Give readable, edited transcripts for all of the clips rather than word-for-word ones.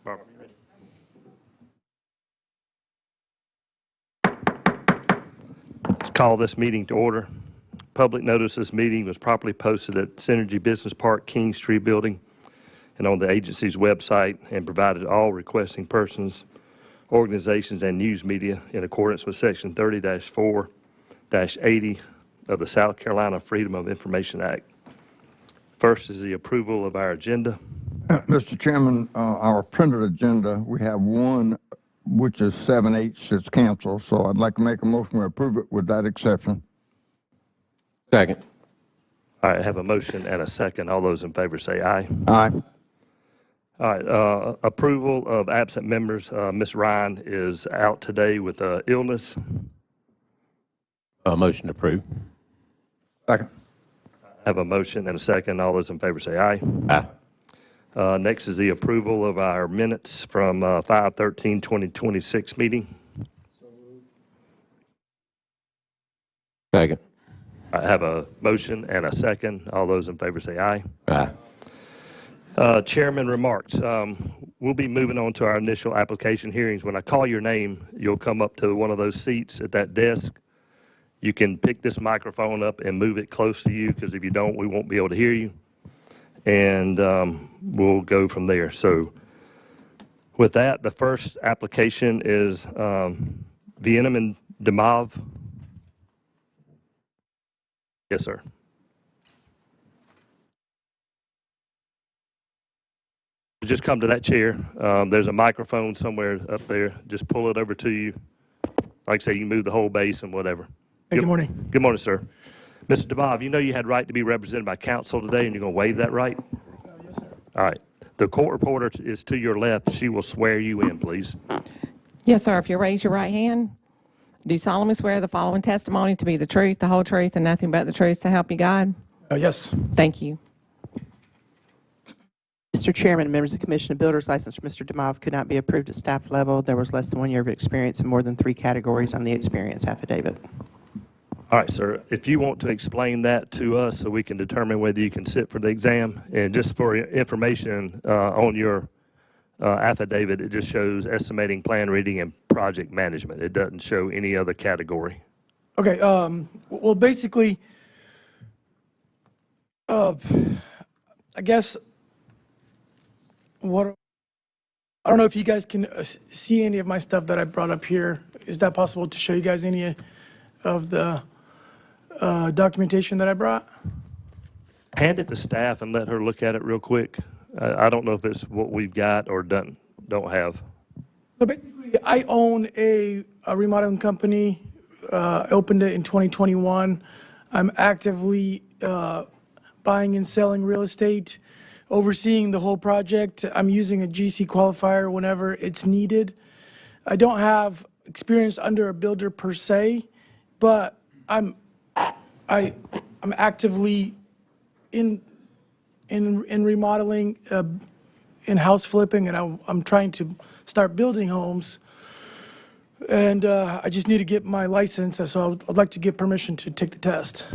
Barbara. Let's call this meeting to order. Public notice this meeting was properly posted at Synergy Business Park, King Street Building, and on the agency's website, and provided to all requesting persons, organizations, and news media in accordance with Section 30-4-80 of the South Carolina Freedom of Information Act. First is the approval of our agenda. Mr. Chairman, our printed agenda, we have one which is 7H that's canceled, so I'd like to make a motion to approve it with that exception. Second. All right, I have a motion and a second. All those in favor say aye. Aye. All right, approval of absent members. Ms. Ryan is out today with illness. Motion approved. Second. I have a motion and a second. All those in favor say aye. Aye. Next is the approval of our minutes from 5/13/2026 meeting. Second. I have a motion and a second. All those in favor say aye. Aye. Chairman remarks. We'll be moving on to our initial application hearings. When I call your name, you'll come up to one of those seats at that desk. You can pick this microphone up and move it close to you, because if you don't, we won't be able to hear you. And we'll go from there. So with that, the first application is Vienam and Demov. Yes, sir. Just come to that chair. There's a microphone somewhere up there. Just pull it over to you. Like I say, you can move the whole base and whatever. Hey, good morning. Good morning, sir. Mr. Demov, you know you had right to be represented by counsel today, and you're going to waive that right? Yes, sir. All right. The court reporter is to your left. She will swear you in, please. Yes, sir. If you raise your right hand, do solemnly swear the following testimony to be the truth, the whole truth, and nothing but the truth, to help you God? Yes. Thank you. Mr. Chairman, members of the Commission, a builder's license for Mr. Demov could not be approved at staff level. There was less than 1 year of experience and more than 3 categories on the experience affidavit. All right, sir. If you want to explain that to us so we can determine whether you can sit for the exam, and just for information on your affidavit, it just shows estimating, plan reading, and project management. It doesn't show any other category. Okay, well, basically, I guess I don't know if you guys can see any of my stuff that I brought up here. Is that possible to show you guys any of the documentation that I brought? Hand it to staff and let her look at it real quick. I don't know if it's what we've got or don't have. So basically, I own a remodeling company, opened it in 2021. I'm actively buying and selling real estate, overseeing the whole project. I'm using a GC qualifier whenever it's needed. I don't have experience under a builder per se, but I'm actively in remodeling, in house flipping, and I'm trying to start building homes. And I just need to get my license, so I'd like to get permission to take the test.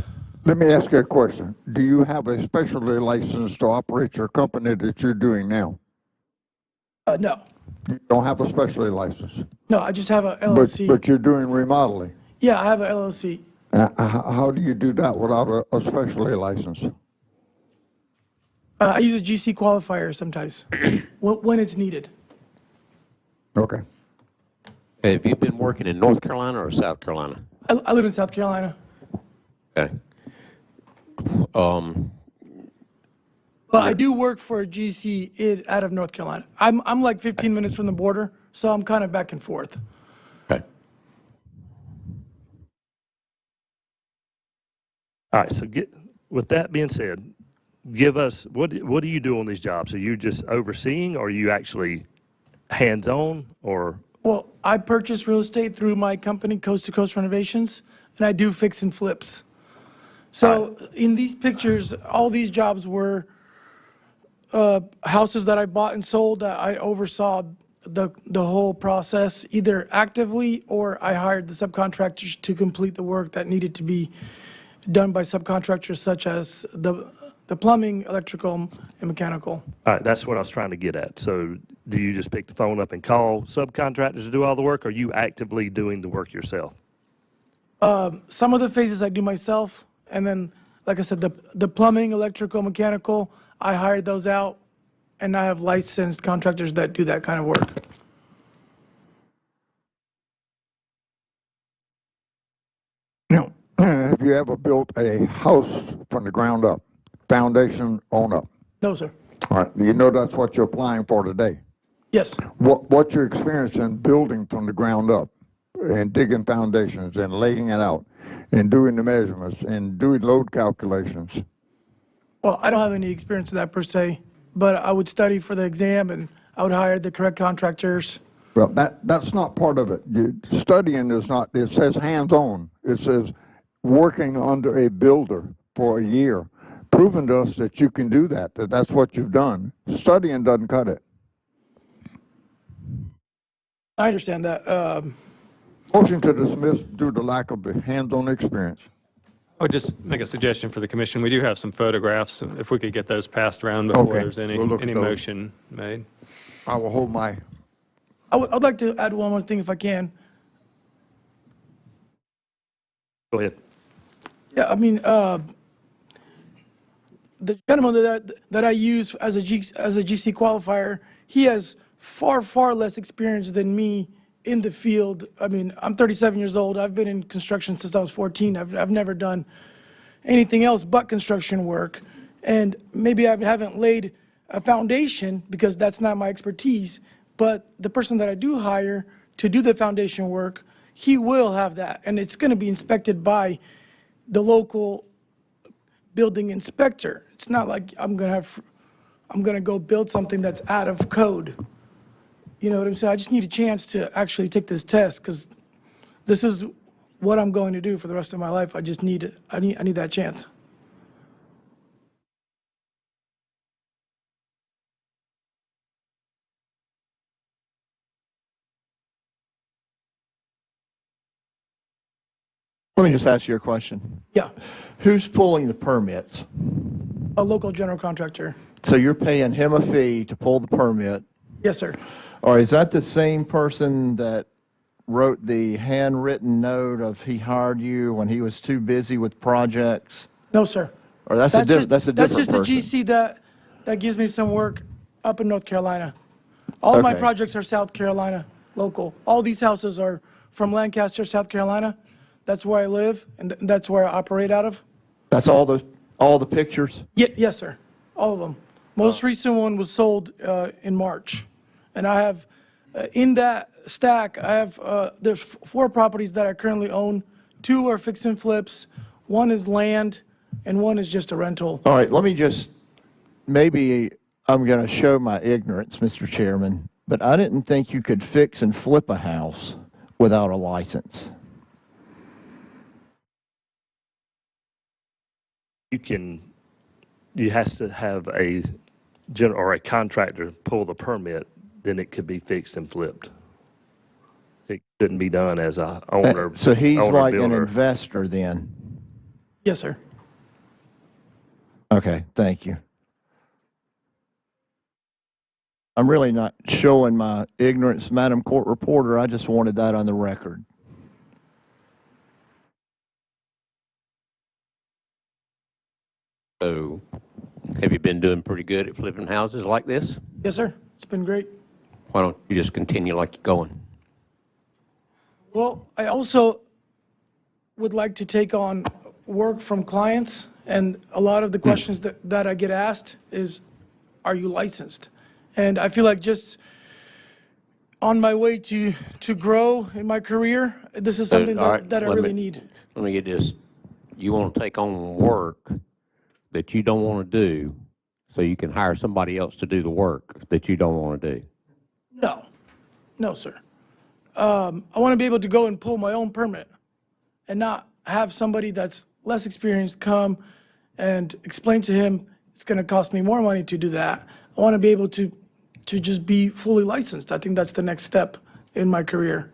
Let me ask you a question. Do you have a specialty license to operate your company that you're doing now? No, You don't have a specialty license, no, I just have a LLC. but you're doing remodeling. Yeah, I have a LLC. How do you do that without a specialty license? I use a GC qualifier sometimes when it's needed. Okay. Have you been working in North Carolina or South Carolina? I live in South Carolina, Okay. but I do work for a GC out of North Carolina. I'm like 15 minutes from the border, so I'm kind of back and forth. Okay. All right, so with that being said, give us, what do you do on these jobs? Are you just overseeing, or are you actually hands-on, or? Well, I purchase real estate through my company, Coast to Coast Renovations, and I do fix and flips. So in these pictures, all these jobs were houses that I bought and sold that I oversaw the whole process, either actively or I hired the subcontractors to complete the work that needed to be done by subcontractors such as the plumbing, electrical, and mechanical. All right, that's what I was trying to get at. So do you just pick the phone up and call subcontractors to do all the work, or are you actively doing the work yourself? Some of the phases I do myself, and then, like I said, the plumbing, electrical, mechanical, I hired those out, and I have licensed contractors that do that kind of work. Now, have you ever built a house from the ground up, foundation on up? No, sir. All right, you know that's what you're applying for today. Yes. What's your experience in building from the ground up and digging foundations and laying it out and doing the measurements and doing load calculations? Well, I don't have any experience in that per se, but I would study for the exam and I would hire the correct contractors. Well, that's not part of it. Studying is not, it says hands-on. It says working under a builder for a year, proving to us that you can do that that's what you've done. Studying doesn't cut it. I understand that. Motion to dismiss due to lack of the hands-on experience. I would just make a suggestion for the commission. We do have some photographs, if we could get those passed around before Okay, there's any we'll look at those. motion made. I will hold my, I'd like to add one more thing if I can. Go ahead. Yeah, I mean, the gentleman that I use as a GC qualifier, he has far less experience than me in the field. I mean, I'm 37 years old. I've been in construction since I was 14. I've never done anything else but construction work. And maybe I haven't laid a foundation because that's not my expertise. But the person that I do hire to do the foundation work, he will have that. And it's going to be inspected by the local building inspector. It's not like I'm going to go build something that's out of code. You know what I'm saying? I just need a chance to actually take this test because this is what I'm going to do for the rest of my life. I just need it. I need that chance. Let me just ask you a question. Yeah, Who's pulling the permits? a local general contractor. So you're paying him a fee to pull the permit, Yes, sir. or is that the same person that wrote the handwritten note of he hired you when he was too busy with projects? No, sir. Or that's a different That's person? just a GC that gives me some work up in North Carolina. All my Okay. projects are South Carolina, local. All these houses are from Lancaster, South Carolina. That's where I live, and that's where I operate out of. That's all the pictures? Yes, sir. All of them. Most recent one was sold in March. And I have, in that stack, I have, there's 4 properties that I currently own. 2 are fix and flips, 1 is land, and 1 is just a rental. All right, let me just, maybe I'm going to show my ignorance, Mr. Chairman, but I didn't think you could fix and flip a house without a license. You has to have a general or a contractor pull the permit, then it could be fixed and flipped. It couldn't be done as a owner. So he's owner like an builder. investor then? Yes, sir. Okay, thank you. I'm really not showing my ignorance, Madam Court Reporter. I just wanted that on the record. So, have you been doing pretty good at flipping houses like this? Yes, sir. It's been great. Why don't you just continue like you're going? Well, I also would like to take on work from clients, and a lot of the questions that I get asked is, are you licensed? And I feel like just on my way to grow in my career, this is something all right, that I let really me- need. Let me get this. You want to take on work that you don't want to do so you can hire somebody else to do the work that you don't want to do. No, sir. I want to be able to go and pull my own permit and not have somebody that's less experienced come and explain to him it's going to cost me more money to do that. I want to be able to just be fully licensed. I think that's the next step in my career.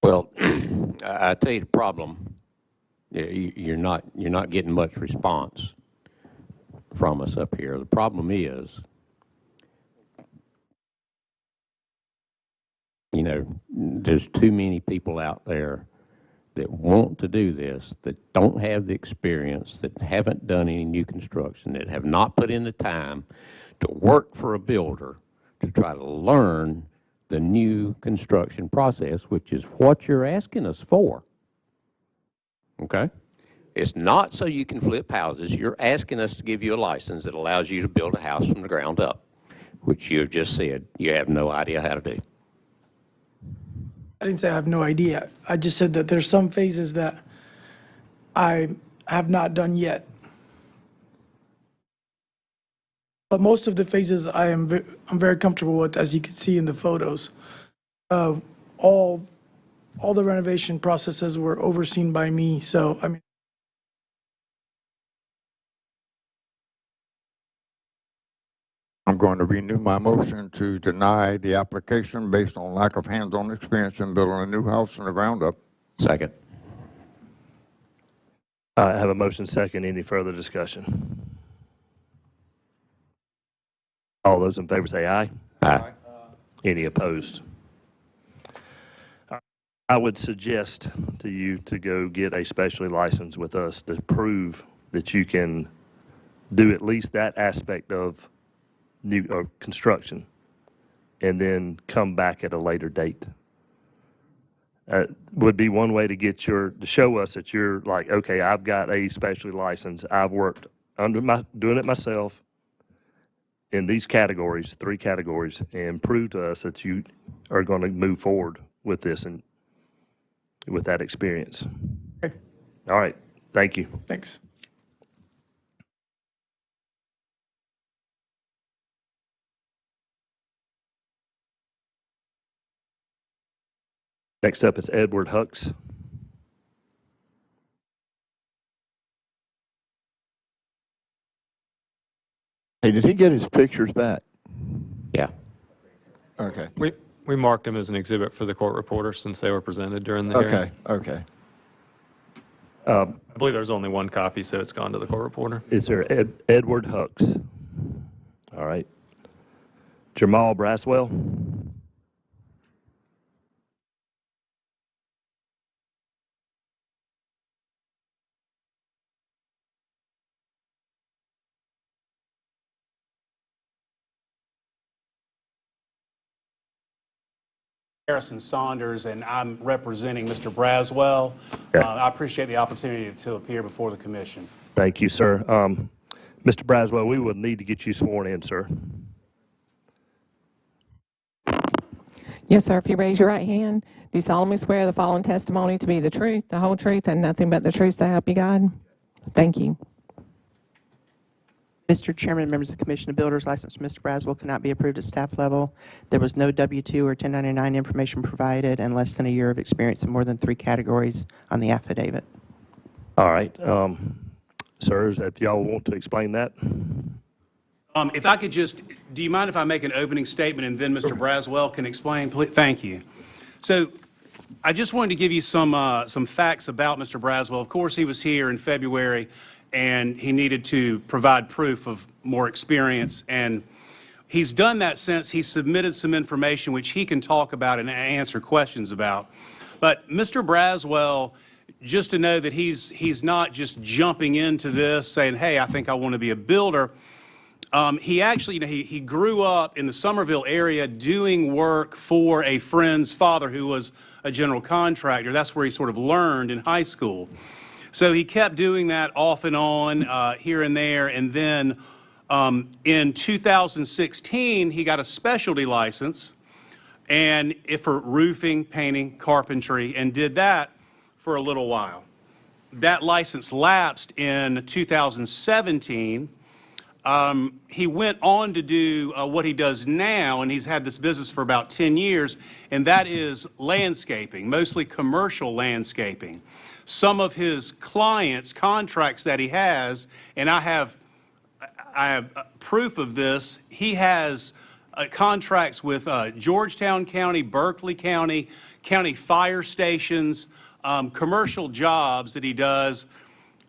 Well, I tell you the problem, you're not getting much response from us up here. The problem is, there's too many people out there that want to do this, that don't have the experience, that haven't done any new construction, that have not put in the time to work for a builder to try to learn the new construction process, which is what you're asking us for. Okay? It's not so you can flip houses. You're asking us to give you a license that allows you to build a house from the ground up, which you have just said you have no idea how to do. I didn't say I have no idea. I just said that there's some phases that I have not done yet. But most of the phases I'm very comfortable with, as you can see in the photos. All the renovation processes were overseen by me, so I mean. I'm going to renew my motion to deny the application based on lack of hands-on experience in building a new house from the ground up. Second. I have a motion second. Any further discussion? All those in favor say aye. Aye. Any opposed? I would suggest to you to go get a specialty license with us to prove that you can do at least that aspect of construction, and then come back at a later date. Would be one way to to show us that you're like, okay, I've got a specialty license. I've worked doing it myself in these categories, 3 categories, and prove to us that you are going to move forward with this and with that experience. Okay. All right. Thank you. Thanks. Next up is Edward Hucks. Hey, did he get his pictures back? Yeah. Okay, We marked them as an exhibit for the court reporter since they were presented during the hearing. okay, okay. I believe there's only one copy, so it's gone to the court reporter. Is there Edward Hucks? All right. Jamal Braswell? Harrison Saunders, and I'm representing Mr. Braswell. Okay. I appreciate the opportunity to appear before the commission. Thank you, sir. Mr. Braswell, we will need to get you sworn in, sir. Yes, sir. If you raise your right hand, do you solemnly swear the following testimony to be the truth, the whole truth, and nothing but the truth, so help you God? Thank you. Mr. Chairman, members of the Commission, a builder's license for Mr. Braswell cannot be approved at staff level. There was no W-2 or 1099 information provided, and less than a year of experience in more than 3 categories on the affidavit. All right. Sirs, if y'all want to explain that? If I could just, do you mind if I make an opening statement and then Mr. Braswell can explain? Please? Thank you. So I just wanted to give you some facts about Mr. Braswell. Of course, he was here in February, and he needed to provide proof of more experience. And he's done that since. He submitted some information which he can talk about and answer questions about. But Mr. Braswell, just to know that he's not just jumping into this saying, hey, I think I want to be a builder. He actually, he grew up in the Somerville area doing work for a friend's father who was a general contractor. That's where he sort of learned in high school. So he kept doing that off and on, here and there. And then in 2016, he got a specialty license and for roofing, painting, carpentry, and did that for a little while. That license lapsed in 2017. He went on to do what he does now, and he's had this business for about 10 years, and that is landscaping, mostly commercial landscaping. Some of his clients, contracts that he has, and I have proof of this, he has contracts with Georgetown County, Berkeley County, county fire stations, commercial jobs that he does.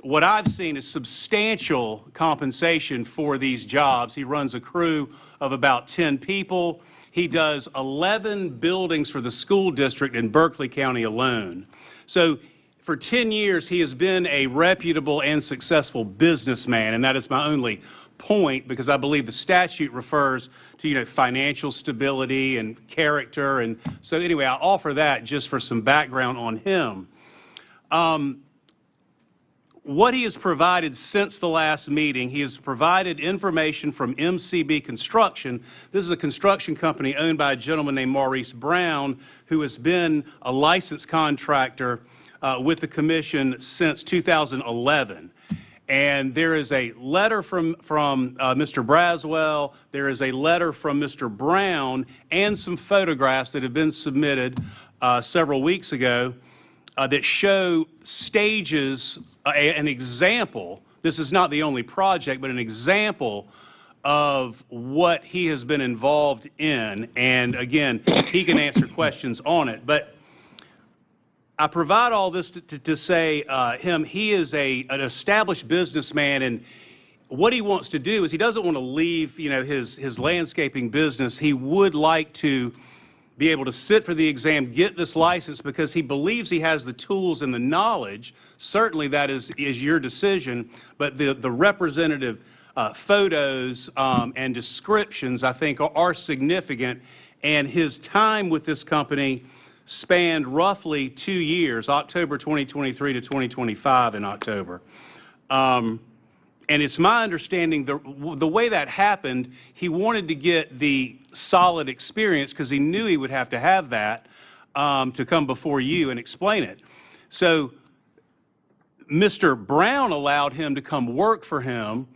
What I've seen is substantial compensation for these jobs. He runs a crew of about 10 people. He does 11 buildings for the school district in Berkeley County alone. So for 10 years, he has been a reputable and successful businessman, and that is my only point, because I believe the statute refers to, financial stability and character. And so anyway, I offer that just for some background on him. What he has provided since the last meeting, he has provided information from MCB Construction. This is a construction company owned by a gentleman named Maurice Brown, who has been a licensed contractor with the commission since 2011. And there is a letter from Mr. Braswell, there is a letter from Mr. Brown, and some photographs that have been submitted several weeks ago that show stages, an example. This is not the only project, but an example of what he has been involved in. And again, he can answer questions on it. But I provide all this to say he is an established businessman, and what he wants to do is he doesn't want to leave, his landscaping business. He would like to be able to sit for the exam, get this license, because he believes he has the tools and the knowledge. Certainly that is your decision, but the representative photos and descriptions, I think, are significant, and his time with this company spanned roughly 2 years, October 2023 to 2025 in October. And it's my understanding the way that happened, he wanted to get the solid experience because he knew he would have to have that to come before you and explain it. So Mr. Brown allowed him to come work for him.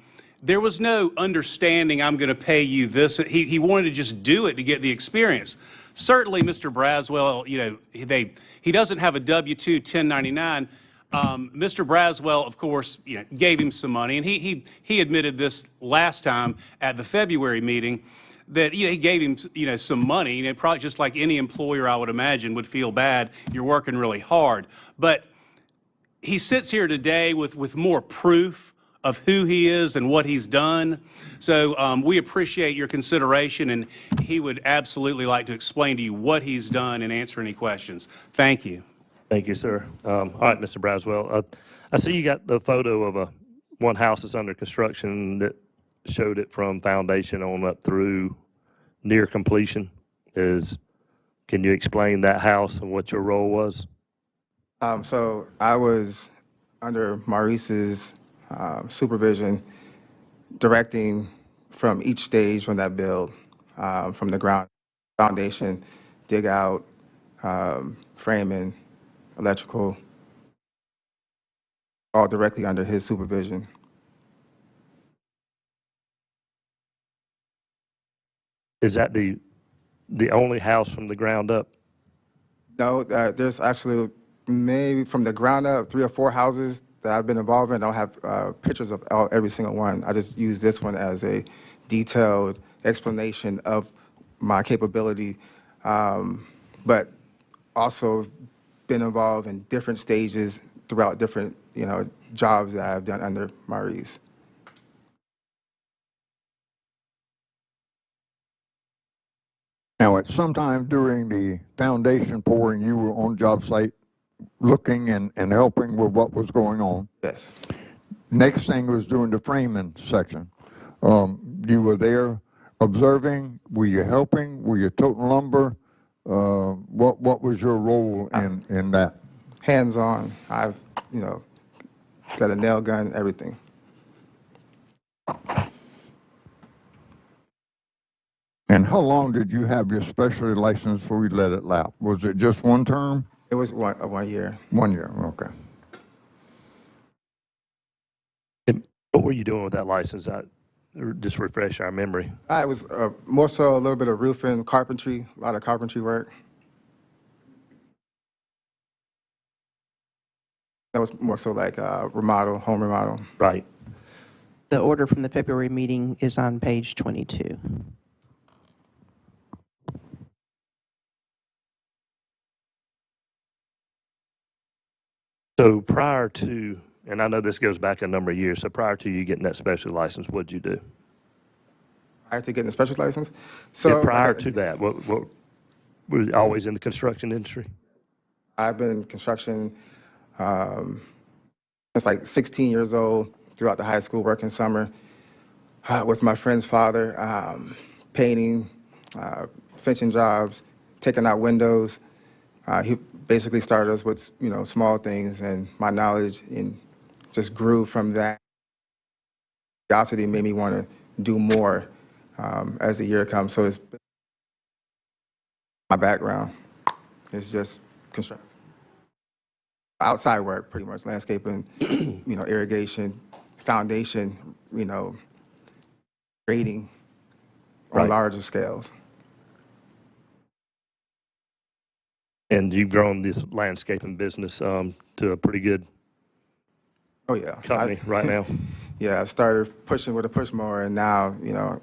There was no understanding, I'm going to pay you this. He wanted to just do it to get the experience. Certainly, Mr. Braswell, he doesn't have a W-2 1099. Mr. Braswell, of course, gave him some money, and he admitted this last time at the February meeting that he gave him some money. Probably just like any employer, I would imagine, would feel bad. You're working really hard, but he sits here today with more proof of who he is and what he's done. So we appreciate your consideration, and he would absolutely like to explain to you what he's done and answer any questions. Thank you. Thank you, sir. All right, Mr. Braswell, I see you got the photo of one house that's under construction that showed it from foundation on up through near completion. Can you explain that house and what your role was? So I was under Maurice's supervision, directing from each stage from that build, from the ground, foundation, dig out, framing, electrical, all directly under his supervision. Is that the only house from the ground up? No, there's actually maybe from the ground up 3 or 4 houses that I've been involved in. I don't have pictures of every single one. I just use this one as a detailed explanation of my capability, but also been involved in different stages throughout different, jobs that I've done under Maurice. Now, at some time during the foundation pouring, you were on job site looking and helping with what was going on. Yes. Next thing was doing the framing section. You were there observing, were you helping, were you toting lumber? What was your role in that? Hands-on. I've, got a nail gun, everything. And how long did you have your specialty license before you let it lapse? Was it just one term? It was 1 year. 1 year, okay. What were you doing with that license? Just refresh our memory. It was more so a little bit of roofing, carpentry, a lot of carpentry work. That was more so like remodel, home remodel. Right. The order from the February meeting is on page 22. So prior to, and I know this goes back a number of years, so prior to you getting that special license, what'd you do? Prior to getting a special license. Yeah, So prior to that, what, were you always in the construction industry? I've been in construction since like 16 years old, throughout the high school, working summer with my friend's father, painting, finishing jobs, taking out windows. He basically started us with, small things, and my knowledge just grew from that. Curiosity made me want to do more as the year comes. So it's my background. It's just construction. Outside work, pretty much, landscaping, irrigation, foundation, grading on Right. larger scales. And you've grown this landscaping business to a pretty good Oh, yeah. company right now. Yeah, I started pushing with a push mower, and now,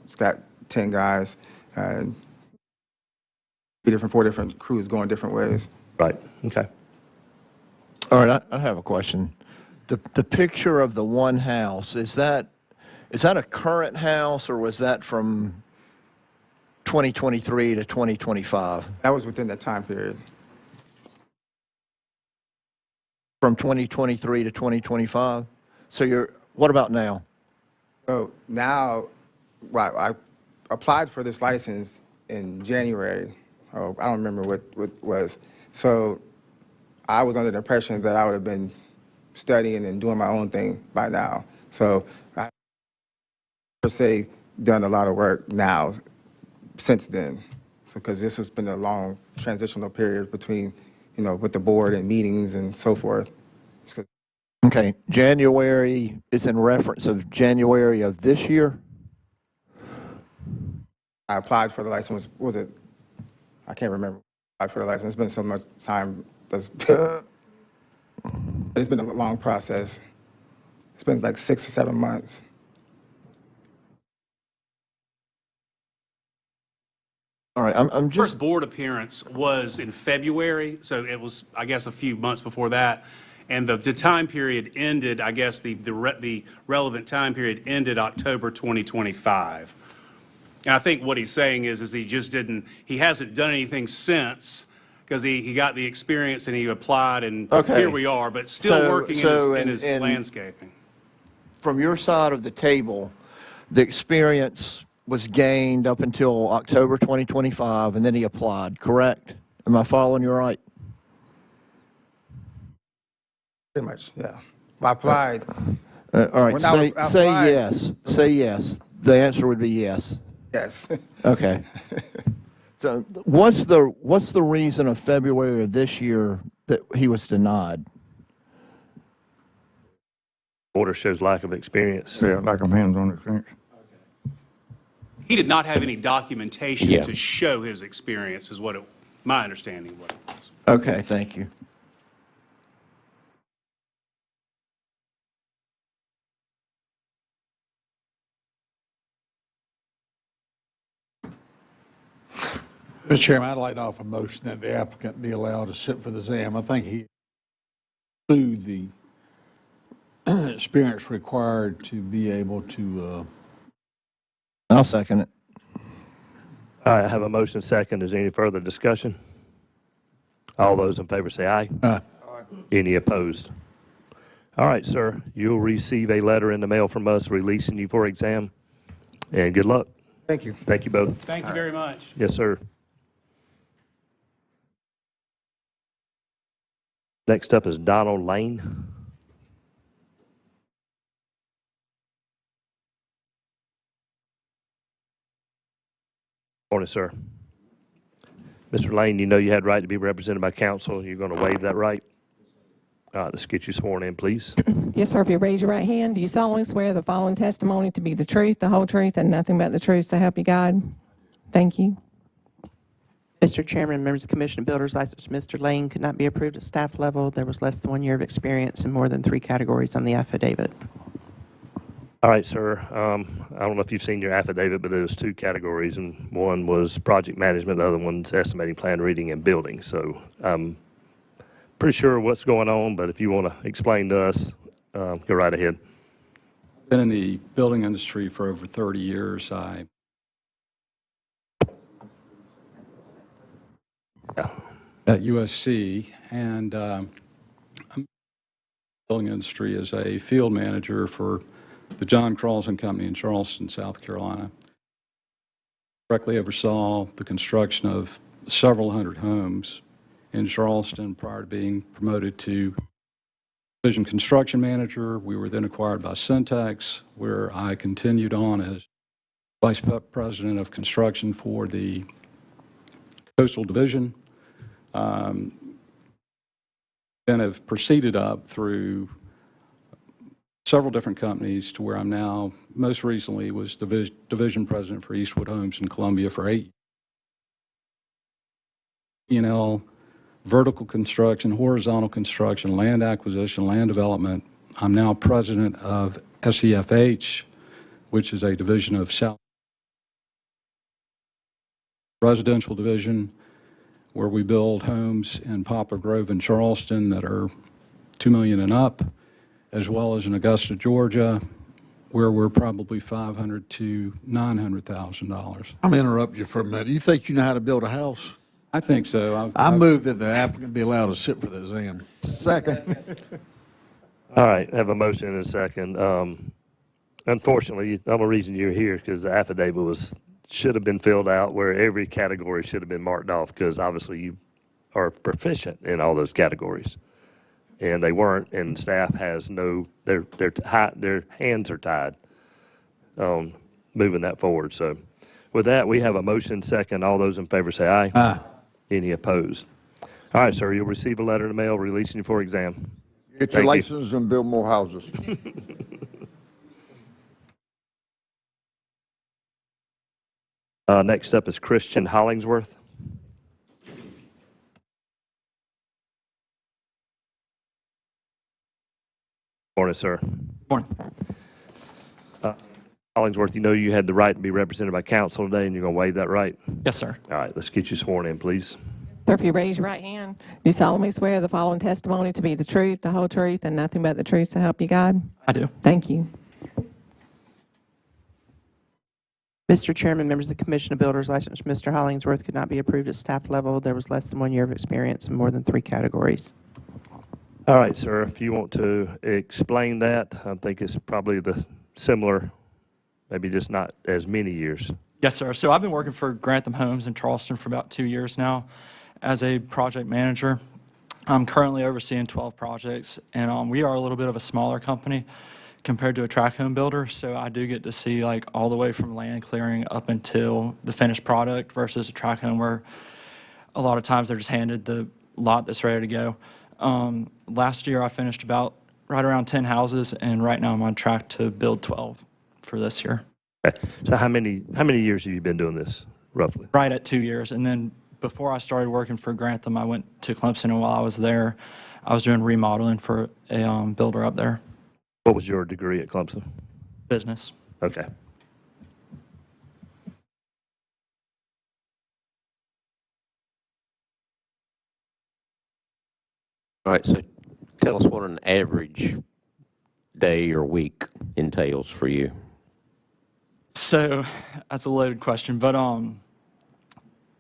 it's got 10 guys and 4 different crews going different ways. Right, okay. All right, I have a question. The picture of the one house, is that a current house, or was that from 2023 to 2025? That was within that time period. From 2023 to 2025? So what about now? So now, well, I applied for this license in January. Oh, I don't remember what it was. So I was under the impression that I would have been studying and doing my own thing by now. So I, per se, done a lot of work now since then. So because this has been a long transitional period between, with the board and meetings and so forth. Okay, January is in reference of January of this year? I applied for the license, was it? I can't remember. I applied for the license. It's been so much time. It's been a long process. It's been like 6 or 7 months. All right, I'm just, First board appearance was in February, so it was, I guess, a few months before that. And the time period ended, I guess, the relevant time period ended October 2025. And I think what he's saying is he hasn't done anything since, because he got the experience and he applied, and Okay. here we are, but still working in his and landscaping. from your side of the table, the experience was gained up until October 2025, and then he applied, correct? Am I following you right? Pretty much, yeah. I applied. All right, When I say applied- yes, say yes. The answer would be yes. Yes. Okay. So what's the reason of February of this year that he was denied? Order shows lack of experience. Yeah, like I'm hands-on experience. He did not have any documentation Yeah. to show his experience, is my understanding of what it was. Okay, thank you. Mr. Chairman, I'd like to offer a motion that the applicant be allowed to sit for the exam. I think he through the experience required to be able to, I'll second it. All right, I have a motion second. Is there any further discussion? All those in favor say aye. Any opposed? All right, sir, you'll receive a letter in the mail from us releasing you for exam, and good luck. Thank you. Thank you both. Thank you very much. Yes, sir. Next up is Donald Lane. Morning, sir. Mr. Lane, you know you had right to be represented by counsel. You're going to waive that right? All right, let's get you sworn in, please. Yes, sir. If you raise your right hand, do you solemnly swear the following testimony to be the truth, the whole truth, and nothing but the truth, so help you God? Thank you. Mr. Chairman, members of the Commission, Builders License, Mr. Lane could not be approved at staff level. There was less than 1 year of experience and more than 3 categories on the affidavit. All right, sir. I don't know if you've seen your affidavit, but there was 2 categories, and one was project management, the other one's estimating, plan reading, and building. So I'm pretty sure what's going on, but if you want to explain to us, go right ahead. Been in the building industry for over 30 years. Yeah. At USC, and I'm in the building industry as a field manager for the John Carlson Company in Charleston, South Carolina. Directly oversaw the construction of several hundred homes in Charleston prior to being promoted to division construction manager. We were then acquired by Syntex, where I continued on as vice president of construction for the coastal division. Then have proceeded up through several different companies to where I'm now, most recently was division president for Eastwood Homes in Columbia for 8 years. P&L, vertical construction, horizontal construction, land acquisition, land development. I'm now president of SEFH, which is a division of South Residential Division, where we build homes in Poplar Grove and Charleston that are $2 million and up, as well as in Augusta, Georgia, where we're probably $500,000 to $900,000. I'm going to interrupt you for a minute. You think you know how to build a house? I think so. I move that the applicant be allowed to sit for the exam. Second. All right, I have a motion and a second. Unfortunately, the only reason you're here is because the affidavit should have been filled out where every category should have been marked off, because obviously you are proficient in all those categories. And they weren't, and staff has their hands are tied on moving that forward. So with that, we have a motion second. All those in favor say aye. Aye. Any opposed? All right, sir, you'll receive a letter in the mail releasing you for exam. Get your Thank you. license and build more houses. Next up is Christian Hollingsworth. Morning, sir. Morning. Hollingsworth, you know you had the right to be represented by counsel today, and you're going to waive that right? Yes, sir. All right, let's get you sworn in, please. Sir, if you raise your right hand, do you solemnly swear the following testimony to be the truth, the whole truth, and nothing but the truth to help you God? I do. Thank you. Mr. Chairman, members of the Commission of Builders, licensed Mr. Hollingsworth could not be approved at staff level. There was less than 1 year of experience in more than 3 categories. All right, sir, if you want to explain that, I think it's probably the similar, maybe just not as many years. Yes, sir. So I've been working for Grantham Homes in Charleston for about 2 years now as a project manager. I'm currently overseeing 12 projects, and we are a little bit of a smaller company compared to a tract home builder, so I do get to see like all the way from land clearing up until the finished product versus a tract home where a lot of times they're just handed the lot that's ready to go. Last year I finished about right around 10 houses, and right now I'm on track to build 12 for this year. Okay. So how many years have you been doing this, roughly? Right at 2 years, and then before I started working for Grantham, I went to Clemson, and while I was there, I was doing remodeling for a builder up there. What was your degree at Clemson? Business. Okay. All right, so tell us what an average day or week entails for you. So that's a loaded question, but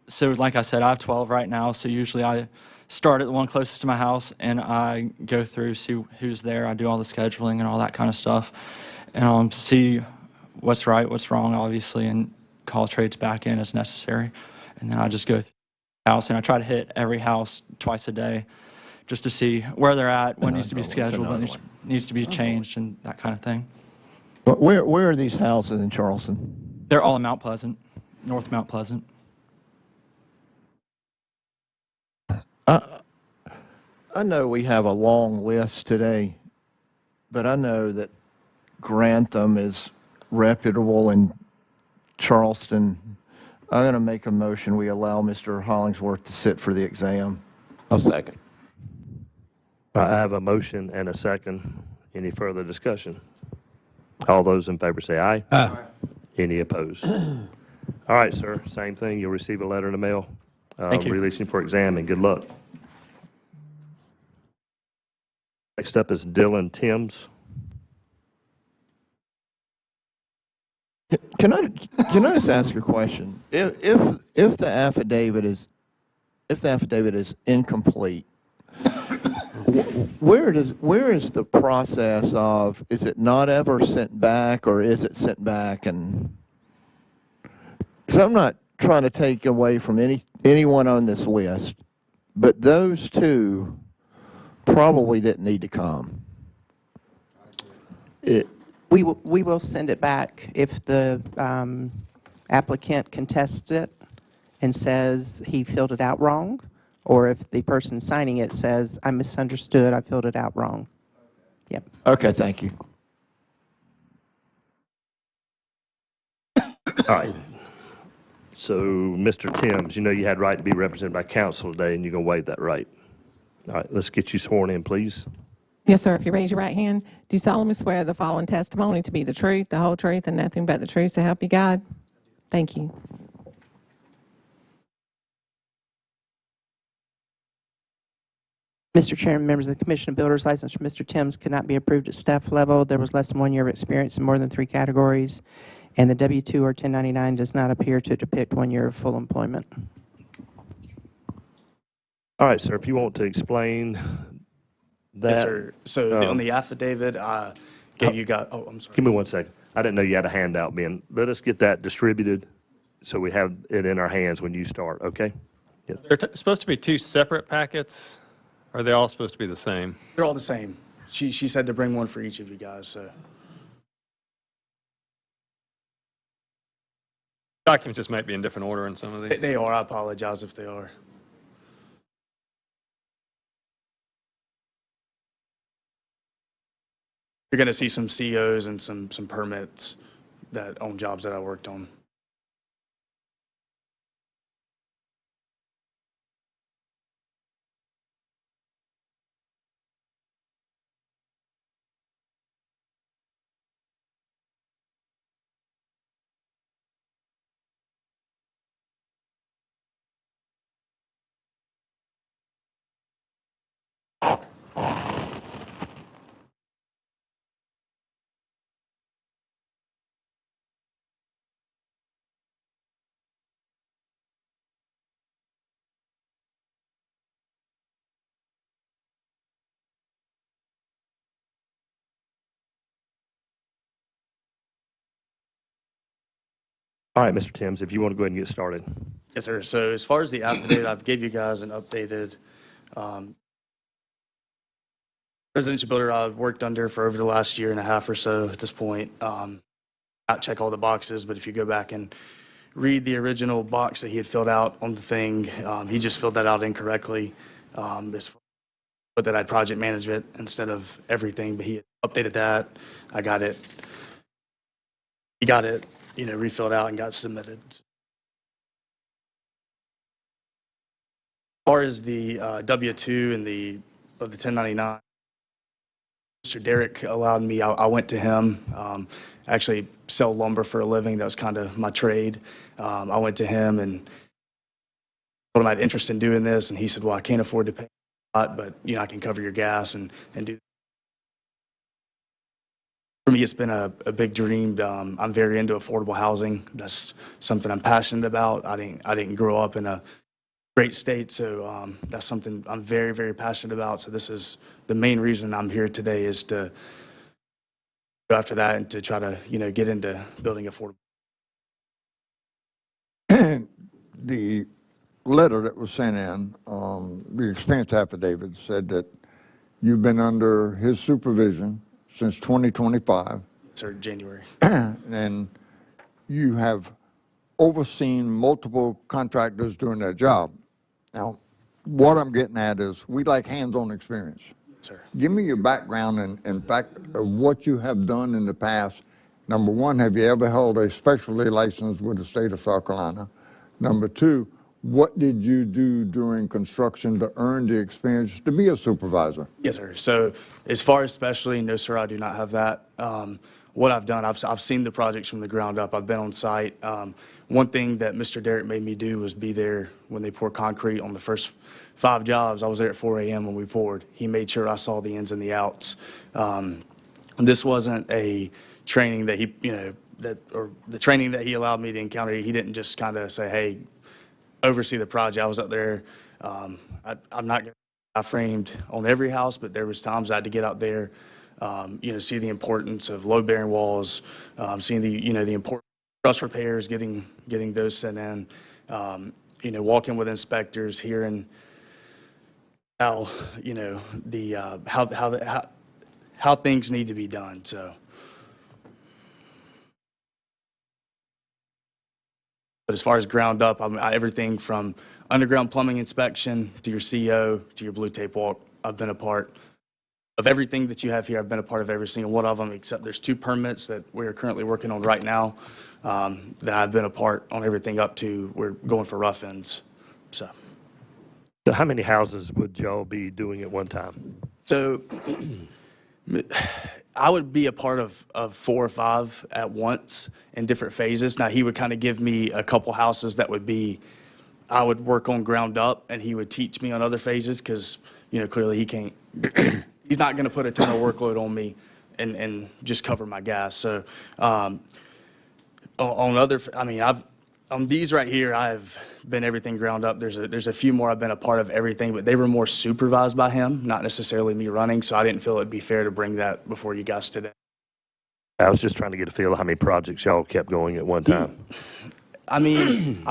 so like I said, I have 12 right now. So usually I start at the one closest to my house, and I go through, see who's there. I do all the scheduling and all that kind of stuff, and see what's right, what's wrong, obviously, and call trades back in as necessary. And then I just go through the house, and I try to hit every house twice a day, just to see where they're at, what needs to be scheduled, what needs to be changed, and that kind of thing. But where are these houses in Charleston? They're all in Mount Pleasant, North Mount Pleasant. I know we have a long list today, but I know that Grantham is reputable in Charleston. I'm going to make a motion, we allow Mr. Hollingsworth to sit for the exam. I'll second. I have a motion and a second. Any further discussion? All those in favor say aye. Aye. Any opposed? All right, sir, same thing. You'll receive a letter in the mail Thank you. releasing for exam, and good luck. Next up is Dylan Timms. Can I just ask a question? If the affidavit is incomplete, where is the process of, is it not ever sent back, or is it sent back? And because I'm not trying to take away from anyone on this list, but those two probably didn't need to come. We will send it back if the applicant contests it and says he filled it out wrong, or if the person signing it says, I misunderstood, I filled it out wrong. Yep. Okay, thank you. All right. So, Mr. Timms, you know you had right to be represented by counsel today, and you're going to waive that right. All right, let's get you sworn in, please. Yes, sir. If you raise your right hand, do you solemnly swear the following testimony to be the truth, the whole truth, and nothing but the truth, so help you God? Thank you. Mr. Chairman, members of the Commission of Builders, license for Mr. Timms could not be approved at staff level. There was less than 1 year of experience in more than 3 categories, and the W-2 or 1099 does not appear to depict 1 year of full employment. All right, sir, if you want to explain that. Yes, sir. So on the affidavit, I gave you guys, oh, I'm sorry. Give me 1 second. I didn't know you had a handout, Ben. Let us get that distributed so we have it in our hands when you start, okay? They're supposed to be 2 separate packets, or are they all supposed to be the same? They're all the same. She said to bring one for each of you guys, so. Documents just might be in different order in some of these. They are. I apologize if they are. You're going to see some COs and some permits that on jobs that I worked on. All right, Mr. Timms, if you want to go ahead and get started. Yes, sir. So as far as the affidavit, I gave you guys an updated residential builder I've worked under for over the last 1.5 years or so at this point. Not check all the boxes, but if you go back and read the original box that he had filled out on the thing, he just filled that out incorrectly. Put that I had project management instead of everything, but he had updated that. I got it. He got it, refilled out and got submitted. As far as the W-2 and the 1099, Mr. Derrick allowed me, I went to him, actually sell lumber for a living. That was kind of my trade. I went to him and told him I had interest in doing this, and he said, well, I can't afford to pay a lot, but I can cover your gas and do. For me, it's been a big dream. I'm very into affordable housing. That's something I'm passionate about. I didn't grow up in a great state, so that's something I'm very, very passionate about. So this is the main reason I'm here today, is to go after that and to try to, get into building affordable. The letter that was sent in, the experience affidavit said that you've been under his supervision since 2025. Sir, January. And you have overseen multiple contractors doing their job. Now, what I'm getting at is we like hands-on experience. Sir. Give me your background and, in fact, of what you have done in the past. Number one, have you ever held a specialty license with the state of South Carolina? Number two, what did you do during construction to earn the experience to be a supervisor? Yes, sir. So as far as specialty, no, sir, I do not have that. what I've done, I've seen the projects from the ground up. I've been on site. One thing that Mr. Derrick made me do was be there when they poured concrete on the first 5 jobs. I was there at 4 a.m. when we poured. He made sure I saw the ins and the outs. This wasn't a training that he, or the training that he allowed me to encounter. He didn't just kind of say, hey, oversee the project. I was up there. I'm not going to framed on every house, but there was times I had to get out there, see the importance of load-bearing walls, seeing the important truss repairs, getting those sent in, walking with inspectors, hearing how, how things need to be done, so. But as far as ground up, everything from underground plumbing inspection to your CO to your blue tape walk, I've been a part of everything that you have here. I've been a part of every single one of them, except there's 2 permits that we're currently working on right now that I've been a part on everything up to. We're going for rough ends, so. So how many houses would y'all be doing at one time? So I would be a part of 4 or 5 at once in different phases. Now, he would kind of give me a couple houses that would be, I would work on ground up, and he would teach me on other phases because, clearly he can't, he's not going to put a ton of workload on me and just cover my gas. So on these right here, I've been everything ground up. There's a few more I've been a part of everything, but they were more supervised by him, not necessarily me running, so I didn't feel it'd be fair to bring that before you guys today. I was just trying to get a feel of how many projects y'all kept going at one time. I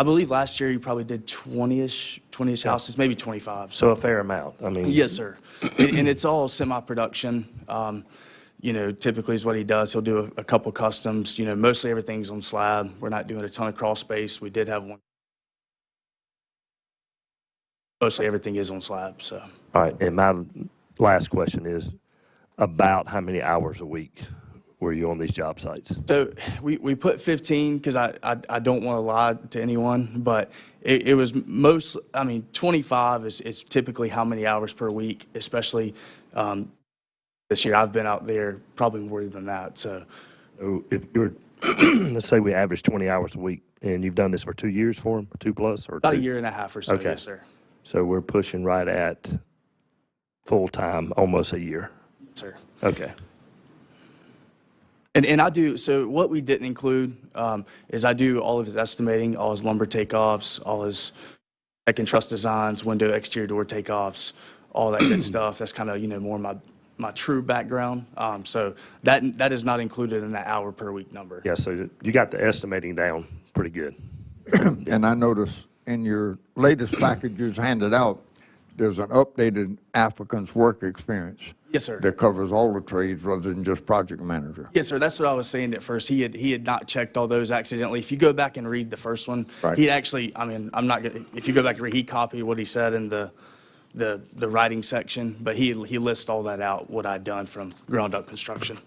believe last year you probably did 20-ish houses, maybe 25. So a fair amount. Yes, sir. And it's all semi-production. Typically is what he does. He'll do a couple customs. Mostly everything's on slab. We're not doing a ton of crawl space. We did have one. Mostly everything is on slab, so. All right, and my last question is about how many hours a week were you on these job sites? So we put 15 because I don't want to lie to anyone, but it was 25 is typically how many hours per week, especially this year. I've been out there probably more than that, so. So if you're, let's say we average 20 hours a week, and you've done this for 2 years for them, 2 plus, or About 2? a year and a half or so, Okay. yes, sir. So we're pushing right at full-time, almost a year. Yes, sir. Okay. And I do, so what we didn't include is I do all of his estimating, all his lumber takeoffs, all his deck and truss designs, window exterior door takeoffs, all that good stuff. That's kind of, more my true background. So that is not included in that hour per week number. Yeah, so you got the estimating down pretty good. And I noticed in your latest packages handed out, there's an updated applicant's work experience. Yes, sir. That covers all the trades rather than just project manager. Yes, sir. That's what I was saying at first. He had not checked all those accidentally. If you go back and read the first one, Right. he actually, I'm not gonna, if you go back and read, he copied what he said in the writing section, but he lists all that out, what I'd done from ground up construction.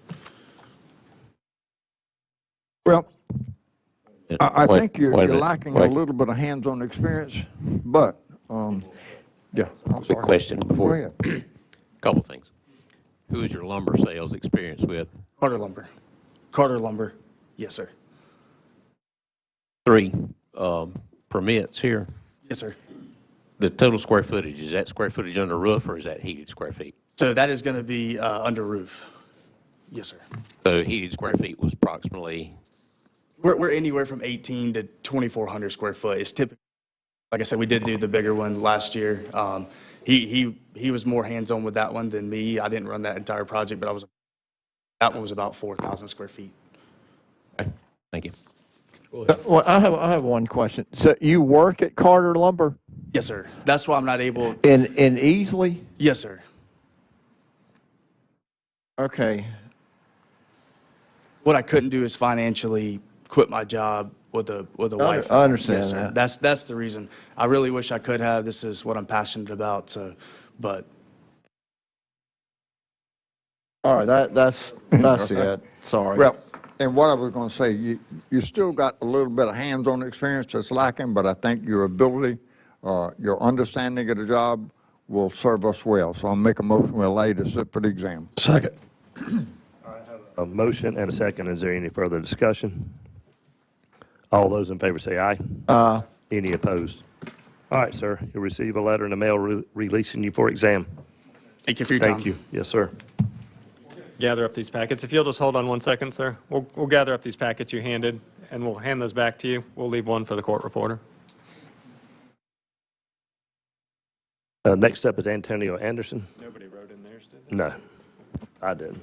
Well, I Wait- think you're wait a you're minute. lacking a Wait. little bit of hands-on experience, but, yeah. I'm Quick sorry. question Go before. ahead. Couple things. Who is your lumber sales experience with? Carter Lumber. Carter Lumber. Yes, sir. 3 permits here. Yes, sir. The total square footage, is that square footage under roof or is that heated square feet? So that is going to be under roof. Yes, sir. So heated square feet was approximately, We're anywhere from 18 to 2,400 square foot. It's typically, like I said, we did do the bigger one last year. He was more hands-on with that one than me. I didn't run that entire project, but that one was about 4,000 square feet. okay, thank you. Well, I have one question. So you work at Carter Lumber Yes, sir. That's why I'm not able. in Easley? Yes, sir. Okay. What I couldn't do is financially quit my job with a wife. I understand Yes, sir. that. That's the reason. I really wish I could have. This is what I'm passionate about. So, but All right, that's it. Sorry. Well, and what I was going to say, you still got a little bit of hands-on experience that's lacking, but I think your ability, your understanding of the job will serve us well. So I'll make a motion, we'll allow you to sit for the exam. Second. All right, I have a A motion and a second. Is there any further discussion? All those in favor say aye. Any opposed? All right, sir. You'll receive a letter in the mail releasing you for exam. Thank you for your time. Thank you. Yes, sir. Gather up these packets. If you'll just hold on one second, sir. We'll gather up these packets you handed, and we'll hand those back to you. We'll leave one for the court reporter. Next up is Antonio Anderson. Nobody wrote in theirs, did No, I didn't.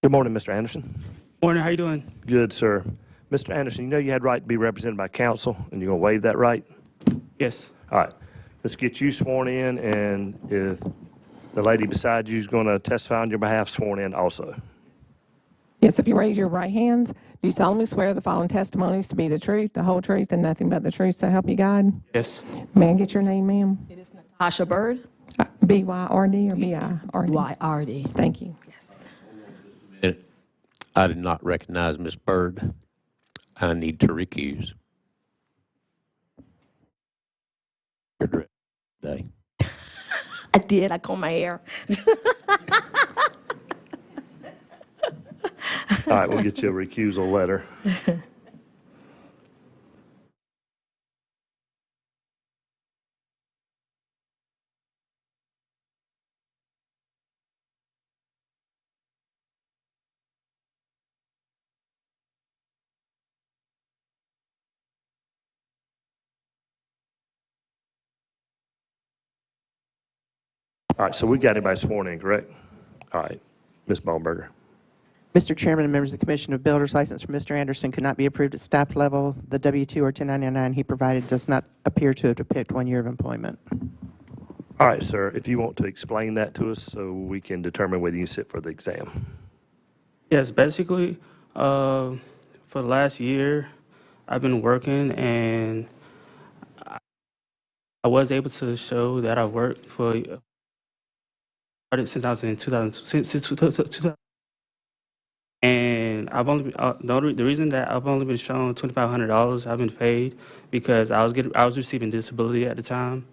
Good morning, Mr. Anderson. Morning, how you doing? Good, sir. Mr. Anderson, you know you had right to be represented by counsel, and you're going to waive that right? Yes. All right. Let's get you sworn in, and if the lady beside you is going to testify on your behalf, sworn in also. Yes, if you raise your right hands, do you solemnly swear the following testimonies to be the truth, the whole truth, and nothing but the truth, so help you God? Yes. May I get your name, ma'am? It is Natasha Bird. B-Y-R-D or B-I-R-D? Y-R-D. Thank you. I did not recognize Ms. Byrd. I need to recuse. Your dress today. I did. I combed my hair. All right, we'll get you a recusal letter. All right, so we got everybody sworn in, correct? All right, Ms. Baumberger. Mr. Chairman and members of the Commission, a builder's license for Mr. Anderson could not be approved at staff level. The W-2 or 1099 he provided does not appear to depict 1 year of employment. All right, sir, if you want to explain that to us so we can determine whether you sit for the exam. Yes, basically, for the last year, I've been working, and I was able to show that I've worked for, started since I was in 2000, and I've only the reason that I've only been shown $2,500 I've been paid because I was receiving disability at the time.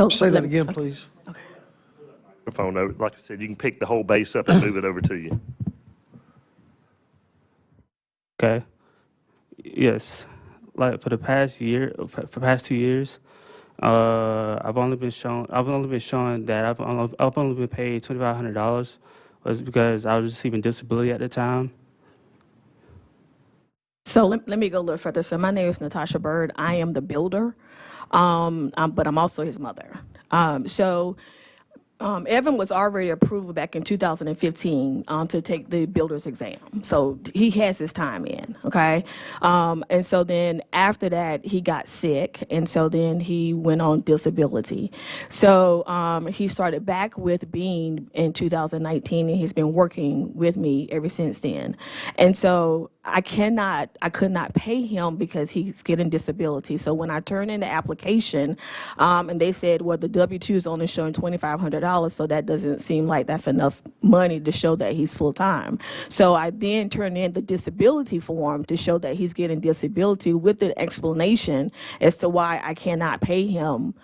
So Say that again, please. Phone over, like I said, you can pick the whole base up and move it over to you. Okay. Yes. Like for the past year, for past 2 years, I've only been shown that I've only been paid $2,500 was because I was receiving disability at the time. So let me go a little further. So my name is Natasha Bird. I am the builder, but I'm also his mother. Evan was already approved back in 2015 to take the builder's exam. So he has his time in, okay? And so then after that, he got sick, and so then he went on disability. So he started back with Bean in 2019, and he's been working with me ever since then. And so I could not pay him because he's getting disability. So when I turned in the application, and they said, well, the W-2 is only showing $2,500, so that doesn't seem like that's enough money to show that he's full-time. So I then turned in the disability form to show that he's getting disability with the explanation as to why I cannot pay him,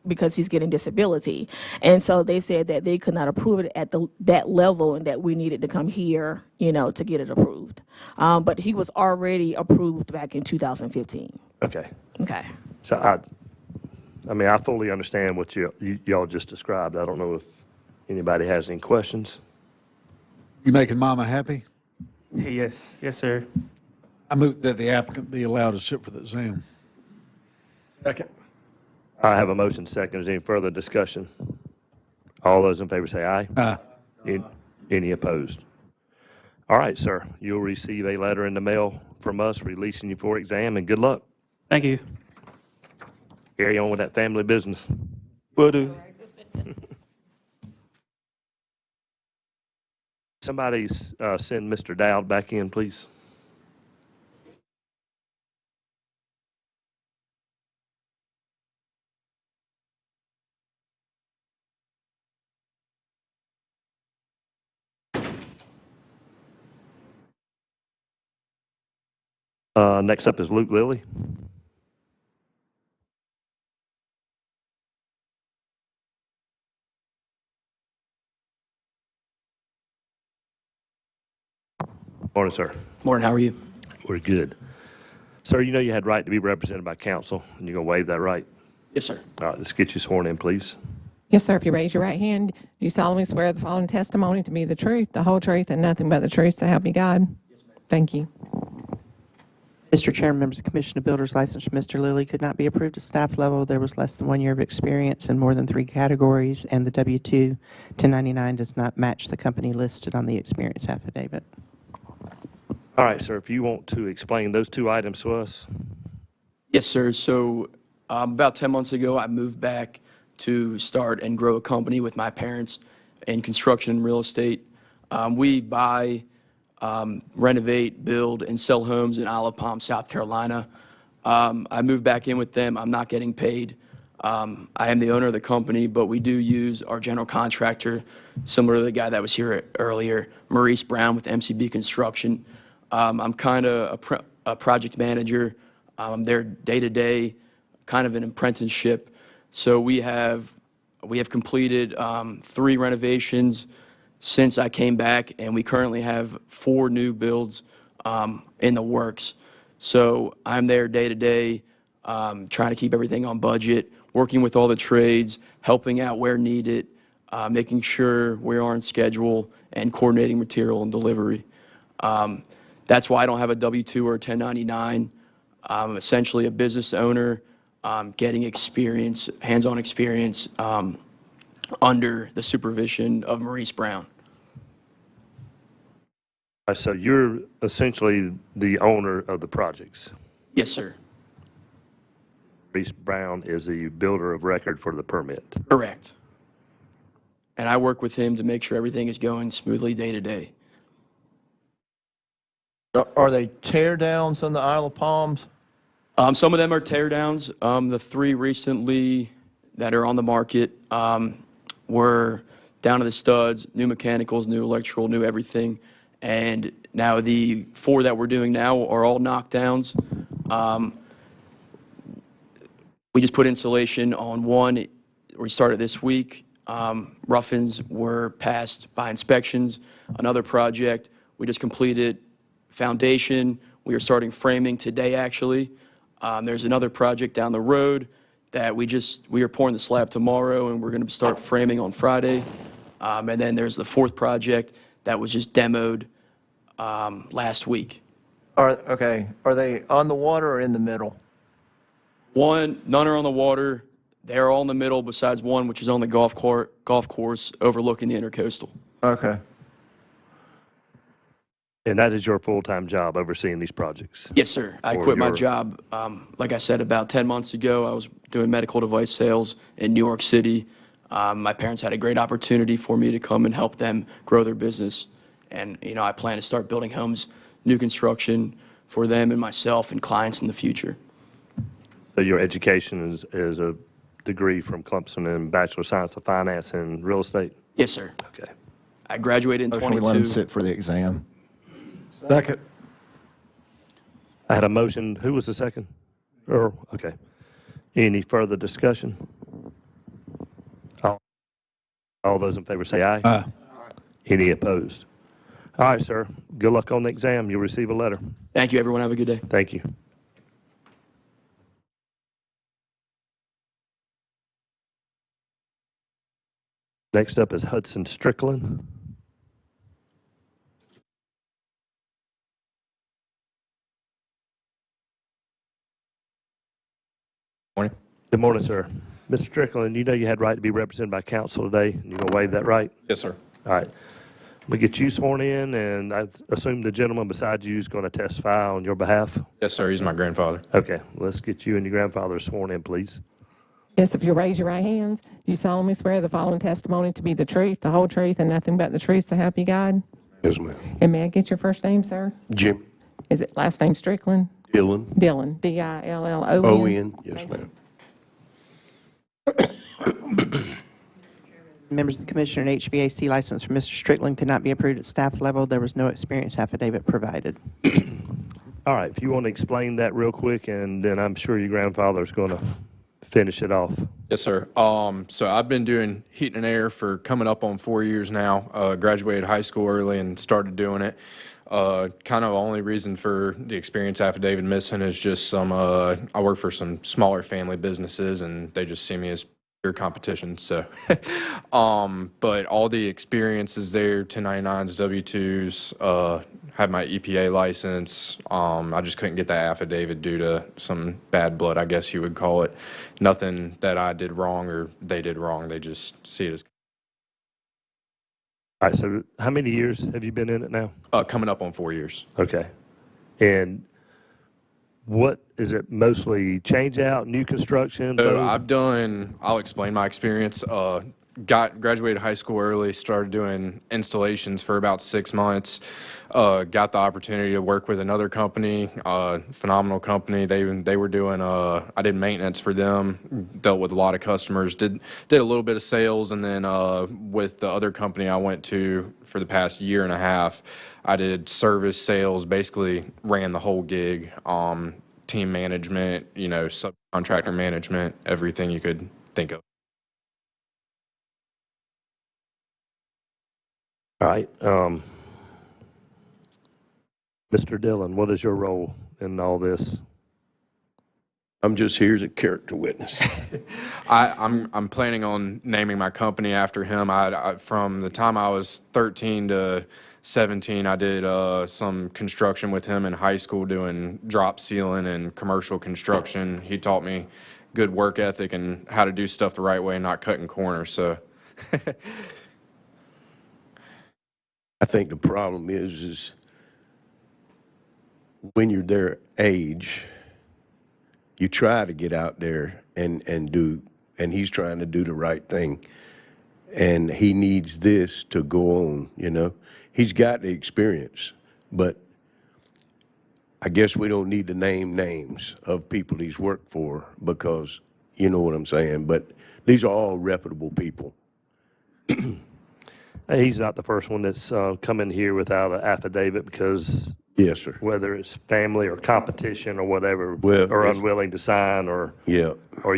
because he's getting disability. And so they said that they could not approve it at that level and that we needed to come here, to get it approved. But he was already approved back in 2015. Okay. Okay. So I fully understand what y'all just described. I don't know if anybody has any questions. You making mama happy? Hey, yes, sir. I move that the applicant be allowed to sit for the exam. Second. I have a motion second. Is there any further discussion? All those in favor say aye. Aye. Any opposed? All right, sir. You'll receive a letter in the mail from us releasing you for exam, and good luck. Thank you. Carry on with that family business. Will do. Somebody send Mr. Dowd back in, please. Next up is Luke Lilly. Morning, sir. Morning, how are you? We're good. Sir, you know you had right to be represented by counsel, and you're going to waive that right? Yes, sir. All right, let's get you sworn in, please. Yes, sir. If you raise your right hand, do you solemnly swear the following testimony to be the truth, the whole truth, and nothing but the truth, so help you God? Yes, ma'am. Thank you. Mr. Chairman, members of the Commission, a builder's license for Mr. Lilly could not be approved at staff level. There was less than 1 year of experience in more than 3 categories, and the W-2 1099 does not match the company listed on the experience affidavit. All right, sir, if you want to explain those 2 items to us. Yes, sir. So about 10 months ago, I moved back to start and grow a company with my parents in construction and real estate. We buy, renovate, build, and sell homes in Isle of Palm, South Carolina. I moved back in with them. I'm not getting paid. I am the owner of the company, but we do use our general contractor, similar to the guy that was here earlier, Maurice Brown with MCB Construction. I'm kind of a project manager. I'm there day to day, kind of an apprenticeship. So we have completed 3 renovations since I came back, and we currently have 4 new builds in the works. So I'm there day to day, trying to keep everything on budget, working with all the trades, helping out where needed, making sure we're on schedule, and coordinating material and delivery. That's why I don't have a W-2 or a 1099. I'm essentially a business owner, getting experience, hands-on experience, under the supervision of Maurice Brown. All right, so you're essentially the owner of the projects. Yes, sir. Maurice Brown is the builder of record for the permit. Correct. And I work with him to make sure everything is going smoothly day to day. Are they tear downs on the Isle of Palms? Some of them are tear downs. The 3 recently that are on the market were down to the studs, new mechanicals, new electrical, new everything. And now the 4 that we're doing now are all knockdowns. We just put insulation on one. We started this week. Rough-ins were passed by inspections. Another project, we just completed foundation. We are starting framing today, actually. There's another project down the road that we are pouring the slab tomorrow, and we're going to start framing on Friday. And then there's the 4th project that was just demoed last week. Are they on the water or in the middle? None are on the water. They're all in the middle besides one, which is on the golf course overlooking the Intercoastal. Okay. And that is your full-time job, overseeing these projects? Yes, sir. I quit my job, like I said, about 10 months ago. I was doing medical device sales in New York City. My parents had a great opportunity for me to come and help them grow their business. And, I plan to start building homes, new construction for them and myself and clients in the future. So your education is a degree from Clemson in Bachelor of Science of Finance in Real Estate? Yes, sir. Okay. I graduated in Motion, we let 22. them sit for the exam. Second. I had a motion. Who was the second? Earl? Okay. Any further discussion? All those in favor say aye. Aye. Any opposed? All right, sir. Good luck on the exam. You'll receive a letter. Thank you, everyone. Have a good day. Thank you. Next up is Hudson Strickland. Morning. Good morning, sir. Mr. Strickland, you know you had right to be represented by counsel today, and you're going to waive that right? Yes, sir. All right. We get you sworn in, and I assume the gentleman beside you is going to testify on your behalf? Yes, sir. He's my grandfather. Okay, let's get you and your grandfather sworn in, please. Yes, if you raise your right hands, do you solemnly swear the following testimony to be the truth, the whole truth, and nothing but the truth, so help you God? Yes, ma'am. And may I get your first name, sir? Jim Is it last name Strickland? Dillon. Dillon, D-I-L-L-O-N? O-N. Yes, ma'am. Members of the Commission, an HVAC license for Mr. Strickland could not be approved at staff level. There was no experience affidavit provided. All right, if you want to explain that real quick, and then I'm sure your grandfather's going to finish it off. Yes, sir. So I've been doing heating and air for coming up on 4 years now. Graduated high school early and started doing it. Kind of only reason for the experience affidavit missing is just some, I work for some smaller family businesses and they just see me as pure competition. So, but all the experience is there, 1099s, W-2s, had my EPA license. I just couldn't get that affidavit due to some bad blood, I guess you would call it. Nothing that I did wrong or they did wrong. They just see it as All right, so how many years have you been in it now? coming up on 4 years. Okay. And what, is it mostly change out, new construction? So both? I've done, I'll explain my experience. Graduated high school early, started doing installations for about 6 months. Got the opportunity to work with another company, phenomenal company. They were doing, I did maintenance for them, dealt with a lot of customers, did a little bit of sales, and then with the other company I went to for the past year and a half, I did service, sales, basically ran the whole gig, team management, subcontractor management, everything you could think of. All right. Mr. Dillon, what is your role in all this? I'm just here as a character witness. I'm planning on naming my company after him. From the time I was 13 to 17, I did some construction with him in high school, doing drop ceiling and commercial construction. He taught me good work ethic and how to do stuff the right way, not cutting corners. So. I think the problem is when you're their age, you try to get out there and he's trying to do the right thing. And he needs this to go on, He's got the experience, but I guess we don't need to name names of people he's worked for because you know what I'm saying, but these are all reputable people. He's not the first one that's come in here without an affidavit because yes, sir. Whether it's family or competition or whatever, Well, or yes. unwilling to sign or you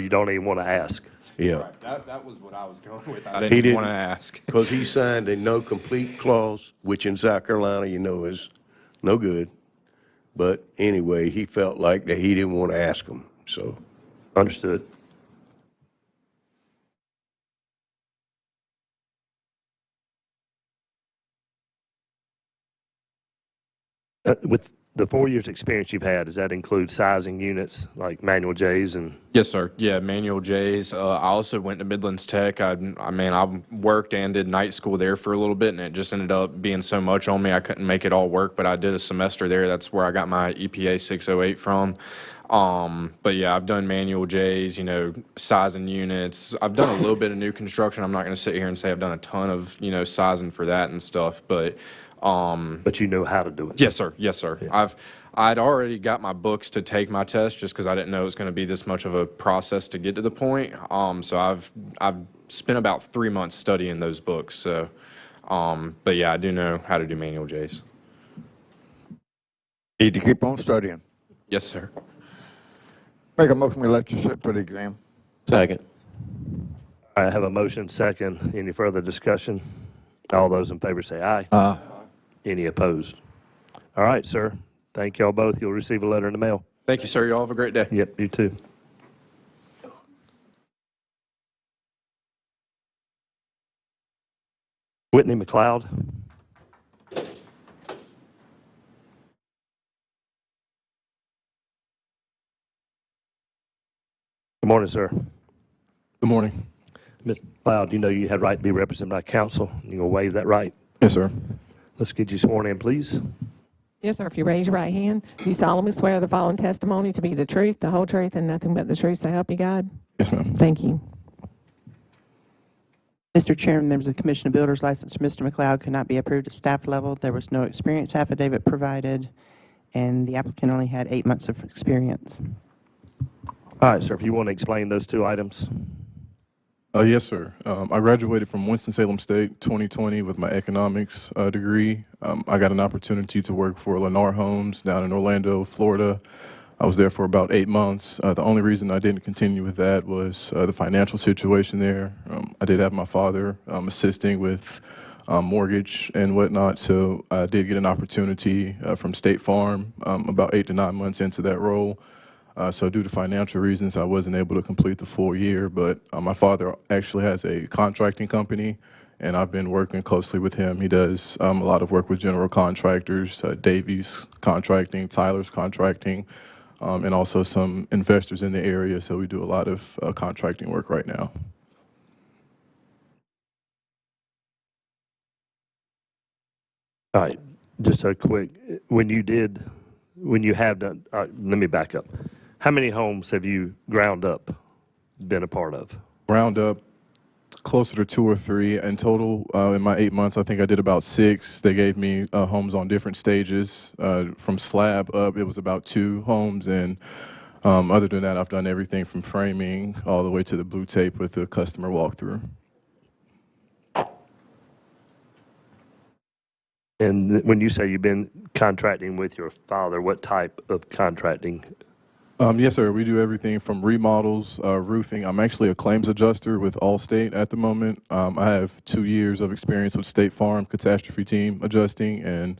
don't even want to ask. Yeah. That was what I was going with. I didn't want to ask. Because he signed a no complete clause, which in South Carolina, is no good. But anyway, he felt like that he didn't want to ask them, so. Understood. With the 4 years experience you've had, does that include sizing units like manual J's and? Yes, sir. Yeah, manual J's. I also went to Midlands Tech. I worked and did night school there for a little bit, and it just ended up being so much on me I couldn't make it all work. But I did a semester there. That's where I got my EPA 608 from. But yeah, I've done manual J's, sizing units. I've done a little bit of new construction. I'm not going to sit here and say I've done a ton of sizing for that and stuff, but. But you know how to do it. Yes, sir. Yes, sir. Yeah. I'd already got my books to take my test just because I didn't know it was going to be this much of a process to get to the point. So I've spent about 3 months studying those books. So, but yeah, I do know how to do manual J's. Need to keep on studying. Yes, sir. Make a motion, we let you sit for the exam. Second. I have a motion second. Any further discussion? All those in favor say aye. Aye. Any opposed? All right, sir. Thank y'all both. You'll receive a letter in the mail. Thank you, sir. Y'all have a great day. Yep, you too. Whitney McLeod. Good morning, sir. Good morning. Ms. McLeod, you had right to be represented by counsel. You gonna waive that right? Yes, sir. Let's get you sworn in, please. Yes, sir. If you raise your right hand, do you solemnly swear the following testimony to be the truth, the whole truth, and nothing but the truth, so help you God? Yes, ma'am. Thank you. Mr. Chairman, members of the Commission of Builders, license for Mr. McLeod could not be approved at staff level. There was no experience affidavit provided, and the applicant only had 8 months of experience. All right, sir, if you want to explain those two items. Yes, sir. I graduated from Winston-Salem State 2020 with my economics degree. I got an opportunity to work for Lennar Homes down in Orlando, Florida. I was there for about 8 months. The only reason I didn't continue with that was the financial situation there. I did have my father assisting with mortgage and whatnot, so I did get an opportunity from State Farm about 8 to 9 months into that role. So due to financial reasons, I wasn't able to complete the full year, but my father actually has a contracting company, and I've been working closely with him. He does a lot of work with general contractors, Davies Contracting, Tyler's Contracting, and also some investors in the area, so we do a lot of contracting work right now. All right, just a quick, when you have done, let me back up. How many homes have you ground up been a part of? Round up closer to 2 or 3 in total. In my 8 months, I think I did about 6. They gave me homes on different stages. From slab up, it was about 2 homes, and other than that, I've done everything from framing all the way to the blue tape with the customer walkthrough. And when you say you've been contracting with your father, what type of contracting? Yes, sir. We do everything from remodels, roofing. I'm actually a claims adjuster with Allstate at the moment. I have 2 years of experience with State Farm catastrophe team adjusting, and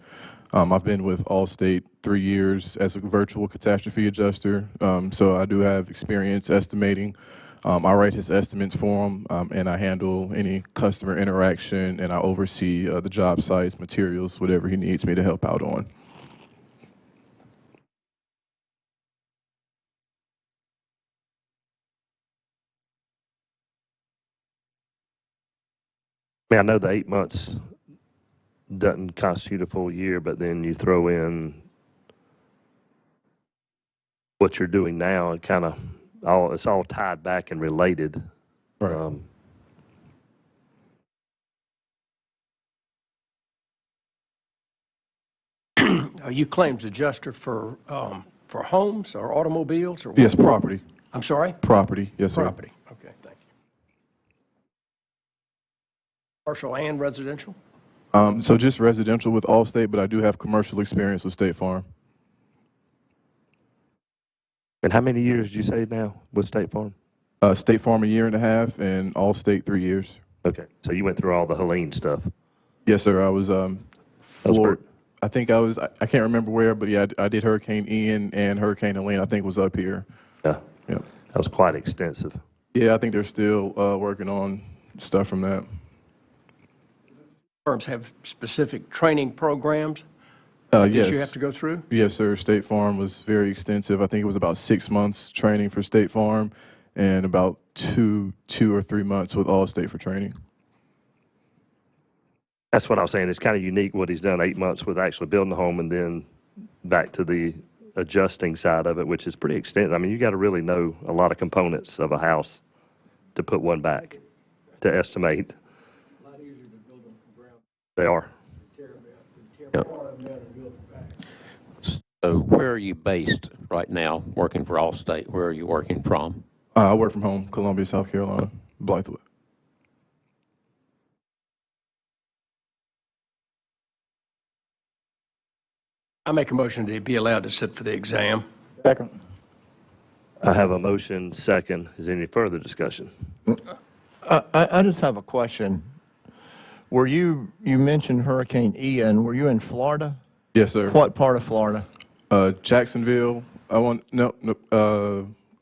I've been with Allstate 3 years as a virtual catastrophe adjuster. So I do have experience estimating. I write his estimates for him, and I handle any customer interaction, and I oversee the job sites, materials, whatever he needs me to help out on. I mean, I know the 8 months doesn't constitute a full year, but then you throw in what you're doing now, it kind of, it's all tied back and related. Right. Are you claims adjuster for homes or automobiles or? Yes, property. I'm sorry? Property, yes, sir. Property, okay, thank you. Commercial and residential? So just residential with Allstate, but I do have commercial experience with State Farm. And how many years did you say now with State Farm? State Farm 1.5 years and Allstate 3 years. Okay, so you went through all the Helene stuff. Yes, sir. I was Florida. I think I can't remember where, but yeah, I did Hurricane Ian and Hurricane Helene, I think was up here. Yeah, Yep. that was quite extensive. Yeah, I think they're still working on stuff from that. Firms have specific training programs Yes. that you have to go through? Yes, sir. State Farm was very extensive. I think it was about 6 months training for State Farm and about two or 3 months with Allstate for training. That's what I was saying. It's kind of unique what he's done, 8 months with actually building a home and then back to the adjusting side of it, which is pretty extensive. I mean, you got to really know a lot of components of a house to put one back, to estimate. A lot easier to build them from ground. They are. So where are you based right now, working for Allstate? Where are you working from? I work from home, Columbia, South Carolina, Blythewood. I make a motion to be allowed to sit for the exam. Second. I have a motion second. Is there any further discussion? I just have a question. You mentioned Hurricane Ian. Were you in Florida? Yes, sir. What part of Florida? Jacksonville.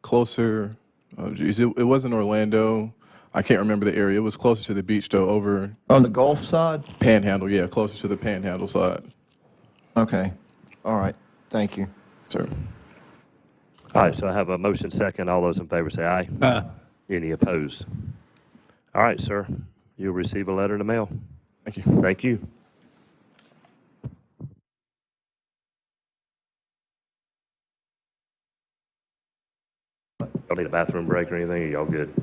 Closer. Oh, geez, it wasn't Orlando. I can't remember the area. It was closer to the beach, though, over On the Gulf side? Panhandle. Yeah, closer to the Panhandle side. Okay. All right. Thank you. Sir. All right, so I have a motion second. All those in favor say aye. Aye. Any opposed? All right, sir. You'll receive a letter in the mail. Thank you. Thank you. Y'all need a bathroom break or anything? Or y'all good?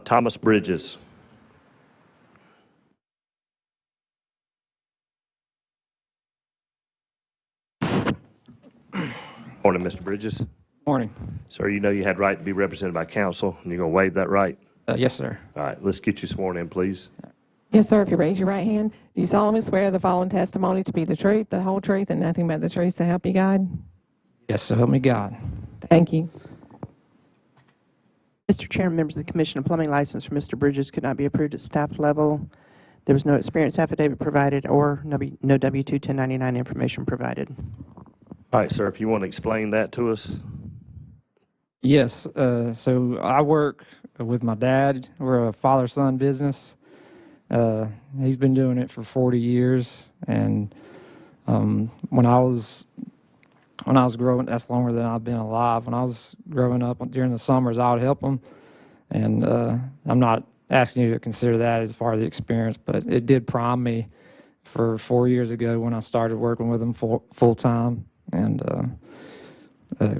Thomas Bridges. Morning, Mr. Bridges. Morning. Sir, you know you had right to be represented by counsel, and you're going to waive that right? Yes, sir. All right, let's get you sworn in, please. Yes, sir. If you raise your right hand, do you solemnly swear the following testimony to be the truth, the whole truth, and nothing but the truth, so help you God? Yes, so help me God. Thank you. Mr. Chairman, members of the Commission, a plumbing license for Mr. Bridges could not be approved at staff level. There was no experience affidavit provided or no W-2 1099 information provided. All right, sir, if you want to explain that to us. Yes, so I work with my dad. We're a father-son business. He's been doing it for 40 years, and when I was growing, that's longer than I've been alive. When I was growing up during the summers, I would help him, and I'm not asking you to consider that as part of the experience, but it did prime me for 4 years ago when I started working with him full time. And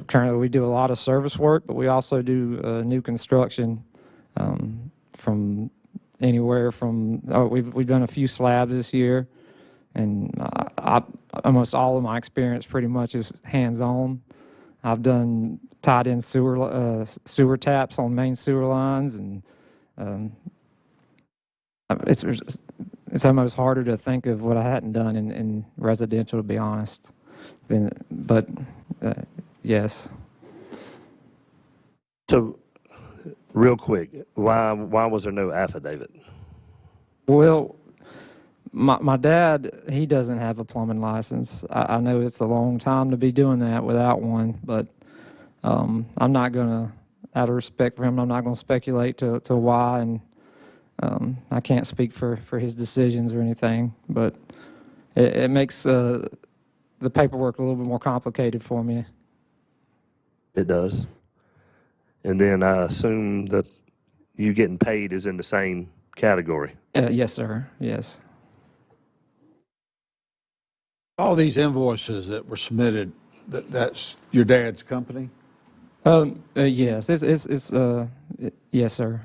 currently, we do a lot of service work, but we also do new construction from anywhere from, we've done a few slabs this year, and almost all of my experience pretty much is hands-on. I've done tied-in sewer taps on main sewer lines, and it's almost harder to think of what I hadn't done in residential, to be honest. But yes. So, real quick, why was there no affidavit? Well, my dad, he doesn't have a plumbing license. I know it's a long time to be doing that without one, but I'm not going to, out of respect for him, I'm not going to speculate to why, and I can't speak for his decisions or anything, but it makes the paperwork a little bit more complicated for me. It does. And then I assume that you getting paid is in the same category. Yes, sir. Yes. All these invoices that were submitted, that's your dad's company? Yes. Yes, sir.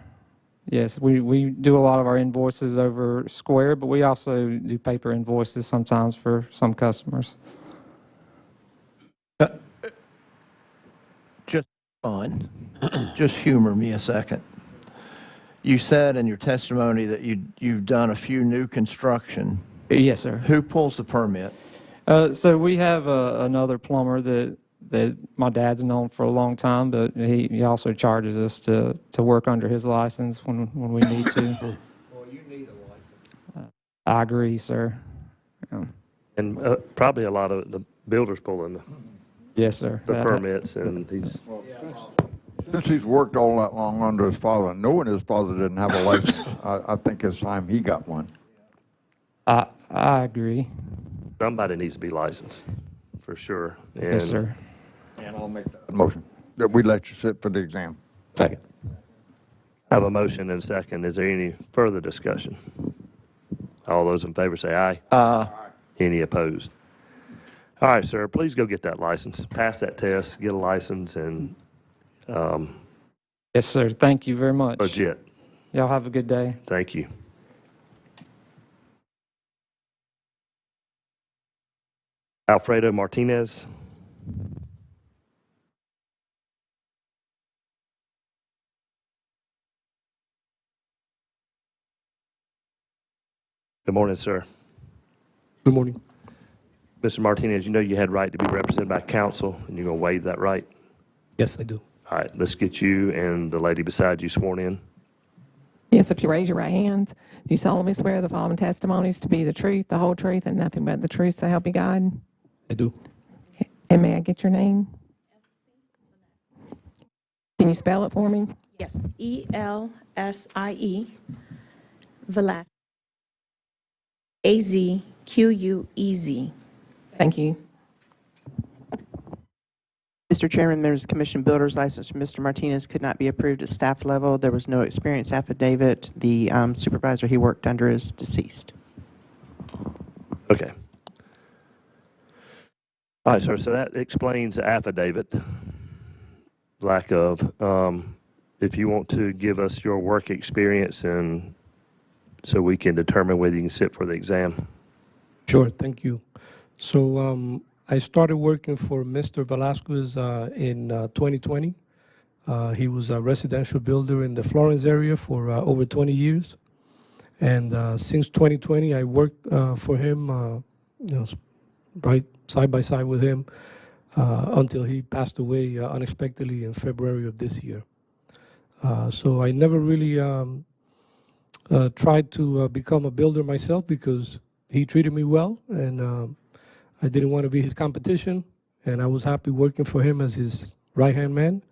Yes, we do a lot of our invoices over Square, but we also do paper invoices sometimes for some customers. Just fun. Just humor me a second. You said in your testimony that you've done a few new construction. Yes, sir. Who pulls the permit? So we have another plumber that my dad's known for a long time, but he also charges us to work under his license when we need to. Well, you need a license. I agree, sir. Yeah. And probably a lot of the builders pulling Yes, sir. the permits, and he's, Since he's worked all that long under his father, knowing his father didn't have a license, I think it's time he got one. I agree. somebody needs to be licensed, for sure. Yes, sir. And I'll make that motion, that we let you sit for the exam. Second. I have a motion and a second. Is there any further discussion? All those in favor say aye. Any opposed? All right, sir, please go get that license. Pass that test, get a license, and Yes, sir. Thank you very much. legit. Y'all have a good day. Thank you. Alfredo Martinez. Good morning, sir. Good morning. Mr. Martinez, you know you had right to be represented by counsel, and you're going to waive that right? Yes, I do. All right, let's get you and the lady beside you sworn in. Yes, if you raise your right hand, do you solemnly swear the following testimonies to be the truth, the whole truth, and nothing but the truth, so help you God? I do. And may I get your name? Can you spell it for me? Yes, E-L-S-I-E, Velasquez, A-Z-Q-U-E-Z. Thank you. Mr. Chairman, members of the Commission, builder's license for Mr. Martinez could not be approved at staff level. There was no experience affidavit. The supervisor he worked under is deceased. Okay. All right, sir, so that explains the affidavit, lack of. If you want to give us your work experience and so we can determine whether you can sit for the exam. Sure, thank you. So I started working for Mr. Velasquez in 2020. He was a residential builder in the Florence area for over 20 years. And since 2020, I worked for him, right side by side with him until he passed away unexpectedly in February of this year. So I never really tried to become a builder myself because he treated me well, and I didn't want to be his competition, and I was happy working for him as his right-hand man.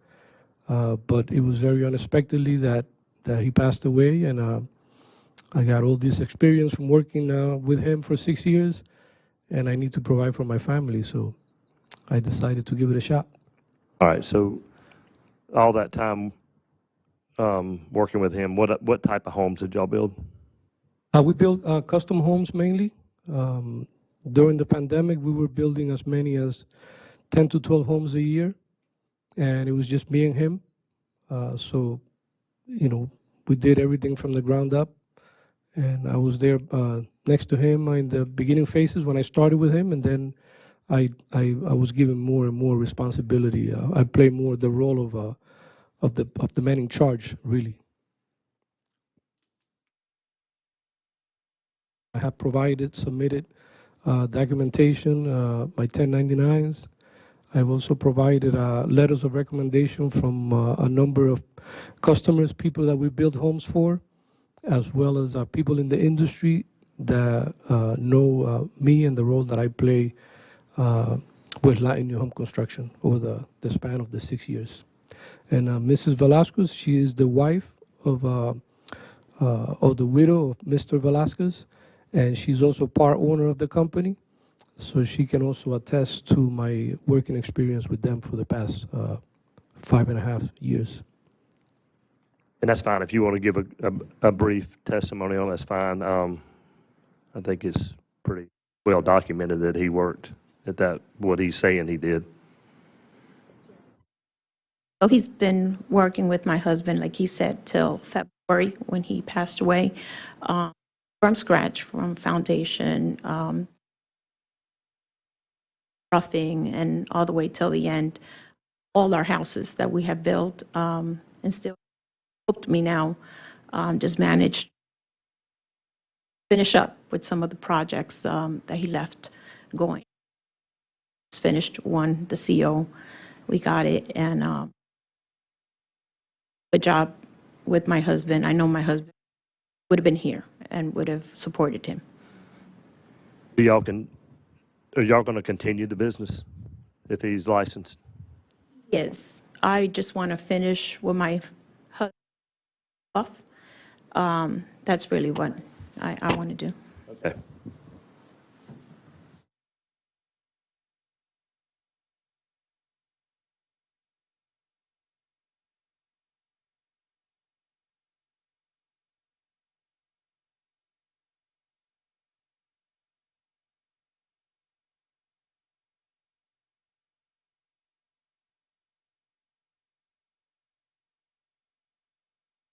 But it was very unexpectedly that he passed away, and I got all this experience from working with him for 6 years, and I need to provide for my family, so I decided to give it a shot. All right, so all that time working with him, what type of homes did y'all build? We built custom homes mainly. During the pandemic, we were building as many as 10 to 12 homes a year, and it was just me and him. So, we did everything from the ground up, and I was there next to him in the beginning phases when I started with him, and then I was given more and more responsibility. I played more the role of the man in charge, really. I have submitted documentation, my 1099s. I've also provided letters of recommendation from a number of customers, people that we build homes for, as well as people in the industry that know me and the role that I play with Latin New Home Construction over the span of the 6 years. And Mrs. Velasquez, she is the wife of the widow of Mr. Velasquez, and she's also part owner of the company. So she can also attest to my working experience with them for the past 5.5 years. And that's fine. If you want to give a brief testimony on, that's fine. I think it's pretty well documented that he worked at that, what he's saying he did. So he's been working with my husband, like he said, till February when he passed away, from scratch, from foundation, roughing, and all the way till the end. All our houses that we have built, and still helped me now just manage, finish up with some of the projects that he left going. Just finished one, the CO, we got it, and good job with my husband. I know my husband would have been here and would have supported him. Are y'all going to continue the business if he's licensed? Yes, I just want to finish with my husband off. That's really what I want to do. Okay.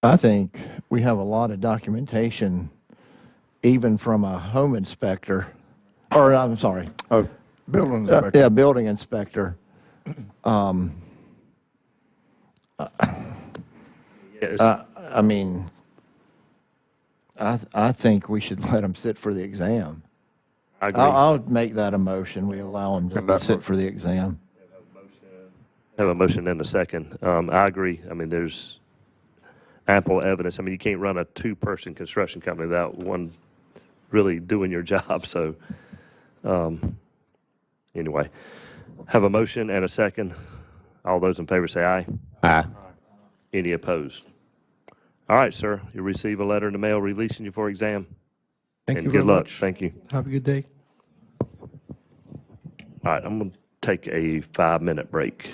I think we have a lot of documentation, even from a home inspector, or I'm sorry. Building inspector. Yeah, building inspector. Yes. I mean, I think we should let him sit for the exam. I agree. I'll make that a motion. We allow him to sit for the exam. Have a motion and a second. I agree. I mean, there's ample evidence. I mean, you can't run a two-person construction company without one really doing your job. So anyway, have a motion and a second. All those in favor say aye. Aye. Any opposed? All right, sir. You'll receive a letter in the mail releasing you for exam. Thank And you good very luck. much. Thank you. Have a good day. All right, I'm going to take a 5-minute break.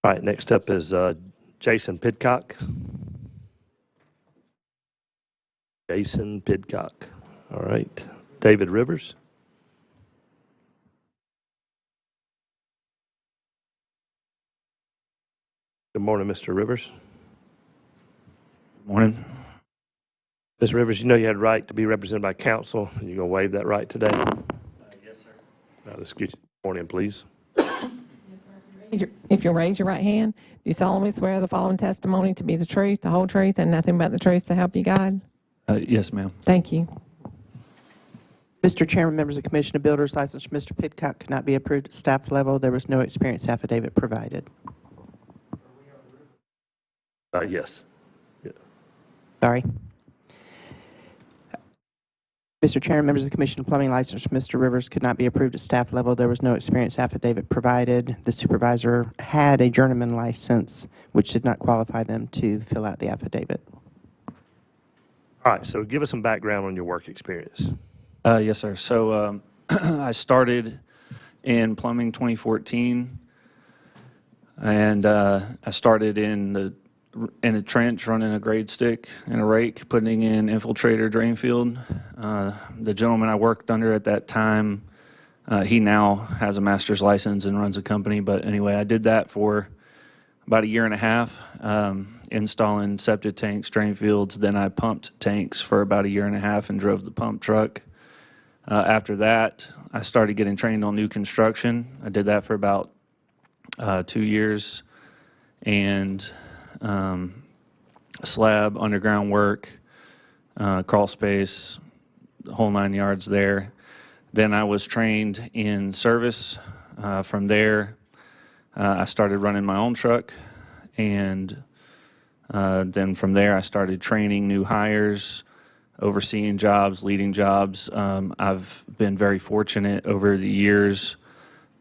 All right, next up is Jason Pidcock. Jason Pidcock. All right. David Rivers. Good morning, Mr. Rivers. Morning. Ms. Rivers, you know you had right to be represented by counsel. You're going to waive that right today? Yes, sir. Now, excuse morning, please. If you'll raise your right hand, do you solemnly swear the following testimony to be the truth, the whole truth, and nothing but the truth to help you God? Yes, ma'am. Thank you. Mr. Chairman, members of the Commission of Builders, licensed Mr. Pidcock could not be approved at staff level. There was no experience affidavit provided. Yes. Yeah. Sorry. Mr. Chairman, members of the Commission of Plumbing, licensed Mr. Rivers could not be approved at staff level. There was no experience affidavit provided. The supervisor had a journeyman license, which did not qualify them to fill out the affidavit. All right, so give us some background on your work experience. Yes, sir. So I started in plumbing 2014, and I started in a trench, running a grade stick and a rake, putting in infiltrator drain field. The gentleman I worked under at that time, he now has a master's license and runs a company. But anyway, I did that for about a year and a half, installing septic tanks, drain fields. Then I pumped tanks for about a year and a half and drove the pump truck. After that, I started getting trained on new construction. I did that for about 2 years, and slab, underground work, crawl space, the whole 9 yards there. Then I was trained in service. From there, I started running my own truck, and then from there I started training new hires, overseeing jobs, leading jobs. I've been very fortunate over the years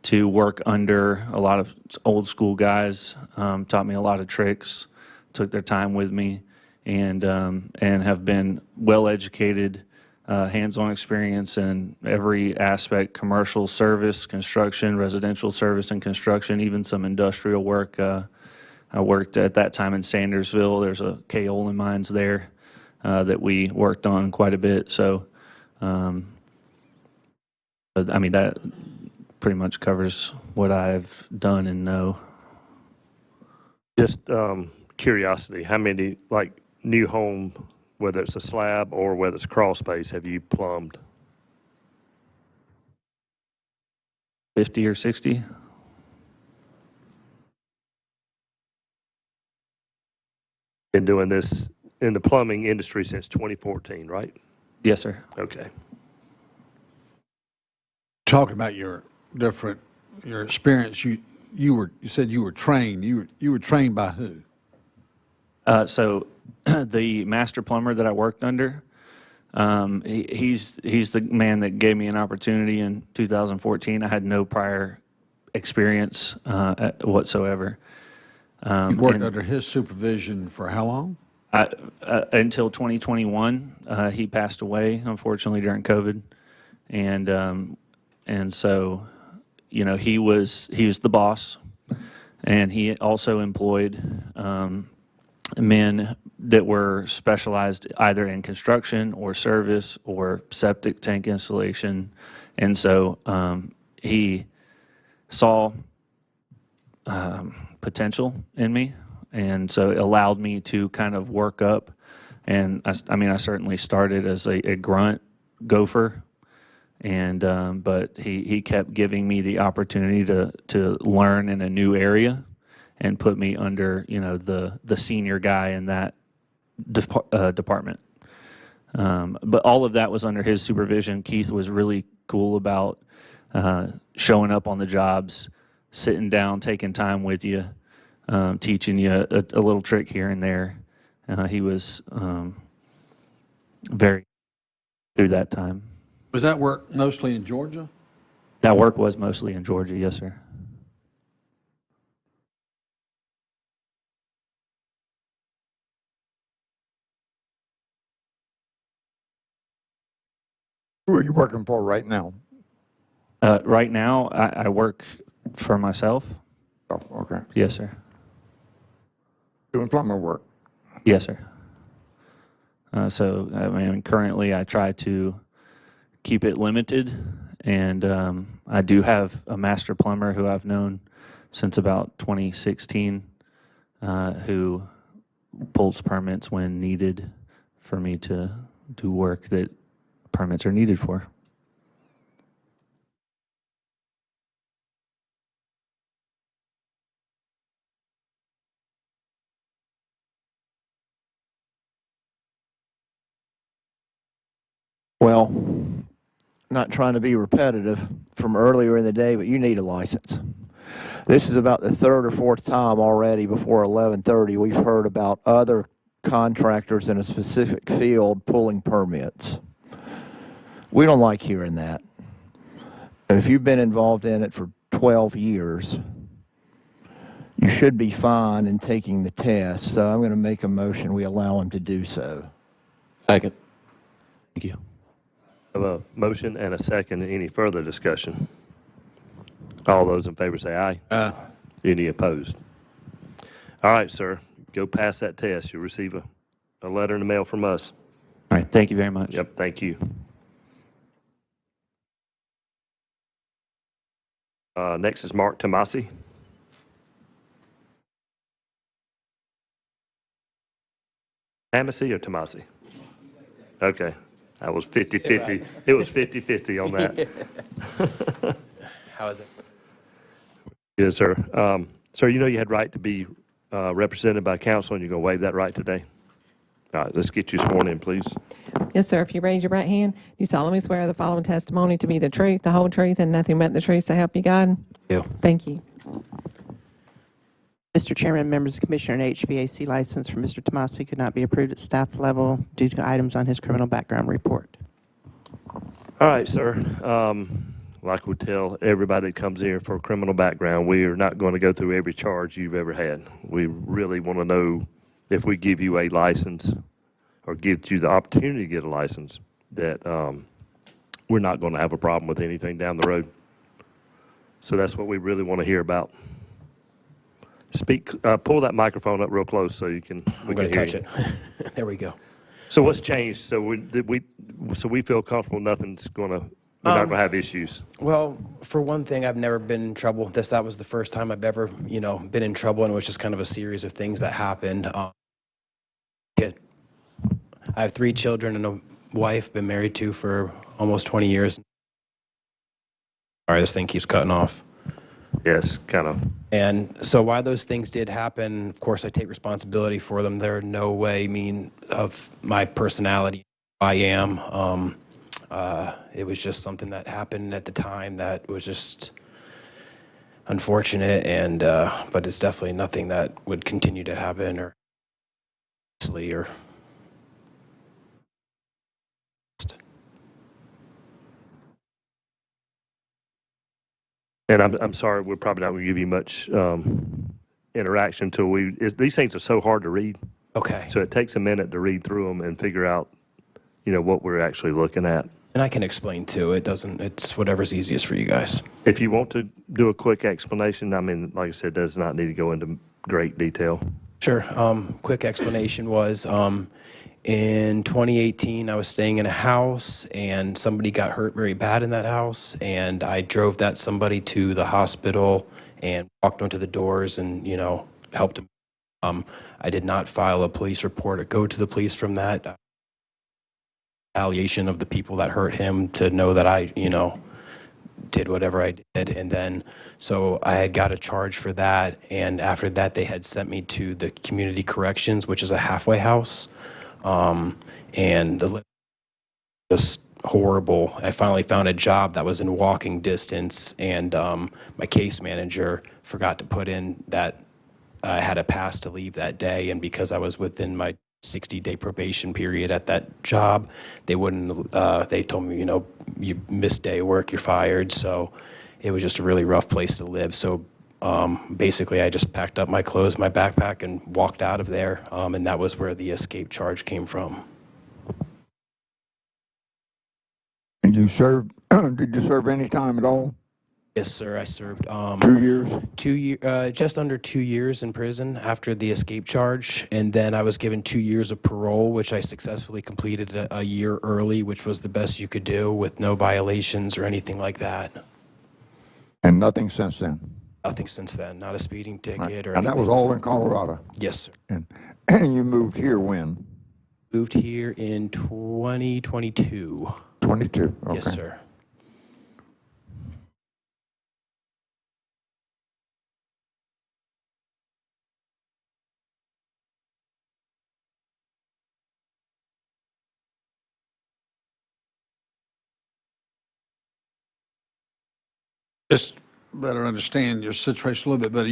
to work under a lot of old school guys, taught me a lot of tricks, took their time with me, and have been well educated, hands-on experience in every aspect: commercial service, construction, residential service and construction, even some industrial work. I worked at that time in Sandersville. There's a kaolin mines there that we worked on quite a bit. So, but I mean, that pretty much covers what I've done and know. Just curiosity, how many, like, new home, whether it's a slab or whether it's crawl space, have you plumbed? 50 or 60. Been doing this in the plumbing industry since 2014, right? Yes, sir. Okay. Talking about your experience, you said you were trained. You were trained by who? So the master plumber that I worked under, he's the man that gave me an opportunity in 2014. I had no prior experience whatsoever. You worked under his supervision for how long? Until 2021. He passed away, unfortunately, during COVID, and so, you know, he was the boss, and he also employed men that were specialized either in construction or service or septic tank installation, and so he saw potential in me, and so it allowed me to kind of work up. And I mean, I certainly started as a grunt gopher, and but he kept giving me the opportunity to learn in a new area and put me under, you know, the senior guy in that department. But all of that was under his supervision. Keith was really cool about showing up on the jobs, sitting down, taking time with you, teaching you a little trick here and there. He was very through that time. Was that work mostly in Georgia? That work was mostly in Georgia, yes, sir. Who are you working for right now? Right now, I work for myself. Oh, okay. Yes, sir. Doing plumbing work. Yes, sir. So, I mean, currently I try to keep it limited, and I do have a master plumber who I've known since about 2016, who pulls permits when needed for me to do work that permits are needed for. Well, not trying to be repetitive from earlier in the day, but you need a license. This is about the third or fourth time already before 11:30 we've heard about other contractors in a specific field pulling permits. We don't like hearing that. If you've been involved in it for 12 years, you should be fine in taking the test. So I'm going to make a motion we allow him to do so. Second. Thank you. I have a motion and a second. Any further discussion? All those in favor say aye. Aye. Any opposed? All right, sir. Go pass that test. You'll receive a letter in the mail from us. All right, thank you very much. Yep, thank you. Next is Mark Tomasi. Tomasi or Tomasi? Okay. I was 50-50. It was 50-50 on that. How is it? Yes, sir. Sir, you know you had right to be represented by counsel, and you're going to waive that right today? All right, let's get you sworn in, please. Yes, sir. If you raise your right hand, do you solemnly swear the following testimony to be the truth, the whole truth, and nothing but the truth, so help you God? Yeah. Thank you. Mr. Chairman, members of the Commission, an HVAC license for Mr. Tomasi could not be approved at staff level due to items on his criminal background report. All right, sir. Like we tell everybody that comes here for a criminal background, we are not going to go through every charge you've ever had. We really want to know if we give you a license or give you the opportunity to get a license, that we're not going to have a problem with anything down the road. So that's what we really want to hear about. Pull that microphone up real close so you can. I'm going to touch it. There we go. So what's changed? So we feel comfortable. Nothing's going to. We're not going to have issues. Well, for one thing, I've never been in trouble with this. That was the first time I've ever, been in trouble, and it was just kind of a series of things that happened. I have 3 children and a wife, been married to for almost 20 years. Sorry, this thing keeps cutting off. Yes, kind of. And so why those things did happen, of course, I take responsibility for them. They're no way mean of my personality. I am. It was just something that happened at the time that was just unfortunate, and but it's definitely nothing that would continue to happen or. And I'm sorry, we're probably not going to give you much interaction until these things are so hard to read. Okay. So it takes a minute to read through them and figure out, what we're actually looking at. And I can explain too. It's whatever's easiest for you guys. If you want to do a quick explanation, I mean, like I said, does not need to go into great detail. Sure. Quick explanation was, in 2018, I was staying in a house and somebody got hurt very bad in that house, and I drove that somebody to the hospital and walked onto the doors and, helped him. I did not file a police report or go to the police from that. Retaliation of the people that hurt him to know that I, did whatever I did. And then, so I had got a charge for that. And after that, they had sent me to the community corrections, which is a halfway house. And the just horrible. I finally found a job that was in walking distance, and my case manager forgot to put in that I had a pass to leave that day, and because I was within my 60-day probation period at that job, they wouldn't. They told me, you missed day of work, you're fired. So it was just a really rough place to live. So basically, I just packed up my clothes, my backpack, and walked out of there. And that was where the escape charge came from. And did you serve any time at all? Yes, sir. I served 2 years? 2 year, just under 2 years in prison after the escape charge, and then I was given 2 years of parole, which I successfully completed a year early, which was the best you could do with no violations or anything like that. And nothing since then? Nothing since then. Not a speeding ticket or And that anything. was all in Colorado? Yes, sir. And you moved here when? Moved here in 2022. 22, okay. Yes, sir. Just better understand your situation a little bit better.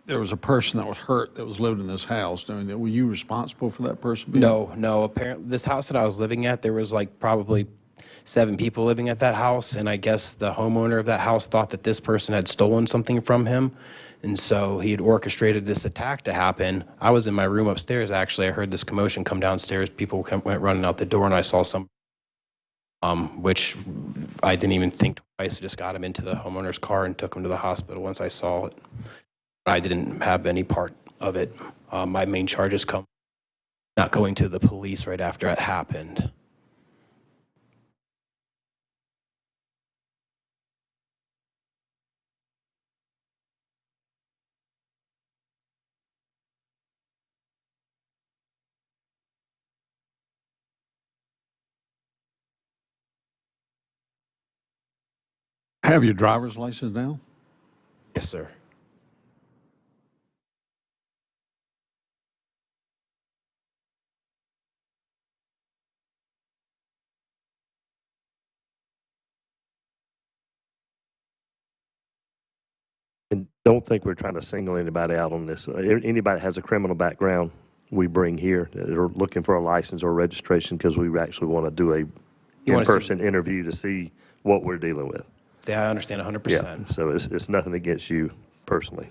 There was a person that was hurt that was living in this house. I mean, were you responsible for that person? No. Apparently, this house that I was living at, there was like probably 7 people living at that house, and I guess the homeowner of that house thought that this person had stolen something from him, and so he had orchestrated this attack to happen. I was in my room upstairs, actually. I heard this commotion come downstairs. People went running out the door, and I saw some, which I didn't even think twice. I just got him into the homeowner's car and took him to the hospital once I saw it. I didn't have any part of it. My main charges come not going to the police right after it happened. Have your driver's license now? Yes, sir. And don't think we're trying to single anybody out on this. Anybody that has a criminal background, we bring here that are looking for a license or registration because we actually want to do a wanna see- in-person interview to see what we're dealing with. Yeah, I understand 100%. Yeah, so it's nothing against you personally.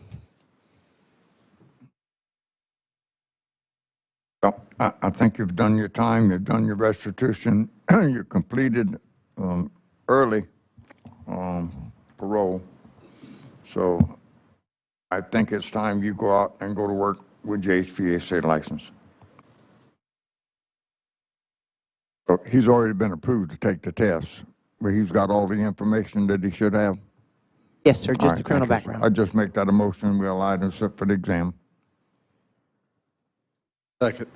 Well, I think you've done your time, you've done your restitution, you completed early parole. So I think it's time you go out and go to work with your HVAC license. So he's already been approved to take the test, but he's got all the information that he should have? Yes, sir, All just right, the criminal thank you, sir. background. I just make that a motion, we allow him to sit for the exam. Second.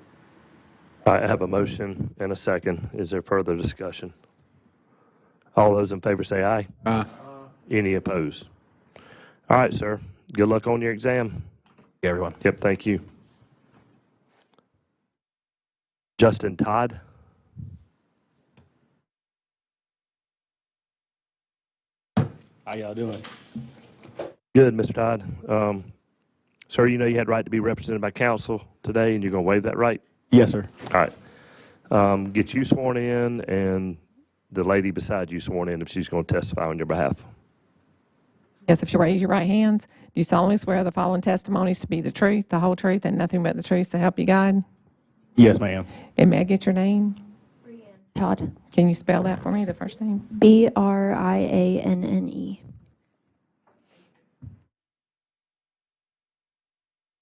I have a motion and a second. Is there further discussion? All those in favor say aye. Aye. Any opposed? All right, sir. Good luck on your exam. Yeah, everyone. Yep, thank you. Justin Todd. How y'all doing? Good, Mr. Todd. Sir, you know you had right to be represented by counsel today, and you're going to waive that right? Yes, sir. All right. Get you sworn in and the lady beside you sworn in if she's going to testify on your behalf. Yes, if you raise your right hands, do you solemnly swear the following testimonies to be the truth, the whole truth, and nothing but the truth to help you God? Yes, ma'am. And may I get your name? Todd. Can you spell that for me, the first name? Brianne.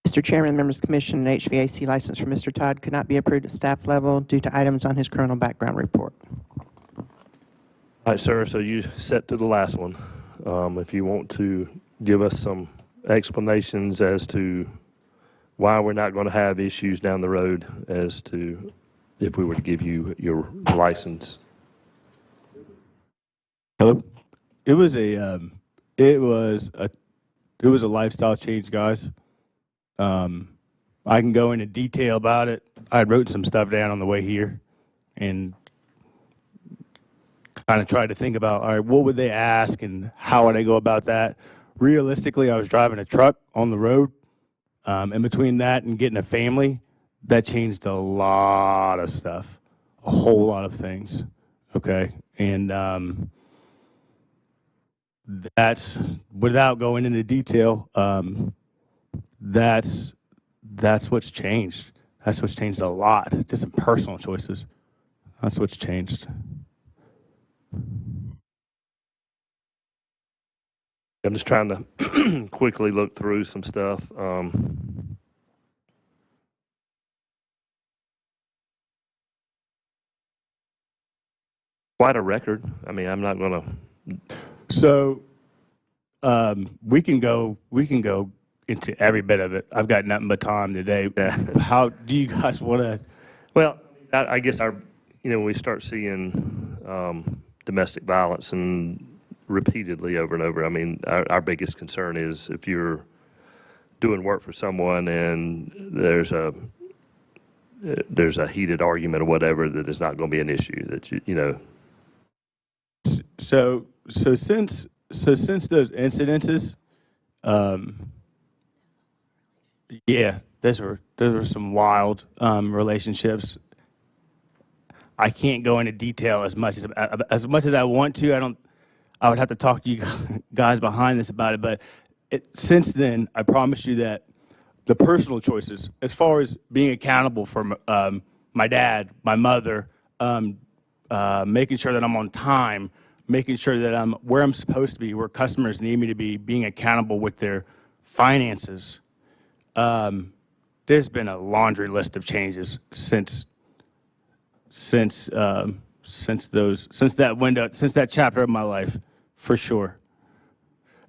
Mr. Chairman, members of the commission, an HVAC license for Mr. Todd could not be approved at staff level due to items on his criminal background report. All right, sir, so you set to the last one. If you want to give us some explanations as to why we're not going to have issues down the road as to if we were to give you your license. Hello. It was a lifestyle change, guys. I can go into detail about it. I wrote some stuff down on the way here and kind of tried to think about, all right, what would they ask and how would I go about that? Realistically, I was driving a truck on the road. In between that and getting a family, that changed a lot of stuff, a whole lot of things. Okay. And that's, without going into detail, that's what's changed. That's what's changed a lot, just in personal choices. That's what's changed. I'm just trying to quickly look through some stuff. Quite a record. I mean, I'm not going to. So we can go into every bit of it. I've got nothing but time today. How do you guys want to? Well, I guess when we start seeing domestic violence and repeatedly over and over, I mean, our biggest concern is if you're doing work for someone and there's a heated argument or whatever, that it's not going to be an issue. That you know. So since those incidences, yeah, those were some wild relationships. I can't go into detail as much as I want to. I would have to talk to you guys behind this about it. But since then, I promise you that the personal choices, as far as being accountable for my dad, my mother, making sure that I'm on time, making sure that I'm where I'm supposed to be, where customers need me to be, being accountable with their finances. There's been a laundry list of changes since that chapter of my life, for sure.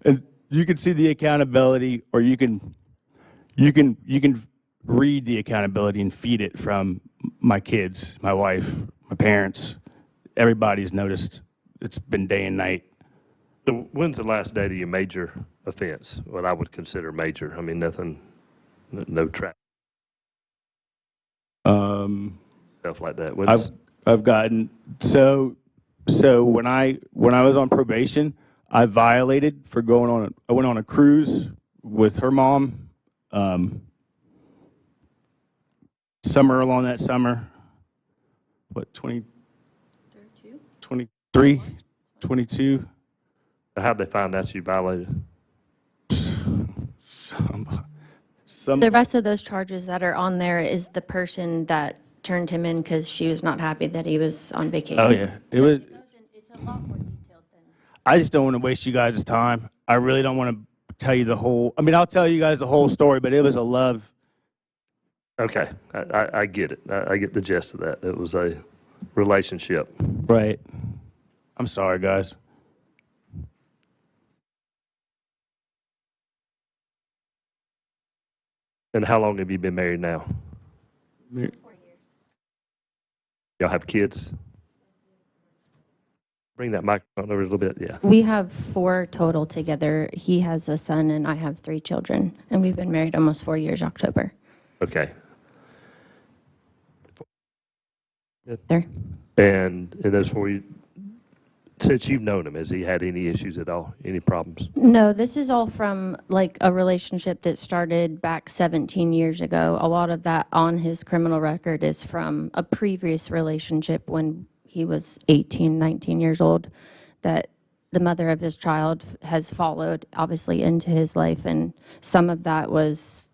And you can see the accountability, or you can read the accountability and feed it from my kids, my wife, my parents. Everybody's noticed. It's been day and night. So when's the last date of your major offense? What I would consider major. I mean, nothing, no trap. Stuff like that. I've gotten so when I was on probation, I violated for I went on a cruise with her mom. Somewhere along that summer, what, 23, 22. How'd they find out you violated? The rest of those charges that are on there is the person that turned him in because she was not happy that he was on vacation. Oh yeah, it was. It's a lot more detailed than. I just don't want to waste you guys' time. I really don't want to tell you the whole. I mean, I'll tell you guys the whole story, but it was a love. Okay, I get it. I get the gist of that. It was a relationship. Right. I'm sorry, guys. And how long have you been married now? 4 years. Y'all have kids? Bring that microphone over a little bit, yeah. We have 4 total together. He has a son and I have 3 children. And we've been married almost 4 years, October. Okay. There. And in those 4 years, since you've known him, has he had any issues at all? Any problems? No, this is all from like a relationship that started back 17 years ago. A lot of that on his criminal record is from a previous relationship when he was 18, 19 years old, that the mother of his child has followed obviously into his life. And some of that was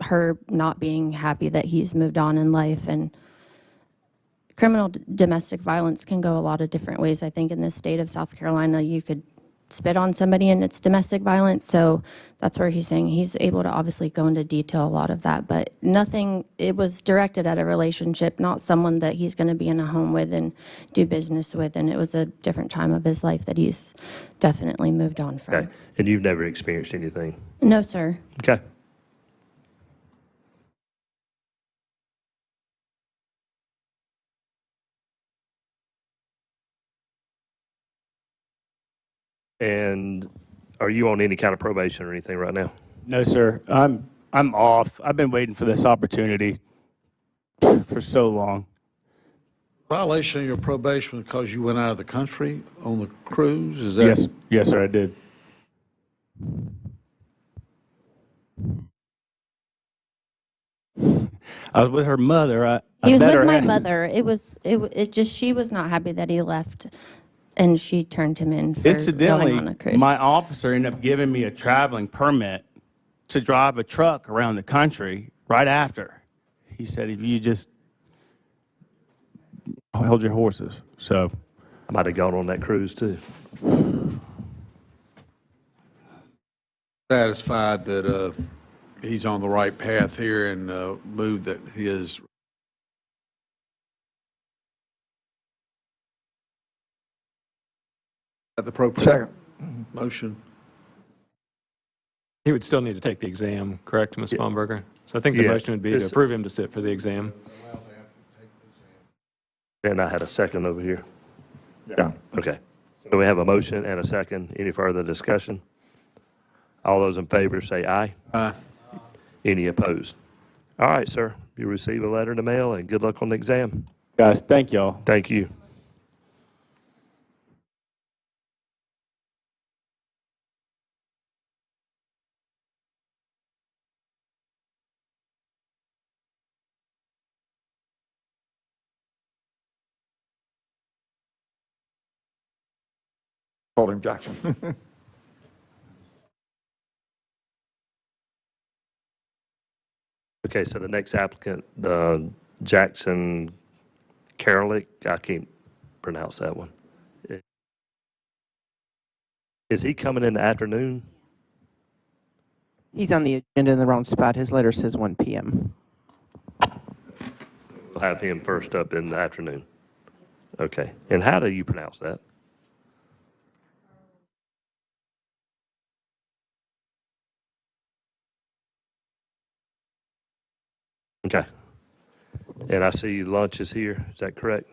her not being happy that he's moved on in life. And criminal domestic violence can go a lot of different ways. I think in the state of South Carolina, you could spit on somebody and it's domestic violence. So that's where he's saying he's able to obviously go into detail a lot of that, but nothing, it was directed at a relationship, not someone that he's going to be in a home with and do business with. And it was a different time of his life that he's definitely moved on from. Okay. And you've never experienced anything? No, sir. Okay. And are you on any kind of probation or anything right now? No, sir. I'm off. I've been waiting for this opportunity for so long. Violation of your probation because you went out of the country on the cruise? Is that? Yes, sir, I did. I was with her mother. He was with my mother. It just, she was not happy that he left. And she turned him in for Incidentally, going on a cruise. my officer ended up giving me a traveling permit to drive a truck around the country right after. He said, if you just hold your horses. So I might have gone on that cruise too. Satisfied that he's on the right path here and move that his at the appropriate Second. motion. He would still need to take the exam, correct, Ms. Baumberger? So I think the Yeah. motion would be to It's- approve him to sit for the exam. And I had a second over here. Yeah. Okay. So we have a motion and a second. Any further discussion? All those in favor say aye. Aye. Any opposed? All right, sir. You receive a letter in the mail, and good luck on the exam. Guys, thank y'all. Thank you. Called him Jackson. Okay, so the next applicant, Jackson Karalik, I can't pronounce that one. Is he coming in the afternoon? He's on the agenda in the wrong spot. His letter says 1 PM. We'll have him first up in the afternoon. Okay. And how do you pronounce that? Okay. And I see lunch is here. Is that correct?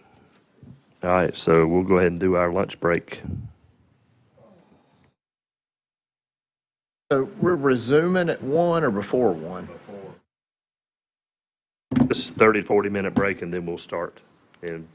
All right, so we'll go ahead and do our lunch break. So we're resuming at 1 or before 1? This 30, 40-minute break, and then we'll start. And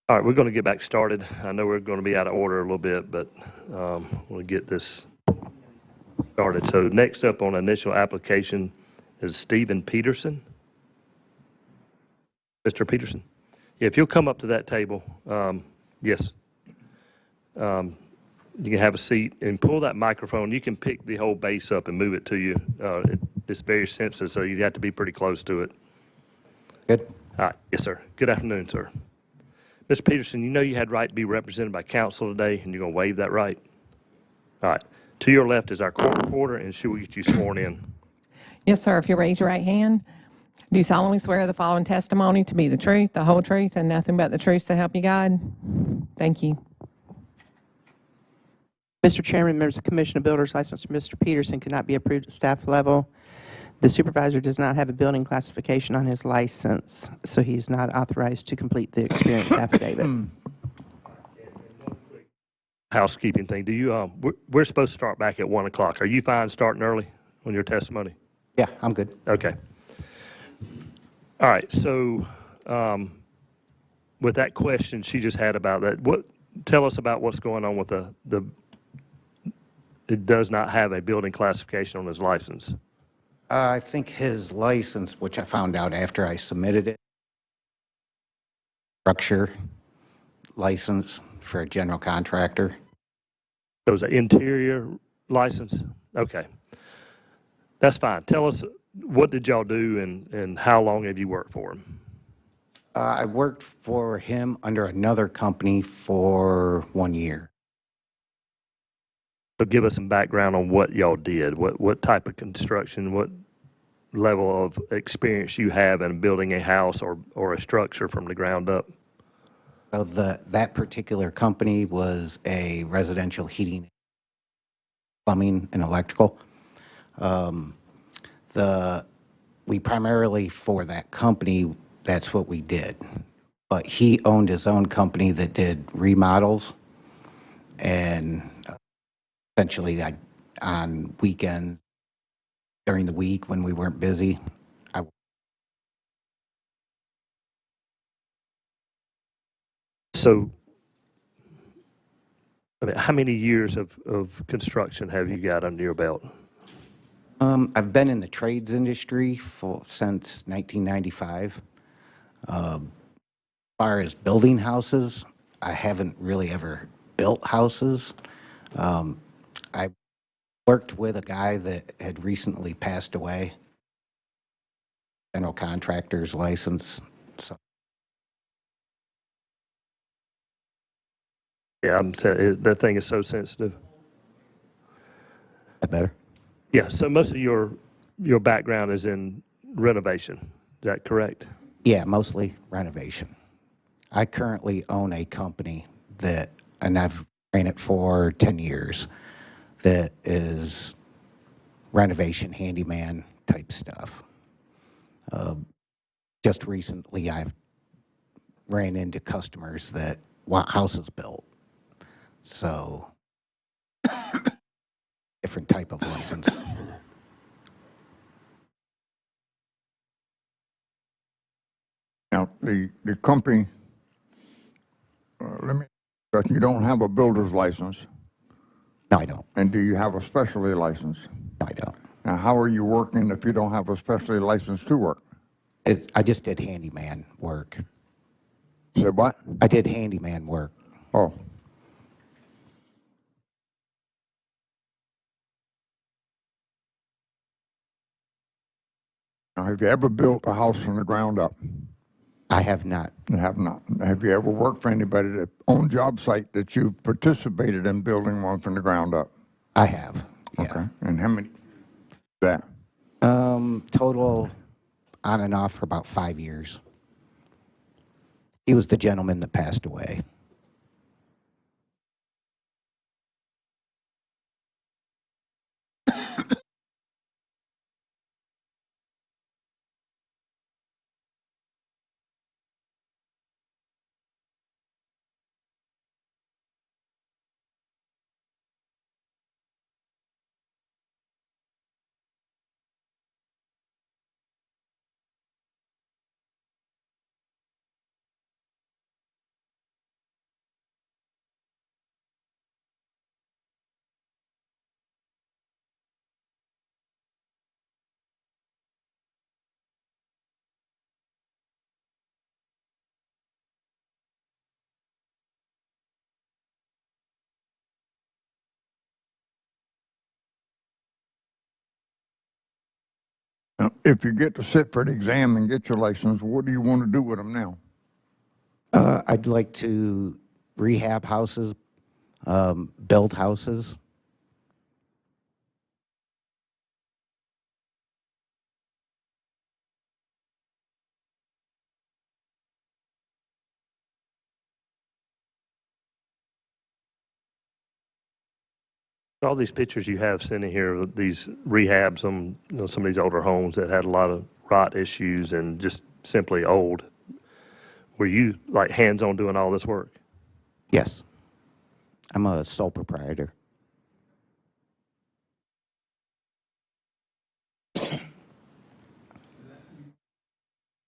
All right, we're going to get back started. I know we're going to be out of order a little bit, but we'll get this started. So next up on initial application is Stephen Peterson. Mr. Peterson. Yeah, if you'll come up to that table, yes. You can have a seat and pull that microphone. You can pick the whole base up and move it to you. It's very sensitive, so you have to be pretty close to it. Good. All right, yes, sir. Good afternoon, sir. Mr. Peterson, you know you had right to be represented by counsel today, and you're going to waive that right? All right. To your left is our court reporter, and she will get you sworn in. Yes, sir. If you raise your right hand, do you solemnly swear the following testimony to be the truth, the whole truth, and nothing but the truth to help you God? Thank you. Mr. Chairman, members of the Commission of Builders, licensed Mr. Peterson cannot be approved at staff level. The supervisor does not have a building classification on his license, so he's not authorized to complete the experience affidavit. Housekeeping thing. Do you? We're supposed to start back at 1 o'clock. Are you fine starting early on your testimony? Yeah, I'm good. Okay. All right. So, with that question she just had about that, tell us about what's going on with the. It does not have a building classification on his license. I think his license, which I found out after I submitted it, structure license for a general contractor. So it's an interior license? Okay. That's fine. Tell us, what did y'all do and how long have you worked for him? I worked for him under another company for 1 year. So give us some background on what y'all did. What type of construction, what level of experience you have in building a house or a structure from the ground up? So that particular company was a residential heating, plumbing, and electrical. We primarily, for that company, that's what we did. But he owned his own company that did remodels, and essentially on weekends, during the week when we weren't busy, So, I mean, how many years of construction have you got under your belt? I've been in the trades industry since 1995. As far as building houses, I haven't really ever built houses. I worked with a guy that had recently passed away, general contractor's license. So Yeah, I'm saying that thing is so sensitive. that better? Yeah, so most of your background is in renovation. Is that correct? Yeah, mostly renovation. I currently own a company and I've ran it for 10 years, that is renovation handyman type stuff. Just recently, I've ran into customers that want houses built. So, different type of license. Now, the company, you don't have a builder's license? No, I don't. And do you have a specialty license? No, I don't. Now, how are you working if you don't have a specialty license to work? I just did handyman work. Say what? I did handyman work. Oh. Now, have you ever built a house from the ground up? I have not. You have not. Have you ever worked for anybody that on job site that you've participated in building one from the ground up? I have. Yeah. Okay. And how many? That? Total on and off for about 5 years. He was the gentleman that passed away. Now, if you get to sit for the exam and get your license, what do you want to do with them now? I'd like to rehab houses, build houses. All these pictures you have sitting here, of these rehabs, some of these older homes that had a lot of rot issues and just simply old. Were you like hands-on doing all this work? Yes. I'm a sole proprietor.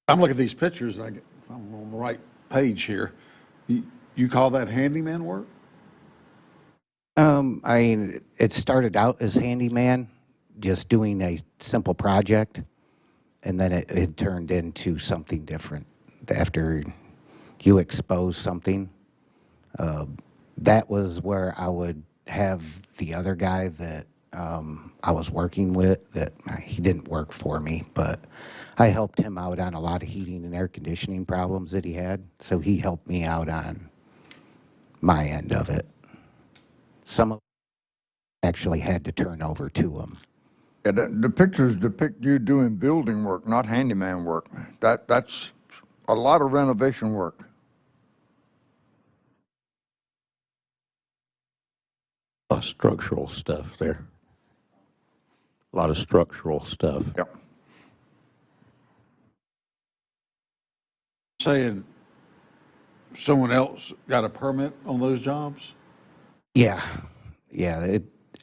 I'm looking at these pictures, and I'm on the right page here. You call that handyman work? I mean, it started out as handyman, just doing a simple project, and then it turned into something different. After you expose something, that was where I would have the other guy that I was working with, that he didn't work for me, but I helped him out on a lot of heating and air conditioning problems that he had, so he helped me out on my end of it. Some of actually had to turn over to him. Yeah, the pictures depict you doing building work, not handyman work. That's a lot of renovation work. A lot of structural stuff there. A lot of structural stuff. Yep. Saying someone else got a permit on those jobs? Yeah,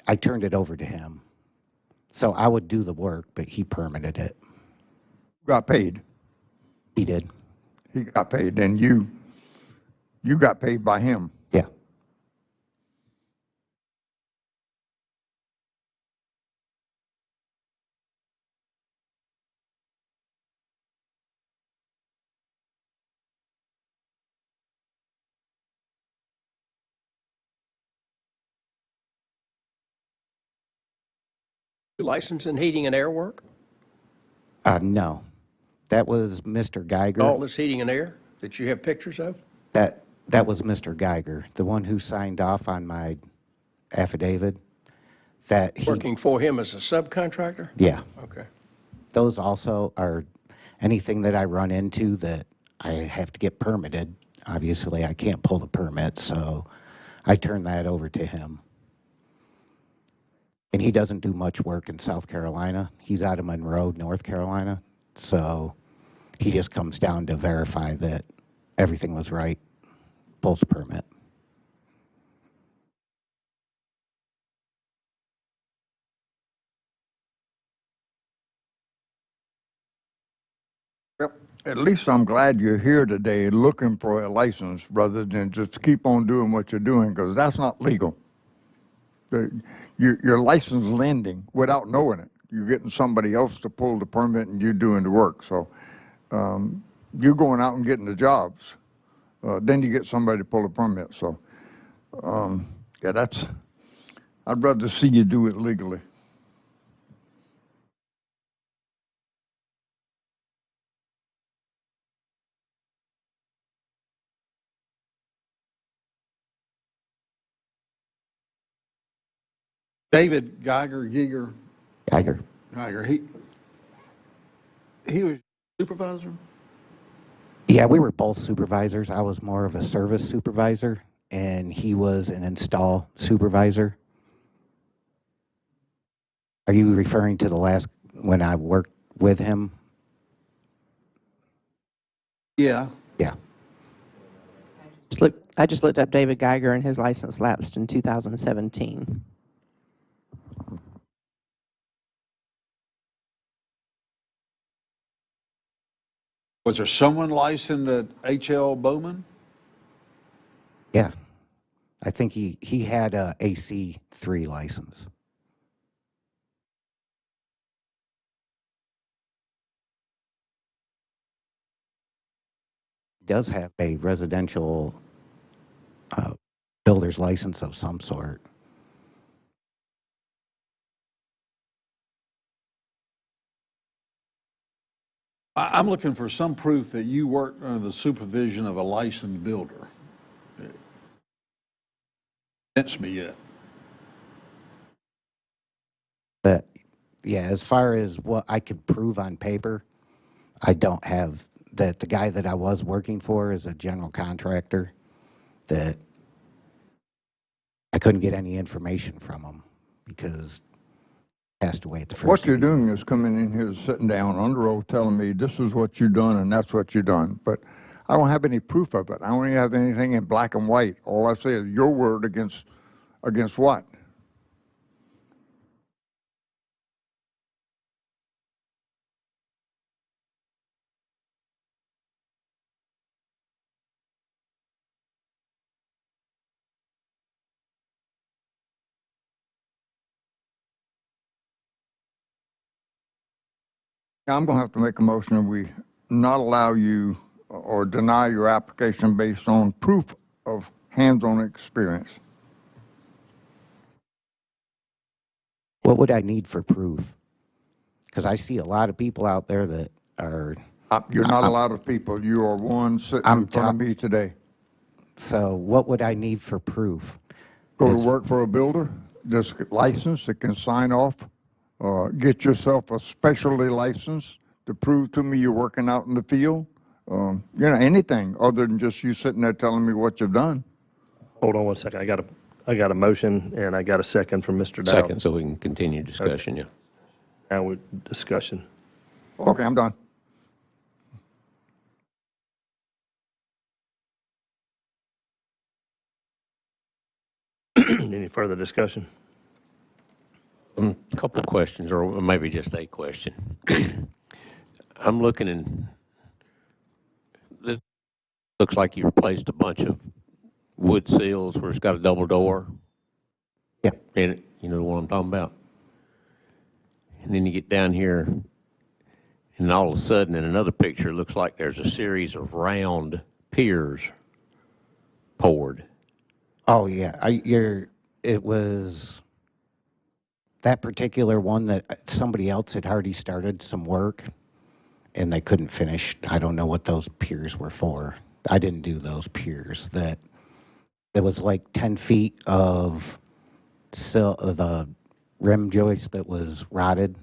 I turned it over to him. So I would do the work, but he permitted it. Got paid. He did. He got paid, and you got paid by him. Yeah. License in heating and air work? No, that was Mr. Geiger. All this heating and air that you have pictures of? That was Mr. Geiger, the one who signed off on my affidavit. That he, Working for him as a subcontractor? yeah, Okay. those also are anything that I run into that I have to get permitted. Obviously, I can't pull the permit, so I turn that over to him. And he doesn't do much work in South Carolina. He's out of Monroe, North Carolina. So he just comes down to verify that everything was right, pulls the permit. Yep. At least I'm glad you're here today looking for a license rather than just keep on doing what you're doing, because that's not legal. You're license lending without knowing it. You're getting somebody else to pull the permit and you're doing the work. So you're going out and getting the jobs. Then you get somebody to pull the permit. So yeah, I'd rather see you do it legally. David Geiger, Geiger. he was supervisor? Yeah, we were both supervisors. I was more of a service supervisor, and he was an install supervisor. Are you referring to the last, when I worked with him? Yeah. Yeah. I just looked up David Geiger, and his license lapsed in 2017. Was there someone licensed at H.L. Bowman? Yeah. I think he had a AC3 license. Does have a residential builder's license of some sort. I'm looking for some proof that you worked under the supervision of a licensed builder. Convince me yet. But, yeah, as far as what I could prove on paper, I don't have that. The guy that I was working for is a general contractor that I couldn't get any information from him because he passed away at the first. What you're doing is coming in here, sitting down under oath, telling me this is what you've done and that's what you've done. But I don't have any proof of it. I don't even have anything in black and white. All I say is your word against what? I'm going to have to make a motion that we not allow you or deny your application based on proof of hands-on experience. What would I need for proof? Because I see a lot of people out there that are. You're not a lot of people. You are one sitting in front of me today. So what would I need for proof? Go to work for a builder, just get licensed that can sign off. Get yourself a specialty license to prove to me you're working out in the field. Anything other than just you sitting there telling me what you've done. Hold on one second. I got a motion and I got a second from Mr. Dowd. Second, so we can continue discussion, yeah. Now we're discussion. Okay, I'm done. Any further discussion? A couple of questions, or maybe just a question. I'm looking and this looks like you replaced a bunch of wood seals where it's got a double door. Yeah. And you know what I'm talking about. And then you get down here, and all of a sudden, in another picture, it looks like there's a series of round piers poured. Oh yeah, it was that particular one that somebody else had already started some work and they couldn't finish. I don't know what those piers were for. I didn't do those piers. That there was like 10 feet of the rim joist that was rotted.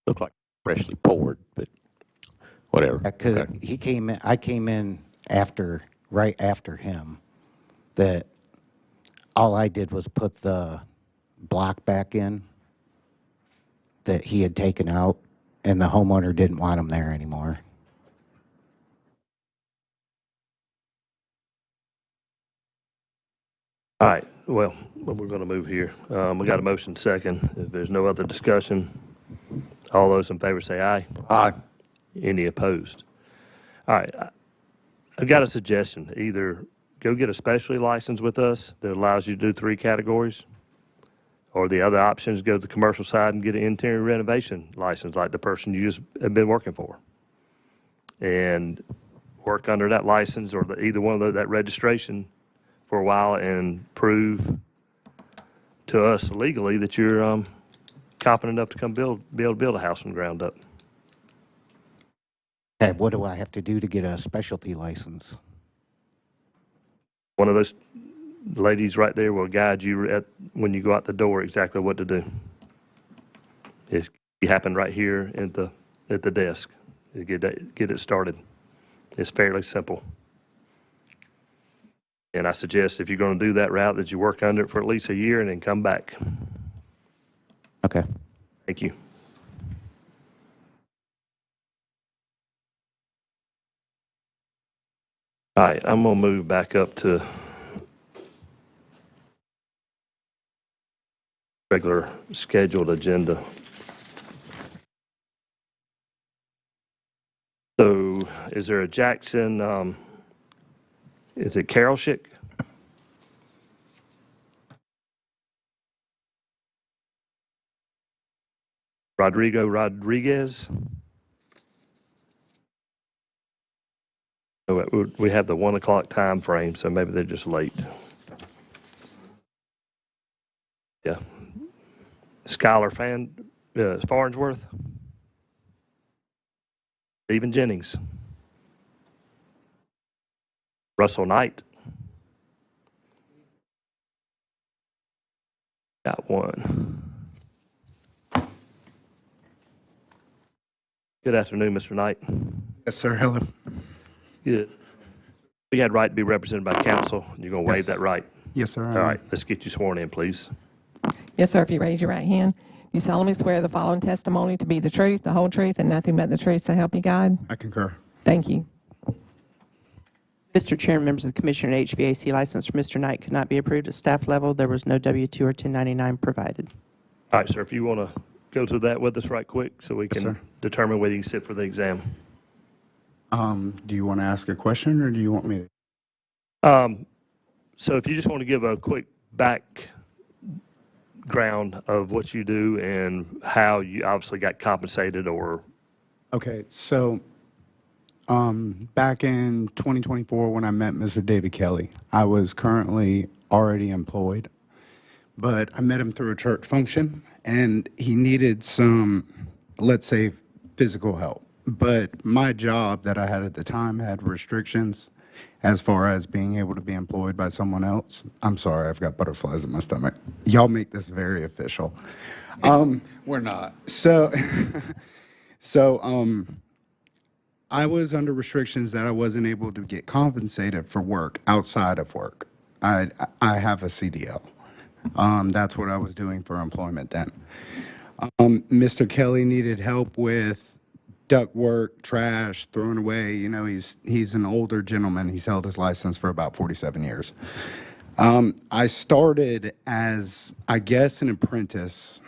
Looked like freshly poured, but whatever. Because Okay. I came in right after him. That all I did was put the block back in that he had taken out, and the homeowner didn't want him there anymore. All right, well, we're going to move here. We got a motion second. If there's no other discussion, all those in favor say aye. Aye. Any opposed? All right, I've got a suggestion. Either go get a specialty license with us that allows you to do 3 categories, or the other option is go to the commercial side and get an interior renovation license like the person you just have been working for. And work under that license or either one of that registration for a while and prove to us legally that you're competent enough to come be able to build a house from the ground up. Okay, what do I have to do to get a specialty license? One of those ladies right there will guide you when you go out the door exactly what to do. It happened right here at the desk. You get it started. It's fairly simple. And I suggest if you're going to do that route that you work under it for at least a year and then come back. Okay. Thank you. All right, I'm going to move back up to regular scheduled agenda. So is there a Jackson, is it Carol Schick? Rodrigo Rodriguez? So we have the 1 o'clock time frame, so maybe they're just late. Yeah. Skylar Farnsworth. Stephen Jennings. Russell Knight. Got one. Good afternoon, Mr. Knight. Yes, sir. Hello. Good. You had right to be represented by counsel. You're going to waive that right? Yes, sir. All right, let's get you sworn in, please. Yes, sir. If you raise your right hand, you solemnly swear the following testimony to be the truth, the whole truth, and nothing but the truth, so help you God? I concur. Thank you. Mr. Chair, members of the Commission, an HVAC license for Mr. Knight could not be approved at staff level. There was no W-2 or 1099 provided. All right, sir, if you want to go through that with us right quick so we Yes, can sir. determine whether you can sit for the exam. Do you want to ask a question or do you want me to? So if you just want to give a quick background of what you do and how you obviously got compensated or. Okay, so back in 2024 when I met Mr. David Kelly, I was currently already employed, but I met him through a church function and he needed some, let's say, physical help. But my job that I had at the time had restrictions as far as being able to be employed by someone else. I'm sorry, I've got butterflies in my stomach. Y'all make this very official. We're not. So, I was under restrictions that I wasn't able to get compensated for work outside of work. I have a CDL. That's what I was doing for employment then. Mr. Kelly needed help with duct work, trash, thrown away. You know, he's an older gentleman. He's held his license for about 47 years. I started as, I guess, an apprentice,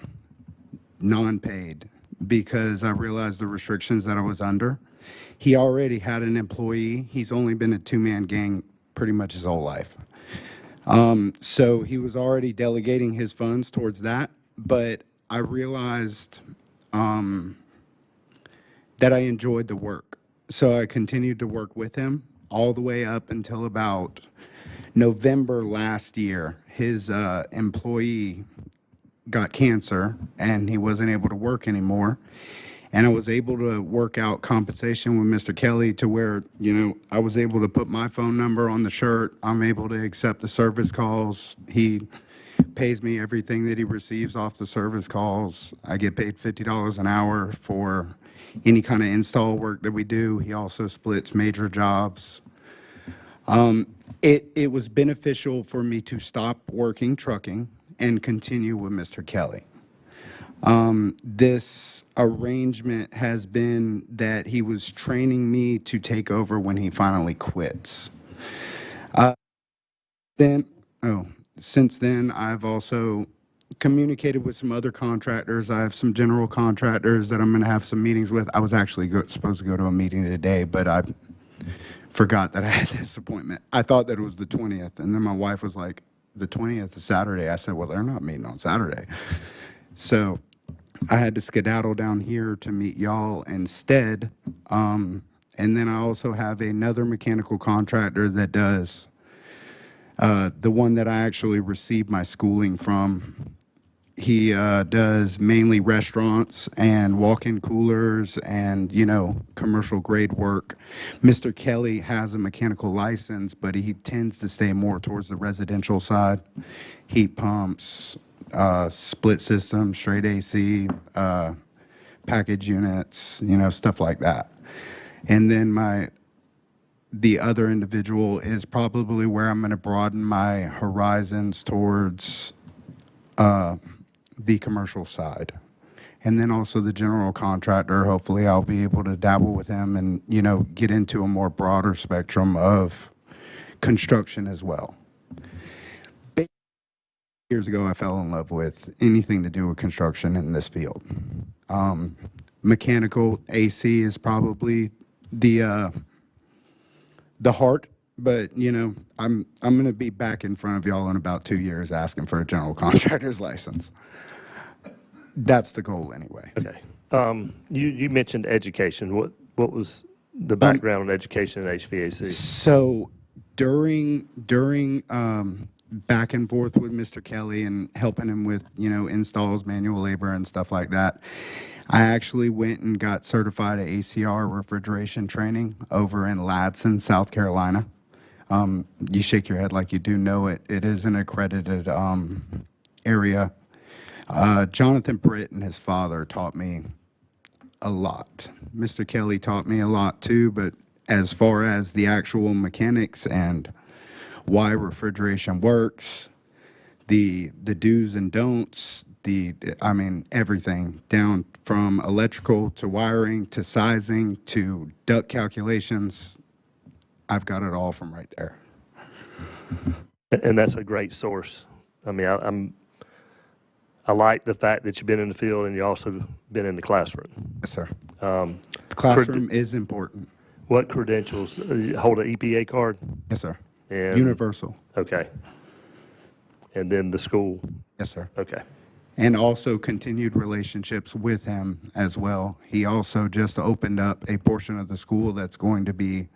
non-paid, because I realized the restrictions that I was under. He already had an employee. He's only been a two-man gang pretty much his whole life. So he was already delegating his funds towards that, but I realized that I enjoyed the work. So I continued to work with him all the way up until about November last year. His employee got cancer and he wasn't able to work anymore. And I was able to work out compensation with Mr. Kelly to where, you know, I was able to put my phone number on the shirt. I'm able to accept the service calls. He pays me everything that he receives off the service calls. I get paid $50 an hour for any kind of install work that we do. He also splits major jobs. It was beneficial for me to stop working trucking and continue with Mr. Kelly. This arrangement has been that he was training me to take over when he finally quits. Since then, I've also communicated with some other contractors. I have some general contractors that I'm going to have some meetings with. I was actually supposed to go to a meeting today, but I forgot that I had this appointment. I thought that it was the 20th, and then my wife was like, the 20th is Saturday. I said, well, they're not meeting on Saturday. So I had to skedaddle down here to meet y'all instead. And then I also have another mechanical contractor that does the one that I actually received my schooling from. He does mainly restaurants and walk-in coolers and, you know, commercial grade work. Mr. Kelly has a mechanical license, but he tends to stay more towards the residential side. Heat pumps, split systems, straight AC, package units, you know, stuff like that. And then the other individual is probably where I'm going to broaden my horizons towards the commercial side. And then also the general contractor, hopefully I'll be able to dabble with him and, you know, get into a more broader spectrum of construction as well. Years ago, I fell in love with anything to do with construction in this field. Mechanical AC is probably the heart, but you know, I'm going to be back in front of y'all in about 2 years asking for a general contractor's license. That's the goal anyway. Okay. You mentioned education. What was the background in education and HVAC? So during back and forth with Mr. Kelly and helping him with, installs, manual labor and stuff like that, I actually went and got certified at ACR refrigeration training over in Ladson, South Carolina. You shake your head like you do know it. It is an accredited area. Jonathan Britt and his father taught me a lot. Mr. Kelly taught me a lot too, but as far as the actual mechanics and why refrigeration works, the do's and don'ts, everything down from electrical to wiring to sizing to duct calculations, I've got it all from right there. And that's a great source. I mean, I like the fact that you've been in the field and you also been in the classroom. Yes, sir. The classroom is important. What credentials? You hold an EPA card? Yes, sir. And, Universal. Okay. And then the school? Yes, sir. Okay. And also continued relationships with him as well. He also just opened up a portion of the school that's going to be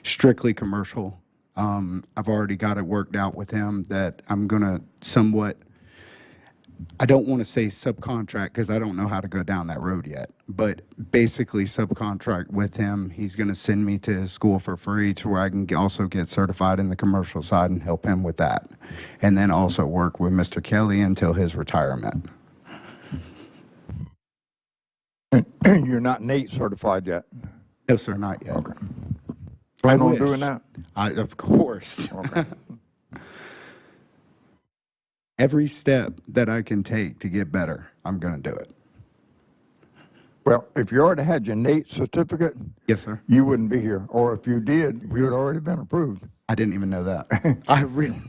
strictly commercial. I've already got it worked out with him that I'm going to somewhat, I don't want to say subcontract because I don't know how to go down that road yet, but basically subcontract with him. He's going to send me to his school for free to where I can also get certified in the commercial side and help him with that. And then also work with Mr. Kelly until his retirement. And you're not NATE certified yet? No, sir, not yet. Okay. Plan on wish. doing that? Of course. Okay. Every step that I can take to get better, I'm going to do it. Well, if you already had your NATE certificate, Yes, sir. you wouldn't be here. Or if you did, you had already been approved. I didn't even know that. I really,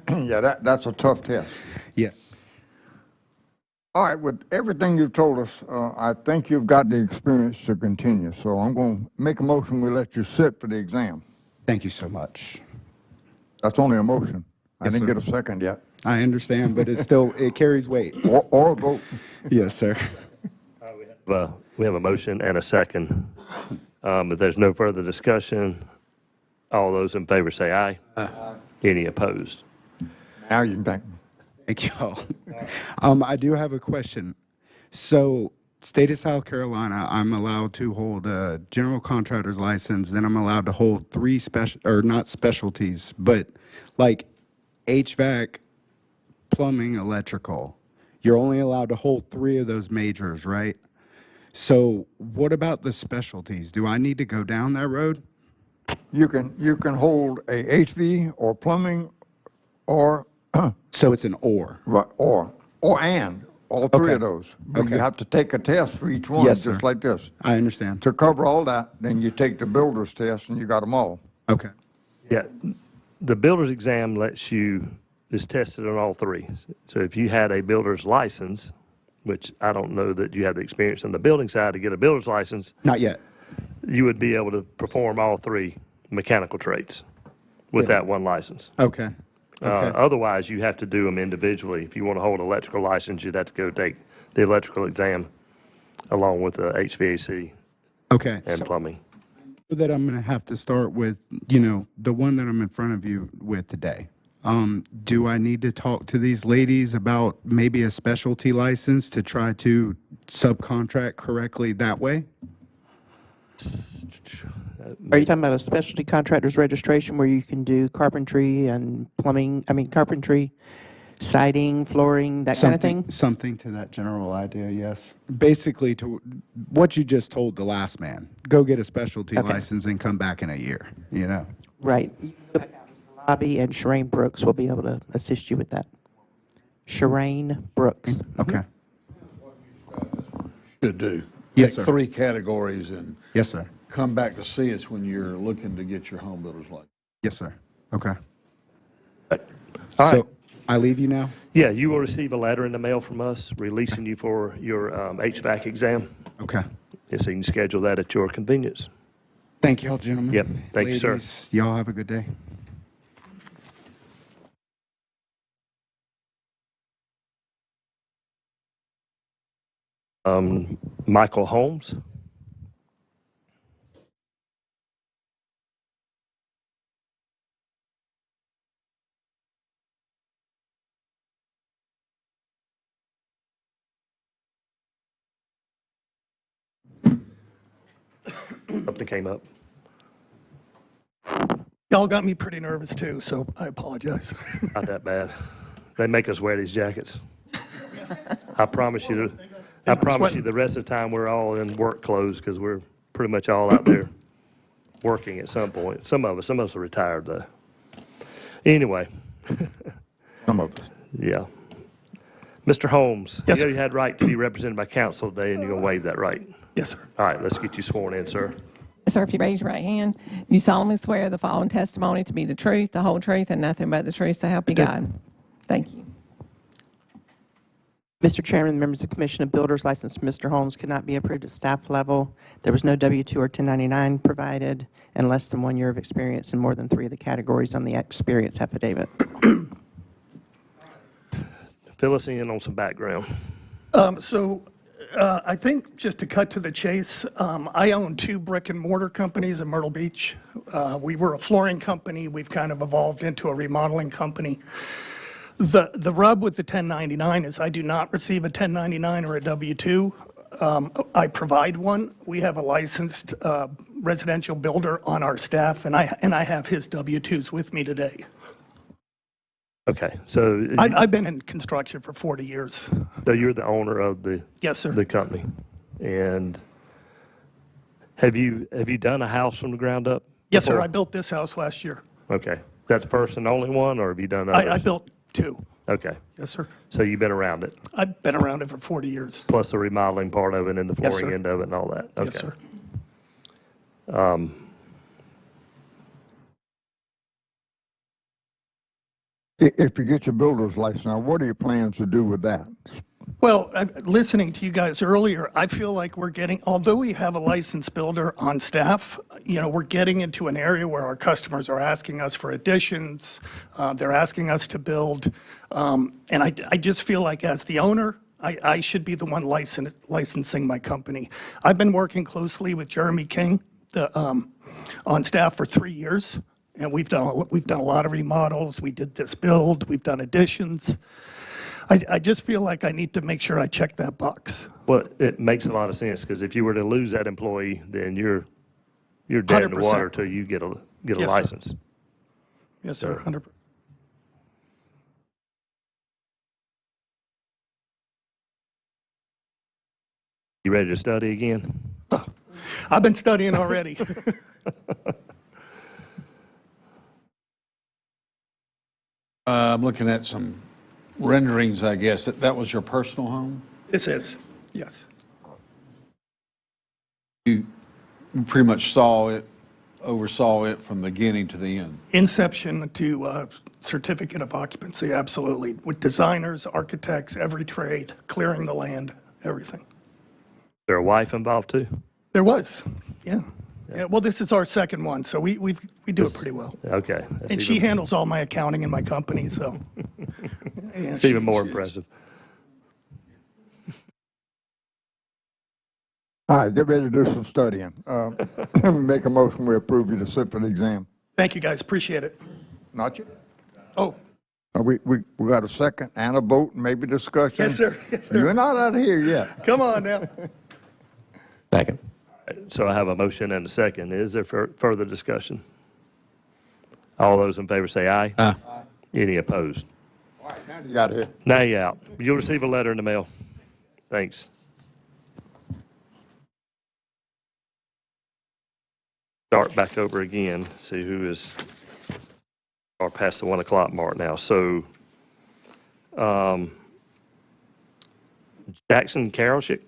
Yeah, that's a tough test. yeah. All right, with everything you've told us, I think you've got the experience to continue. So I'm going to make a motion, we let you sit for the exam. Thank you so much. That's only a motion. I Yes, didn't sir. get a second yet. I understand, but it carries weight. Or a vote. Yes, sir. We have a motion and a second. If there's no further discussion, all those in favor say aye. Any opposed? Now you can thank me. Thank you all. I do have a question. So, state of South Carolina, I'm allowed to hold a general contractor's license, then I'm allowed to hold three not specialties, but like HVAC, plumbing, electrical. You're only allowed to hold three of those majors, right? So, what about the specialties? Do I need to go down that road? You can hold a HV or plumbing or So it's an or. right, or and all three Okay. of those. But Okay. you have to take a test for each one, Yes, just sir. like this. I understand. To cover all that, then you take the builder's test and you got them all. Okay. Yeah, the builder's exam is tested on all three. So if you had a builder's license, which I don't know that you have the experience on the building side to get a builder's license, Not yet. you would be able to perform all three mechanical trades with Yeah. that one license. Okay. Okay. Otherwise, you have to do them individually. If you want to hold an electrical license, you'd have to go take the electrical exam along with the HVAC Okay. and So plumbing. that I'm going to have to start with, the one that I'm in front of you with today. Do I need to talk to these ladies about maybe a specialty license to try to subcontract correctly that way? Are you talking about a specialty contractor's registration where you can do carpentry and plumbing, carpentry, siding, flooring, that kind of thing? Something to that general idea, yes. Basically, to what you just told the last man, go get a specialty Okay. license and come back in a year, Right. Lobby and Shireen Brooks will be able to assist you with that. Shireen Brooks. Okay. Should do. Yes, Take sir. 3 categories and Yes, sir. come back to see us when you're looking to get your home builder's license. Yes, sir. Okay. All So right. I leave you now? Yeah, you will receive a letter in the mail from us releasing you for your HVAC exam. Okay. And so you can schedule that at your convenience. Thank y'all, gentlemen. Yep. Thank you, sir. Ladies, y'all have a good day. Michael Holmes. Something came up. Y'all got me pretty nervous too, so I apologize. Not that bad. They make us wear these jackets. I promise you, the rest of the time we're all in work clothes because we're pretty much all out there working at some point. Some of us are retired though. Anyway. Some of us. Yeah. Mr. Holmes, Yes, you know sir. you had right to be represented by counsel today, and you're going to waive that right. Yes, sir. All right, let's get you sworn in, sir. Sir, if you raise your right hand, do you solemnly swear the following testimony to be the truth, the whole truth, and nothing but the truth, so help you God? Thank you. Mr. Chairman, members of the Commission, a builder's license for Mr. Holmes could not be approved at staff level. There was no W-2 or 1099 provided, and less than 1 year of experience in more than 3 of the categories on the experience affidavit. Fill us in on some background. I think just to cut to the chase, I own 2 brick and mortar companies in Myrtle Beach. We were a flooring company. We've kind of evolved into a remodeling company. The rub with the 1099 is I do not receive a 1099 or a W-2. I provide one. We have a licensed residential builder on our staff, and I have his W-2s with me today. Okay, so I've been in construction for 40 years. so you're the owner of the Yes, sir. the company, and have you done a house from the ground up? Yes, sir. before? I built this house last year. Okay, that's the first and only one, or have you done others? I built 2. Okay, Yes, sir. so you've been around it, I've been around it for 40 years. plus the remodeling part of it and the Yes, flooring sir. end of it and all that. Okay. Yes, sir. If you get your builder's license, now what are your plans to do with that? Well, listening to you guys earlier, I feel like we're getting, although we have a licensed builder on staff, we're getting into an area where our customers are asking us for additions. They're asking us to build. And I just feel like as the owner, I should be the one licensing my company. I've been working closely with Jeremy King on staff for 3 years. And we've done a lot of remodels. We did this build. We've done additions. I just feel like I need to make sure I check that box. Well, it makes a lot of sense, because if you were to lose that employee, then you're dead in the 100%. water till you get a Yes, sir. license. Yes, sir, 100%. You ready to study again? I've been studying already. I'm looking at some renderings, I guess. That was your personal home? This is, yes. You pretty much saw it, oversaw it from the beginning to the end? Inception to certificate of occupancy, absolutely. With designers, architects, every trade, clearing the land, everything. Is there a wife involved too? There was, yeah. Yeah, well, this is our second one, so we do it pretty well. Okay. And she handles all my accounting in my company, so. Yeah, It's even more she's- impressive. All right, get ready to do some studying. Make a motion, we approve you to sit for the exam. Thank you, guys, appreciate it. Not you? Oh, We got a second and a vote, maybe discussion. yes, sir, yes, sir. You're not out of here yet. Come on now. Second. So I have a motion and a second. Is there further discussion? All those in favor say aye. Aye. Any opposed? All right, now you got here. Now you're out. You'll receive a letter in the mail. Thanks. Start back over again, see who is, or past the 1 o'clock mark now. So, Jackson Karolchik.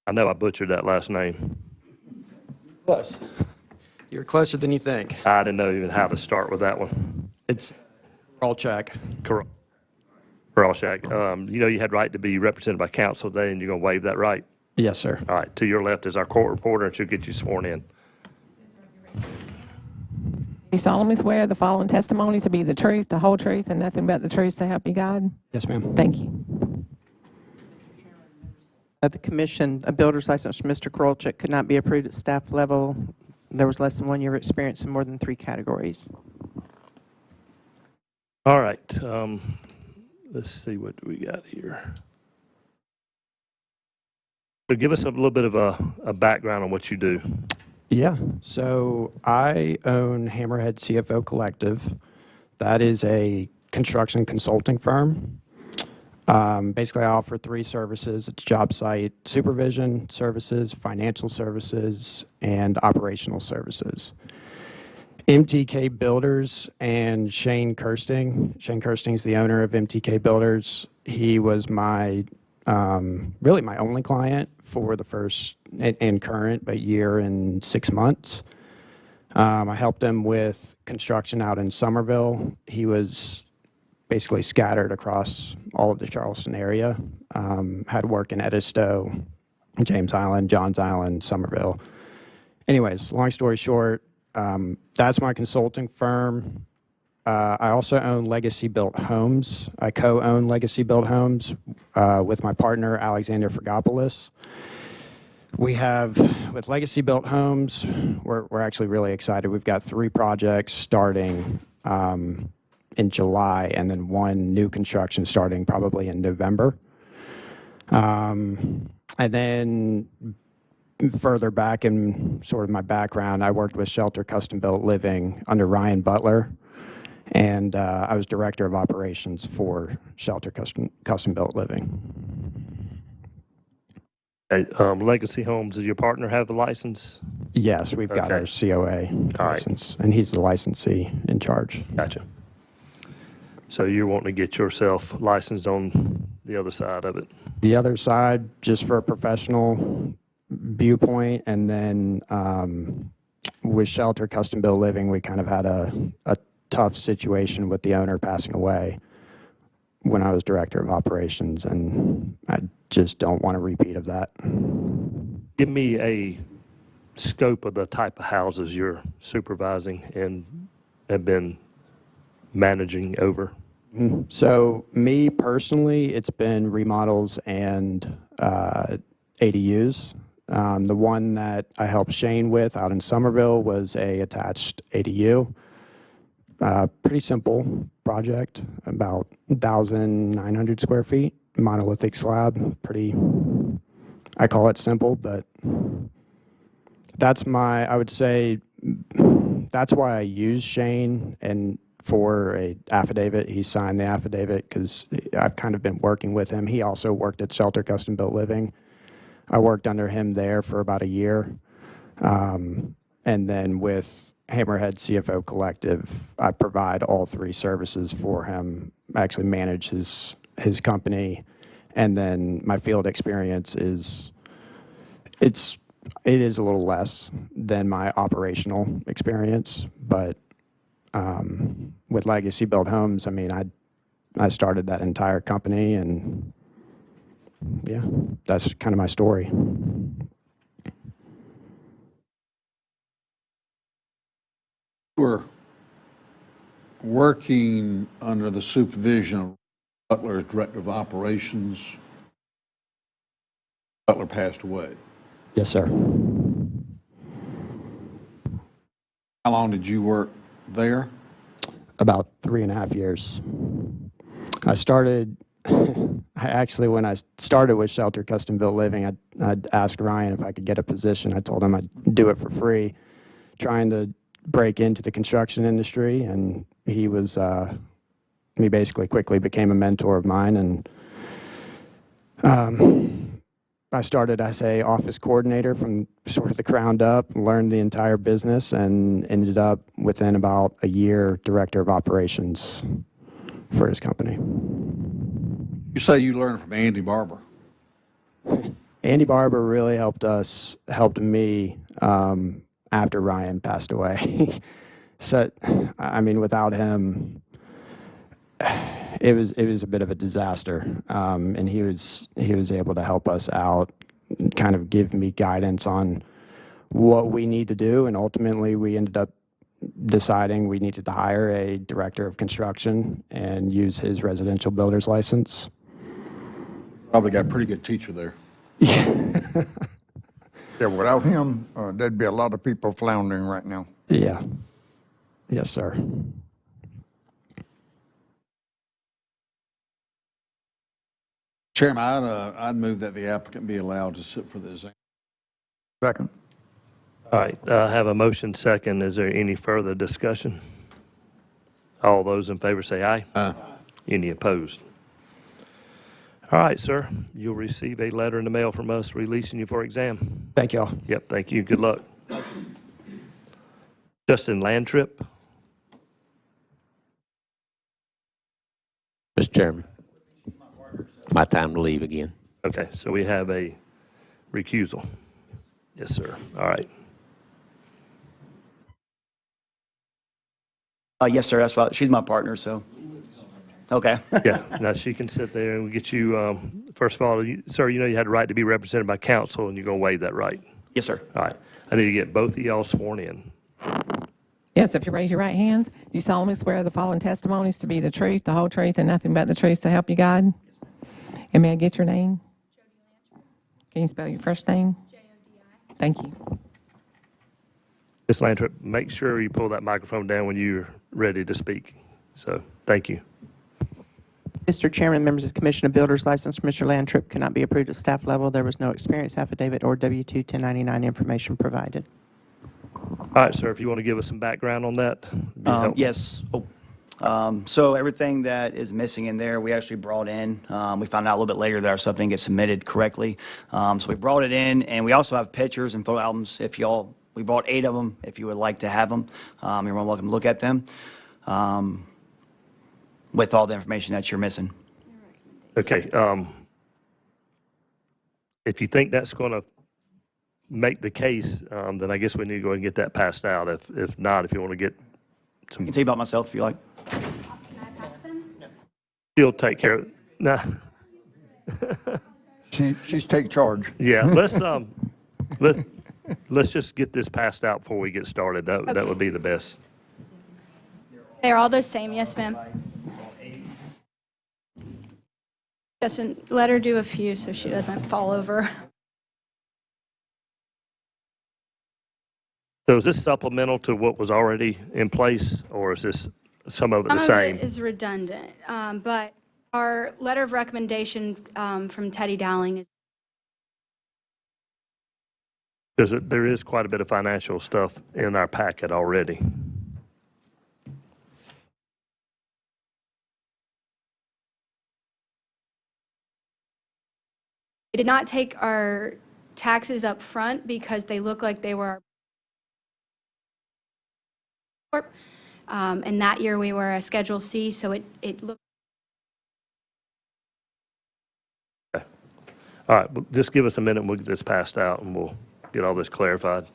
I know I butchered that last name. Close. You're closer than you think. I didn't know even how to start with that one. It's Karolchak. Karolchak. You know you had right to be represented by counsel today, and you're going to waive that right? Yes, sir. All right, to your left is our court reporter, and she'll get you sworn in. You solemnly swear the following testimony to be the truth, the whole truth, and nothing but the truth, so help you God? Yes, ma'am. Thank you. At the commission, a builder's license for Mr. Krolchik could not be approved at staff level. There was less than 1 year of experience in more than 3 categories. All right, let's see, what do we got here? So give us a little bit of a background on what you do. Yeah. So I own Hammerhead CFO Collective. That is a construction consulting firm. Basically, I offer 3 services. It's job site supervision services, financial services, and operational services. MTK Builders and Shane Kirsting. Shane Kirsting is the owner of MTK Builders. He was my really my only client for the first and current, but year and 6 months. I helped him with construction out in Somerville. He was basically scattered across all of the Charleston area. Had work in Edisto, James Island, Johns Island, Somerville. Anyways, long story short, that's my consulting firm. I also own Legacy Built Homes. I co-own Legacy Built Homes with my partner, Alexander Fragopoulos. We have, with Legacy Built Homes, we're actually really excited. We've got 3 projects starting in July, and then 1 new construction starting probably in November. And then further back in sort of my background, I worked with Shelter Custom Built Living under Ryan Butler, and I was director of operations for Shelter Custom Built Living. Okay, Legacy Homes, does your partner have the license? Yes, we've got our COA license, and he's the licensee in charge. Gotcha. So you're wanting to get yourself licensed on the other side of it? The other side, just for a professional viewpoint, and then with Shelter Custom Built Living, we kind of had a tough situation with the owner passing away when I was director of operations, and I just don't want a repeat of that. Give me a scope of the type of houses you're supervising and have been managing over. So me personally, it's been remodels and ADUs. The one that I helped Shane with out in Somerville was a attached ADU. Pretty simple project, about 1,900 square feet, monolithic slab, pretty, I call it simple, but that's I would say, that's why I use Shane, and for a affidavit, he signed the affidavit because I've kind of been working with him. He also worked at Shelter Custom Built Living. I worked under him there for about a year. And then with Hammerhead CFO Collective, I provide all 3 services for him. I actually manage his company. And then my field experience it is a little less than my operational experience, but with Legacy Built Homes, I mean, I started that entire company, and yeah, that's kind of my story. We're working under the supervision of Butler as director of operations. Butler passed away. Yes, sir. How long did you work there? About 3.5 years. I started, when I started with Shelter Custom Built Living, I'd asked Ryan if I could get a position. I told him I'd do it for free, trying to break into the construction industry, and he basically quickly became a mentor of mine, and I started as a office coordinator from sort of the ground up, learned the entire business, and ended up within about a year director of operations for his company. You say you learned from Andy Barber. Andy Barber really helped me after Ryan passed away. So, I mean, without him, it was a bit of a disaster, and he was able to help us out, kind of give me guidance on what we need to do, and ultimately we ended up deciding we needed to hire a director of construction and use his residential builder's license. Probably got a pretty good teacher there. Yeah, without him, there'd be a lot of people floundering right now. Yeah. Yes, sir. Chairman, I'd move that the applicant be allowed to sit for the exam. Second. All right, have a motion second. Is there any further discussion? All those in favor say aye. Aye. Any opposed? All right, sir, you'll receive a letter in the mail from us releasing you for exam. Thank y'all. Yep, thank you. Good luck. Justin Landtrip. Mr. Chairman, my time to leave again. Okay, so we have a recusal. Yes, sir. All right. Yes, sir, that's right. She's my partner, so. Okay. Yeah, now she can sit there and we'll get you, first of all, sir, you know you had the right to be represented by counsel and you're going to waive that right. Yes, sir. All right. I need to get both of y'all sworn in. Yes, if you raise your right hand, do you solemnly swear the following testimonies to be the truth, the whole truth, and nothing but the truth to help you God? And may I get your name? Can you spell your first name? Jodi. Thank you. Ms. Landtrip, make sure you pull that microphone down when you're ready to speak. So, thank you. Mr. Chairman, members of the Commission of Builders, licensed Mr. Landtrip cannot be approved at staff level. There was no experience affidavit or W-2 1099 information provided. All right, sir, if you want to give us some background on that. it'd be helpful. Yes. So everything that is missing in there, we actually brought in. We found out a little bit later that our stuff didn't get submitted correctly. So we brought it in, and we also have pictures and photo albums. We brought 8 of them. If you would like to have them, you're more than welcome to look at them with all the information that you're missing. Okay. If you think that's going to make the case, then I guess we need to go ahead and get that passed out. If not, if you want to get I some, can tell you about myself if you like. she'll take care of it. Nah. She's take charge. Yeah, let's just get this passed out before we get started. That would be the best. They're all the same, yes, ma'am. Justin, let her do a few so she doesn't fall over. So is this supplemental to what was already in place, or is this some of it the Some same? of it is redundant, but our letter of recommendation from Teddy Dowling is Because there is quite a bit of financial stuff in our packet already. we did not take our taxes up front because they look like they were and that year we were a Schedule C, so it looked. All right, well, just give us a minute and we'll get this passed out and we'll get all this clarified.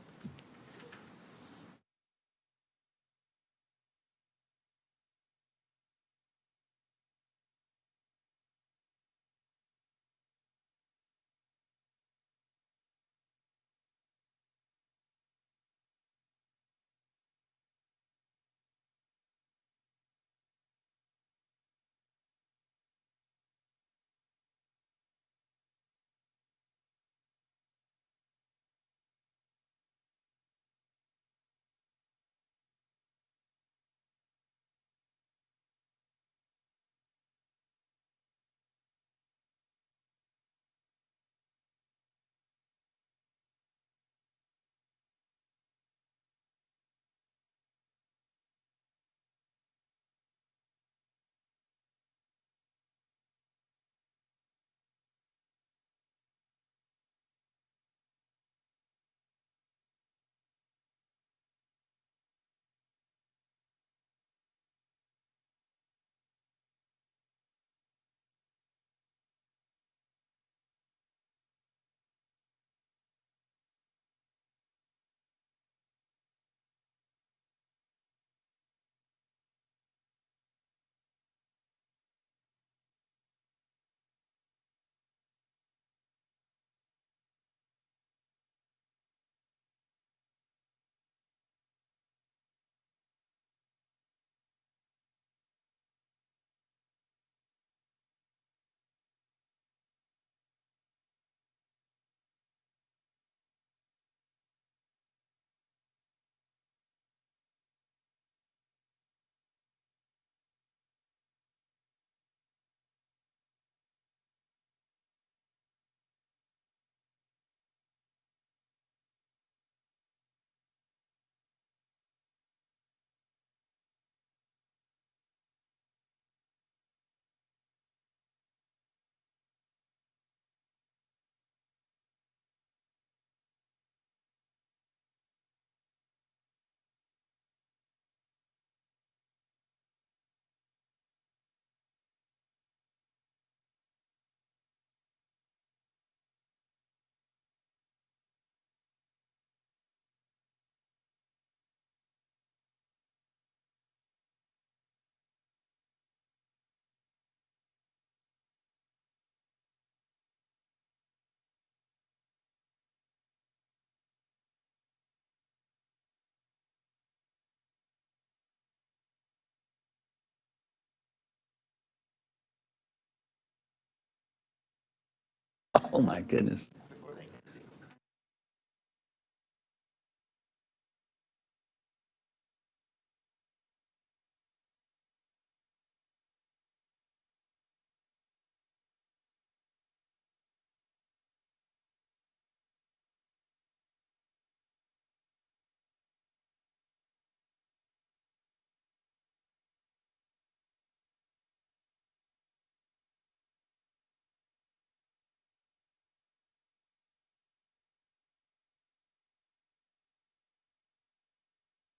Oh, my goodness.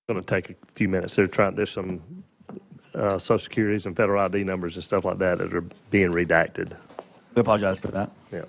Going to take a few minutes. There's some social securities and federal ID numbers and stuff like that are being redacted. We apologize for that. Yeah.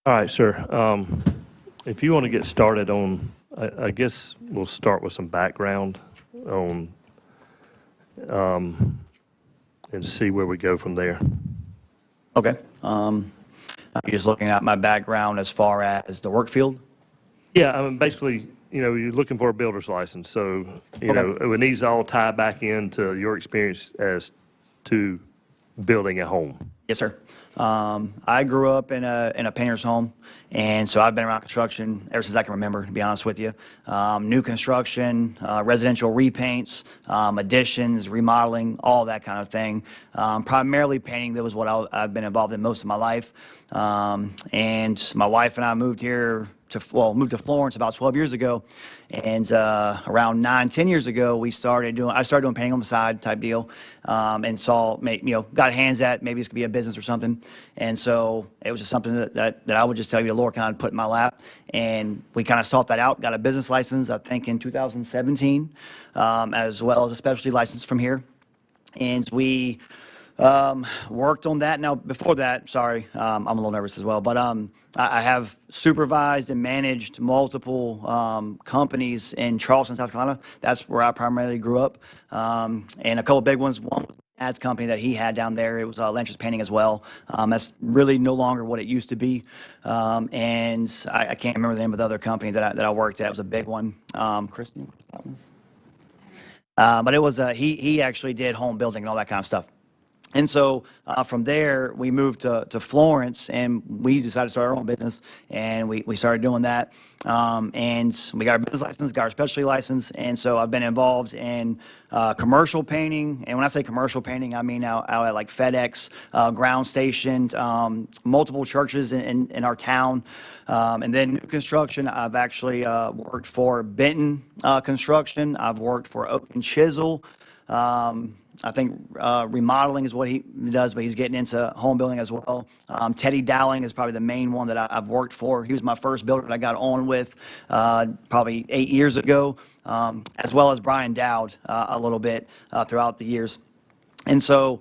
All right, sir. If you want to get started on, I guess we'll start with some background on, and see where we go from there. Okay. You're just looking at my background as far as the work field? Yeah, I mean, basically, you're looking for a builder's license, so, it needs to all tie back into your experience as to building a home. Yes, sir. I grew up in a painter's home, and so I've been around construction ever since I can remember, to be honest with you. New construction, residential repaints, additions, remodeling, all that kind of thing. Primarily painting, that was what I've been involved in most of my life. And my wife and I moved to Florence about 12 years ago, and around 9-10 years ago, I started doing painting on the side type deal, and got hands at maybe this could be a business or something, and so it was just something that I would just tell you the Lord kind of put in my lap, and we kind of sought that out, got a business license I think in 2017, as well as a specialty license from here, and we worked on that. Now, before that, sorry, I'm a little nervous as well, but I have supervised and managed multiple companies in Charleston, South Carolina. That's where I primarily grew up. And a couple big ones. One was the ads company that he had down there. It was Lanch's Painting as well. That's really no longer what it used to be. And I can't remember the name of the other company that I worked at. It was a big one. Christian? But it was, he actually did home building and all that kind of stuff. And so from there, we moved to Florence, and we decided to start our own business, and we started doing that. And we got our business license, got our specialty license, and so I've been involved in commercial painting. And when I say commercial painting, I mean out at like FedEx, ground station, multiple churches in our town. And then new construction, I've actually worked for Benton Construction. I've worked for Oak and Chisel. I think remodeling is what he does, but he's getting into home building as well. Teddy Dowling is probably the main one that I've worked for. He was my first builder that I got on with probably 8 years ago, as well as Brian Dowd a little bit throughout the years. And so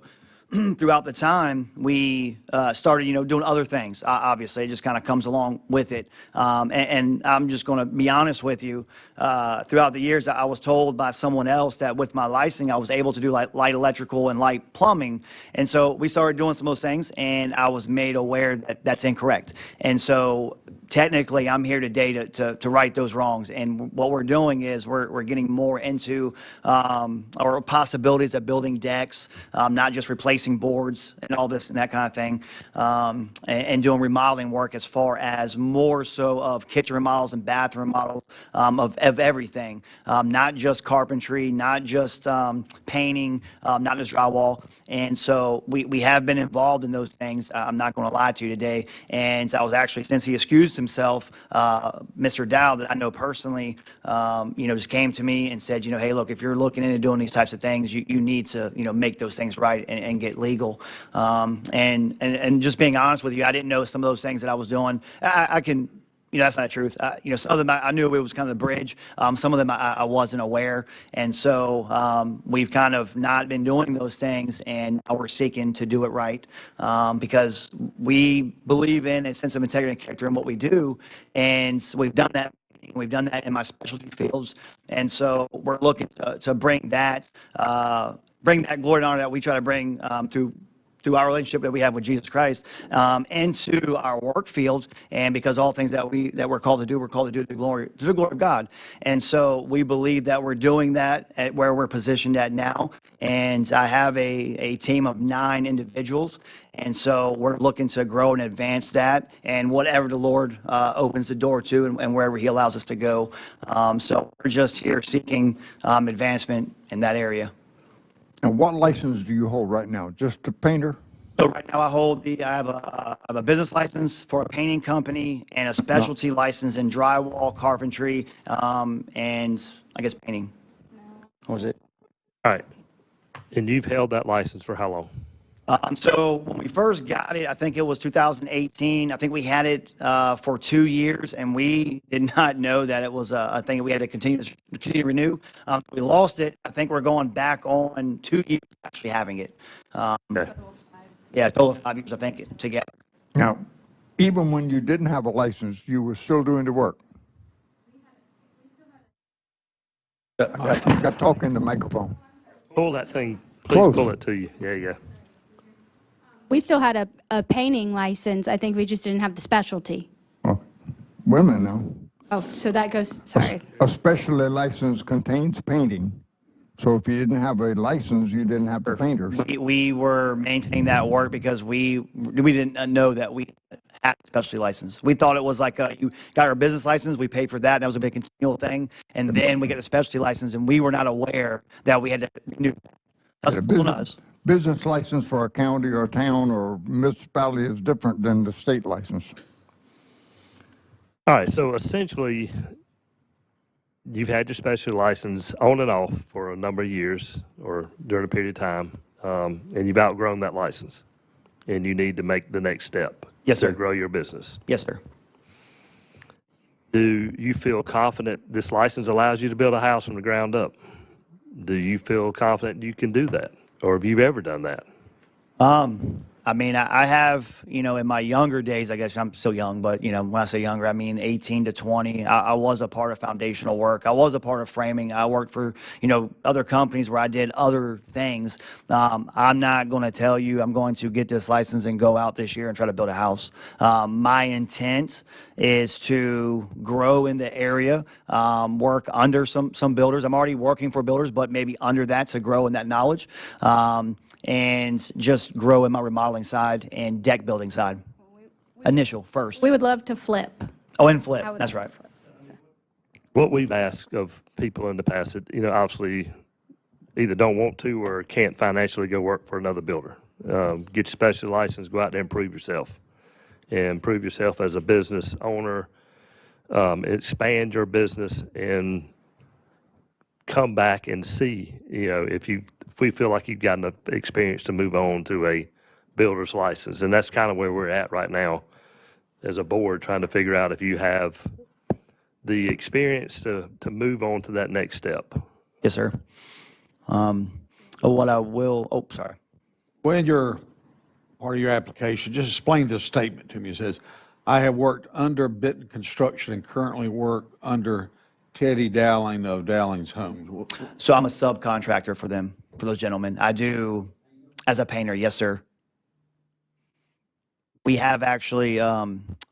throughout the time, we started, doing other things. Obviously, it just kind of comes along with it. And I'm just going to be honest with you. Throughout the years, I was told by someone else that with my licensing, I was able to do light electrical and light plumbing. And so we started doing some of those things, and I was made aware that that's incorrect. And so technically, I'm here today to right those wrongs. And what we're doing is we're getting more into our possibilities of building decks, not just replacing boards and all this and that kind of thing, and doing remodeling work as far as more so of kitchen remodels and bathroom remodels of everything, not just carpentry, not just painting, not just drywall. And so we have been involved in those things. I'm not going to lie to you today. And I was actually, since he excused himself, Mr. Dow, that I know personally, just came to me and said, hey, look, if you're looking into doing these types of things, you need to, make those things right and get legal. And just being honest with you, I didn't know some of those things that I was doing. I can, that's not the truth. Some of them I knew it was kind of the bridge. Some of them I wasn't aware. And so we've kind of not been doing those things, and now we're seeking to do it right because we believe in a sense of integrity and character in what we do. And we've done that. We've done that in my specialty fields. And so we're looking to bring that glory and honor that we try to bring through our relationship that we have with Jesus Christ into our work field. And because all things that we're called to do, we're called to do to the glory of God. And so we believe that we're doing that at where we're positioned at now. And I have a team of 9 individuals. And so we're looking to grow and advance that, and whatever the Lord opens the door to, and wherever He allows us to go. So we're just here seeking advancement in that area. And what license do you hold right now? Just a painter? So right now I have a business license for a painting company and a specialty license in drywall, carpentry, and I guess painting. What was it? All right. And you've held that license for how long? So when we first got it, I think it was 2018. I think we had it for 2 years, and we did not know that it was a thing that we had to continue to renew. We lost it. I think we're going back on 2 years actually having it. Okay. Yeah, a total of 5 years, I think, together. Now, even when you didn't have a license, you were still doing the work? You got to talk in the microphone. Pull that thing. Please Close. pull it to you. Yeah. We still had a painting license. I think we just didn't have the specialty. Oh, women now. Oh, so that goes, sorry. A specialty license contains painting. So if you didn't have a license, you didn't have the painters. We were maintaining that work because we didn't know that we had a specialty license. We thought it was like you got our business license, we paid for that, and that was a big continual thing. And then we get the specialty license, and we were not aware that we had to renew. That's on us. Business license for a county or town or municipality is different than the state license. All right. So essentially, you've had your specialty license on and off for a number of years or during a period of time, and you've outgrown that license, and you need to make the next step. Yes, sir. To grow your business. Yes, sir. Do you feel confident this license allows you to build a house from the ground up? Do you feel confident you can do that? Or have you ever done that? I mean, I have, in my younger days, I guess I'm still young, but, when I say younger, I mean 18 to 20. I was a part of foundational work. I was a part of framing. I worked for, other companies where I did other things. I'm not going to tell you I'm going to get this license and go out this year and try to build a house. My intent is to grow in the area, work under some builders. I'm already working for builders, but maybe under that to grow in that knowledge, and just grow in my remodeling side and deck building side. Initial first. We would love to flip. Oh, and flip. I would That's love right. to flip. What we've asked of people in the past that, obviously either don't want to or can't financially go work for another builder. Get your special license, go out there and prove yourself. And prove yourself as a business owner, expand your business, and come back and see, if we feel like you've got enough experience to move on to a builder's license. And that's kind of where we're at right now as a board, trying to figure out if you have the experience to move on to that next step. Yes, sir. What I will, sorry. Well, in your, part of your application, just explain this statement to me. It says, I have worked under Benton Construction and currently work under Teddy Dowling of Dowling's Homes. So I'm a subcontractor for them, for those gentlemen. I do, as a painter, yes, sir. We have actually,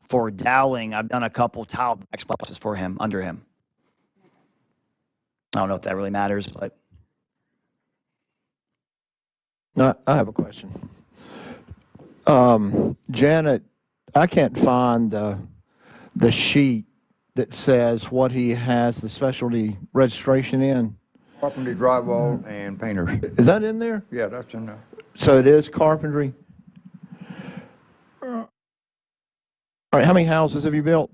for Dowling, I've done a couple tile backsplashes for him, under him. I don't know if that really matters, but No, I have a question. Janet, I can't find the sheet that says what he has the specialty registration in. Carpentry, drywall, and painters. Is that in there? Yeah, that's in there. So it is carpentry? All right, how many houses have you built?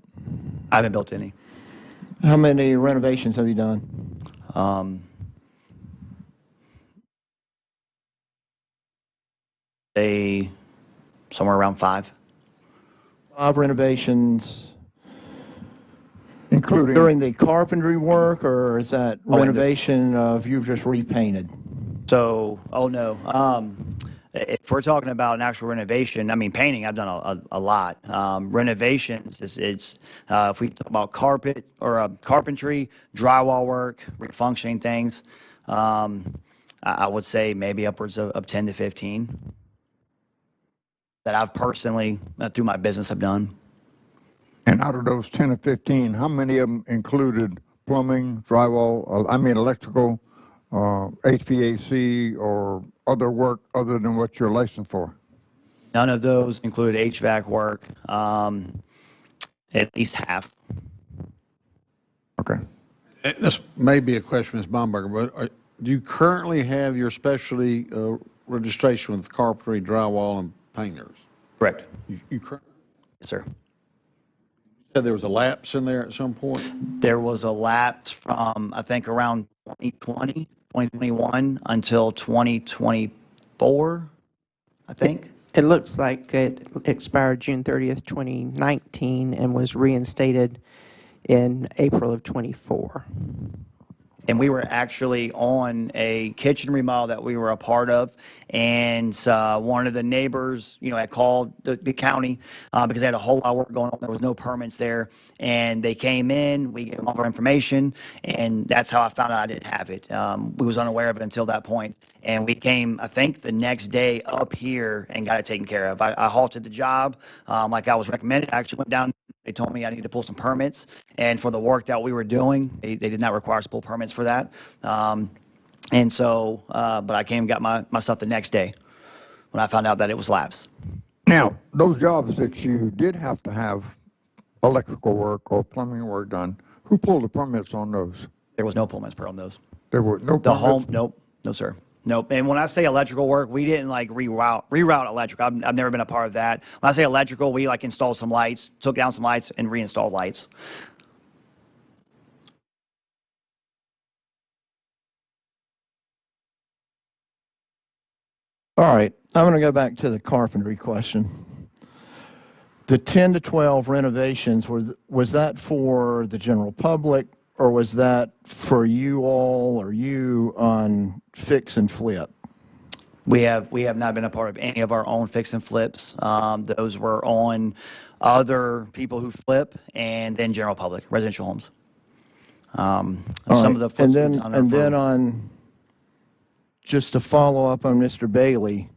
I haven't built any. How many renovations have you done? Somewhere around 5. 5 renovations Including. during the carpentry work, or is that Oh, in the- renovation of you've just repainted? So, oh no. If we're talking about an actual renovation, I mean, painting, I've done a lot. Renovations, if we talk about carpet or carpentry, drywall work, refunctioning things, I would say maybe upwards of 10 to 15 that I've personally, through my business, have done. And out of those 10 or 15, how many of them included plumbing, drywall, electrical, HVAC, or other work other than what you're licensed for? None of those include HVAC work, at least half. Okay. This may be a question, Ms. Baumberger, but do you currently have your specialty registration with carpentry, drywall, and painters? Correct. You currently? Yes, sir. Said there was a lapse in there at some point? There was a lapse from, I think, around 2020, 2021 until 2024, I think. It looks like it expired June 30th, 2019, and was reinstated in April of '24. And we were actually on a kitchen remodel that we were a part of. And one of the neighbors, had called the county because they had a whole lot of work going on. There was no permits there. And they came in, we gave them all our information, and that's how I found out I didn't have it. We was unaware of it until that point. And we came, I think, the next day up here and got it taken care of. I halted the job like I was recommended. I actually went down. They told me I needed to pull some permits. And for the work that we were doing, they did not require us to pull permits for that. And so, but I came and got my stuff the next day when I found out that it was lapsed. Now, those jobs that you did have to have electrical work or plumbing work done, who pulled the permits on those? There was no permits on those. There were no permits? The home, nope, no, sir. Nope. And when I say electrical work, we didn't reroute electrical. I've never been a part of that. When I say electrical, we installed some lights, took down some lights, and reinstalled lights. All right, I'm going to go back to the carpentry question. The 10 to 12 renovations, was that for the general public, or was that for you all or you on fix and flip? We have not been a part of any of our own fix and flips. Those were on other people who flip and then general public, residential homes. Some of the flips we've done are and for- then on, just to follow up on Mr. Bailey,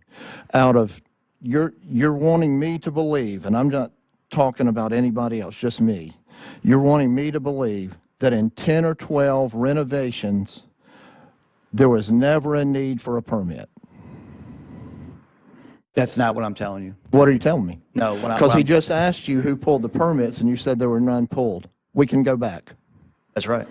out of, you're wanting me to believe, and I'm not talking about anybody else, just me. You're wanting me to believe that in 10 or 12 renovations, there was never a need for a permit. That's not what I'm telling you. What are you telling me? No, Because he just asked you who pulled the permits, and you said there were none pulled. We can go back. That's right.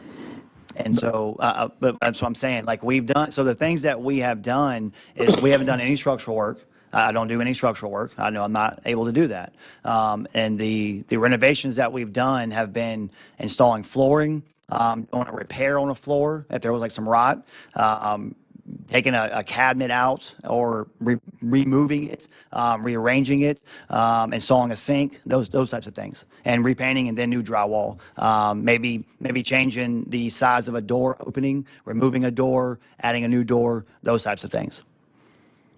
And so, but that's what I'm saying. Like we've done, so the things that we have done is we haven't done any structural work. I don't do any structural work. I know I'm not able to do that. And the renovations that we've done have been installing flooring, doing a repair on a floor if there was some rot, taking a cabinet out or removing it, rearranging it, installing a sink, those types of things, and repainting and then new drywall. Maybe changing the size of a door opening, removing a door, adding a new door, those types of things.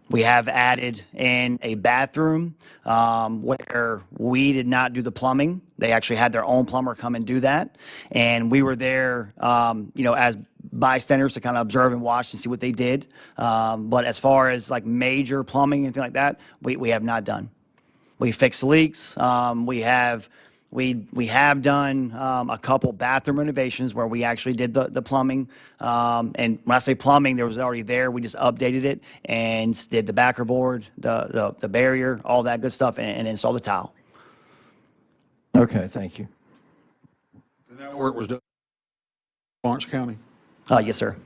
We have added in a bathroom where we did not do the plumbing. They actually had their own plumber come and do that. And we were there, as bystanders to kind of observe and watch and see what they did. But as far as like major plumbing and things like that, we have not done. We fixed leaks. We have done a couple bathroom renovations where we actually did the plumbing. And when I say plumbing, there was already there. We just updated it and did the backer board, the barrier, all that good stuff, and installed the tile. Okay, thank you. And that work was done in Lawrence County? Yes, sir.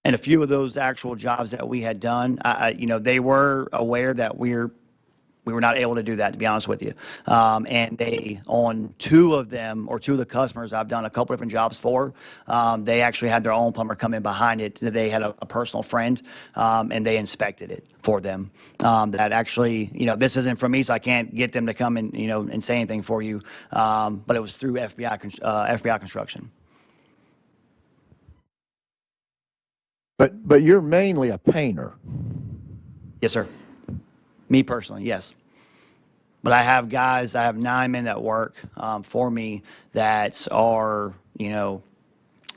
And a few of those actual jobs that we had done, they were aware that we were not able to do that, to be honest with you. And they, on two of the customers I've done a couple different jobs for, they actually had their own plumber come in behind it. They had a personal friend, and they inspected it for them. That actually, this isn't from me, so I can't get them to come and, and say anything for you. But it was through FBI Construction. But you're mainly a painter. Yes, sir. Me personally, yes. But I have 9 men that work for me that are,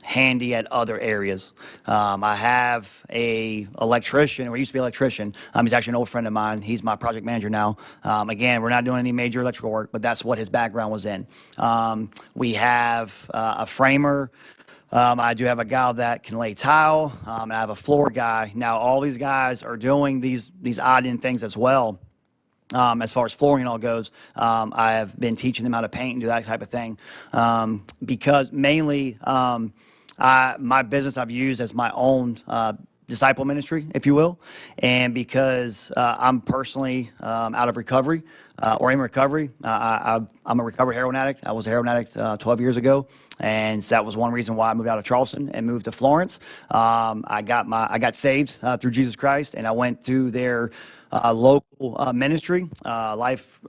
handy at other areas. I have a electrician, or used to be an electrician. He's actually an old friend of mine. He's my project manager now. Again, we're not doing any major electrical work, but that's what his background was in. We have a framer. I do have a guy that can lay tile, and I have a floor guy. Now, all these guys are doing these odd end things as well. As far as flooring and all goes, I have been teaching them how to paint and do that type of thing. Because mainly, my business I've used as my own disciple ministry, if you will. And because I'm personally out of recovery, or in recovery, I'm a recovered heroin addict. I was a heroin addict 12 years ago. And so that was one reason why I moved out of Charleston and moved to Florence. I got saved through Jesus Christ, and I went through their local ministry, life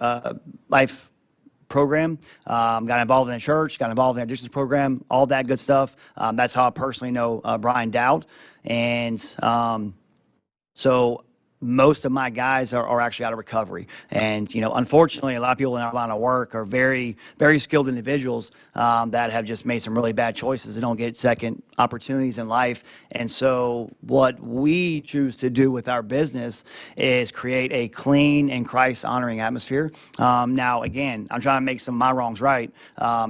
program, got involved in a church, got involved in an addictions program, all that good stuff. That's how I personally know Brian Dowd. And so most of my guys are actually out of recovery. And, unfortunately, a lot of people in our line of work are very, very skilled individuals that have just made some really bad choices and don't get second opportunities in life. And so what we choose to do with our business is create a clean and Christ-honoring atmosphere. Now, again, I'm trying to make some of my wrongs right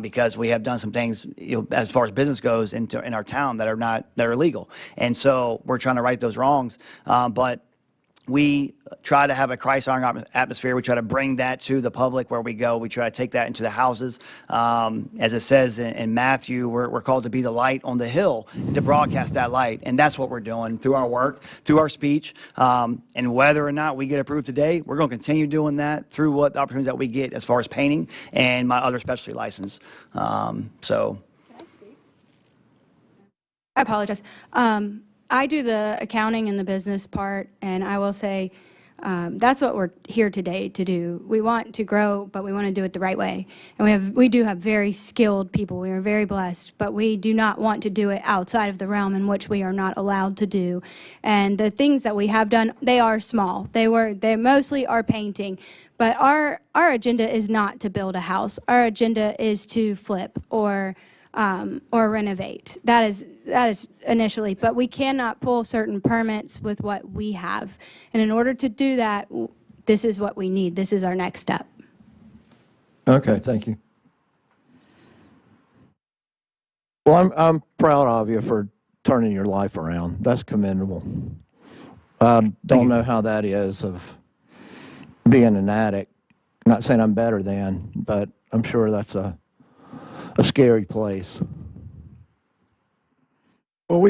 because we have done some things, as far as business goes, in our town that are illegal. And so we're trying to right those wrongs. But we try to have a Christ-honoring atmosphere. We try to bring that to the public where we go. We try to take that into the houses. As it says in Matthew, we're called to be the light on the hill, to broadcast that light. And that's what we're doing through our work, through our speech. And whether or not we get approved today, we're going to continue doing that through what the opportunities that we get as far as painting and my other specialty license. So. I apologize. I do the accounting and the business part, and I will say that's what we're here today to do. We want to grow, but we want to do it the right way. And we do have very skilled people. We are very blessed, but we do not want to do it outside of the realm in which we are not allowed to do. And the things that we have done, they are small. They mostly are painting. But our agenda is not to build a house. Our agenda is to flip or renovate. That is initially, but we cannot pull certain permits with what we have. And in order to do that, this is what we need. This is our next step. Okay, thank you. Well, I'm proud of you for turning your life around. That's commendable. I don't know how that is of being an addict. Not saying I'm better than, but I'm sure that's a scary place. Well,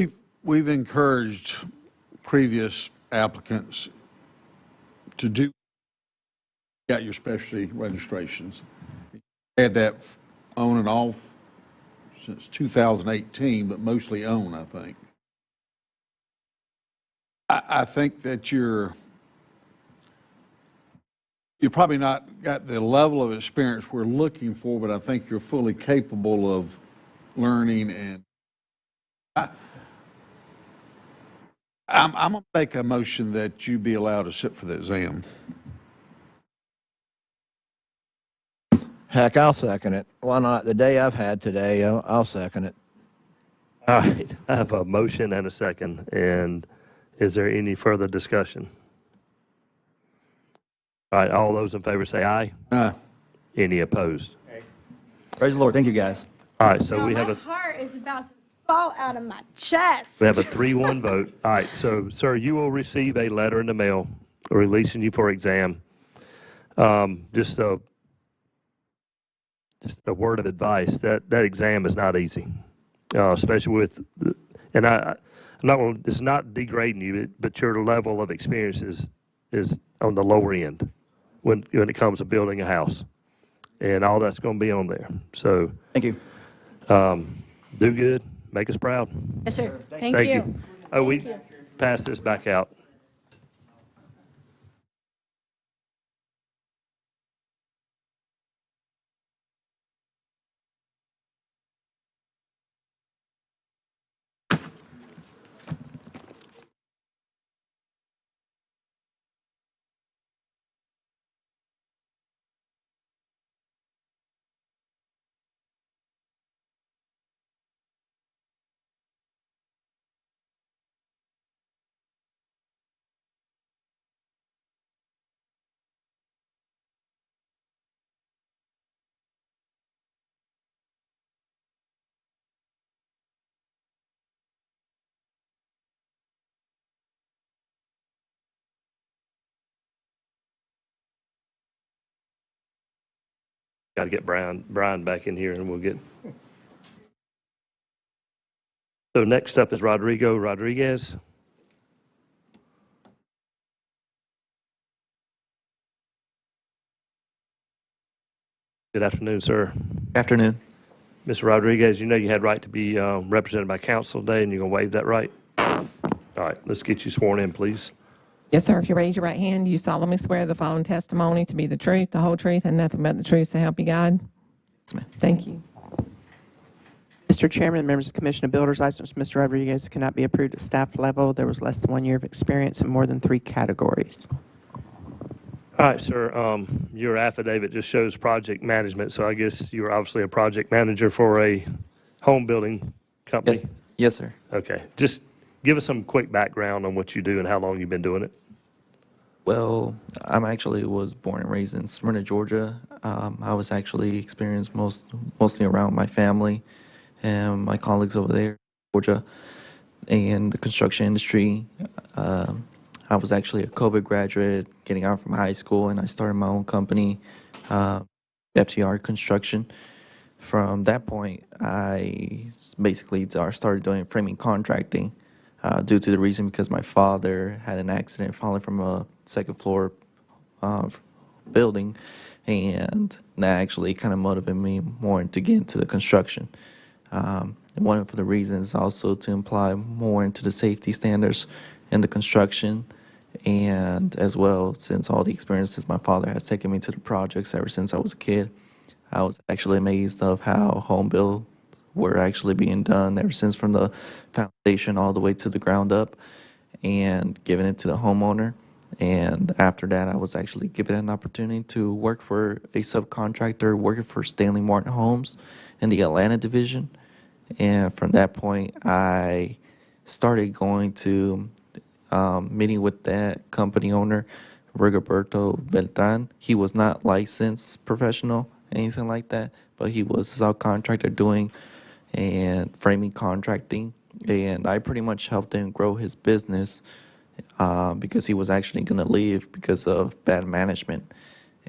we've encouraged previous applicants to get your specialty registrations. Had that on and off since 2018, but mostly on, I think. I think that you're probably not got the level of experience we're looking for, but I think you're fully capable of learning. And I'm going to make a motion that you be allowed to sit for the exam. Heck, I'll second it. Why not? The day I've had today, I'll second it. All right, I have a motion and a second, and is there any further discussion? All right, all those in favor say aye. Any opposed? Praise the Lord. Thank you, guys. All right, so we have My a heart is about to fall out of my chest. We have a 3-1 vote. All right, so, sir, you will receive a letter in the mail releasing you for exam. Just a word of advice, that exam is not easy, especially with, and I'm not going, it's not degrading you, but your level of experience is on the lower end when it comes to building a house. And all that's going to be on there. So. Thank you. Do good. Make us proud. Yes, sir. Thank you. Oh, we pass this back out. Got to get Brian back in here, and we'll get. So next up is Rodrigo Rodriguez. Good afternoon, sir. Afternoon. Mr. Rodriguez, you know you had right to be represented by counsel today, and you're going to waive that right? All right, let's get you sworn in, please. Yes, sir. If you raise your right hand, do you solemnly swear the following testimony to be the truth, the whole truth, and nothing but the truth, so help you God? Yes, ma'am. Thank you. Mr. Chairman, members of the Commission of Builders, licensed Mr. Rodriguez cannot be approved at staff level. There was less than 1 year of experience in more than 3 categories. All right, sir, your affidavit just shows project management, so I guess you're obviously a project manager for a home building company? Yes, yes, sir. Okay, just give us some quick background on what you do and how long you've been doing it. Well, I'm actually was born and raised in Smyrna, Georgia. I was actually experienced mostly around my family and my colleagues over there, Georgia, and the construction industry. I was actually a COVID graduate, getting out from high school, and I started my own company, FTR Construction. From that point, I basically started doing framing contracting due to the reason because my father had an accident falling from a second floor building, and that actually kind of motivated me more to get into the construction. And one of the reasons also to imply more into the safety standards in the construction, and as well, since all the experiences my father has taken me to the projects ever since I was a kid, I was actually amazed of how home builds were actually being done ever since from the foundation all the way to the ground up and giving it to the homeowner. And after that, I was actually given an opportunity to work for a subcontractor working for Stanley Martin Homes in the Atlanta division. And from that point, I started going to meeting with that company owner, Rigoberto Beltran. He was not licensed professional, anything like that, but he was a subcontractor doing and framing contracting. And I pretty much helped him grow his business because he was actually going to leave because of bad management.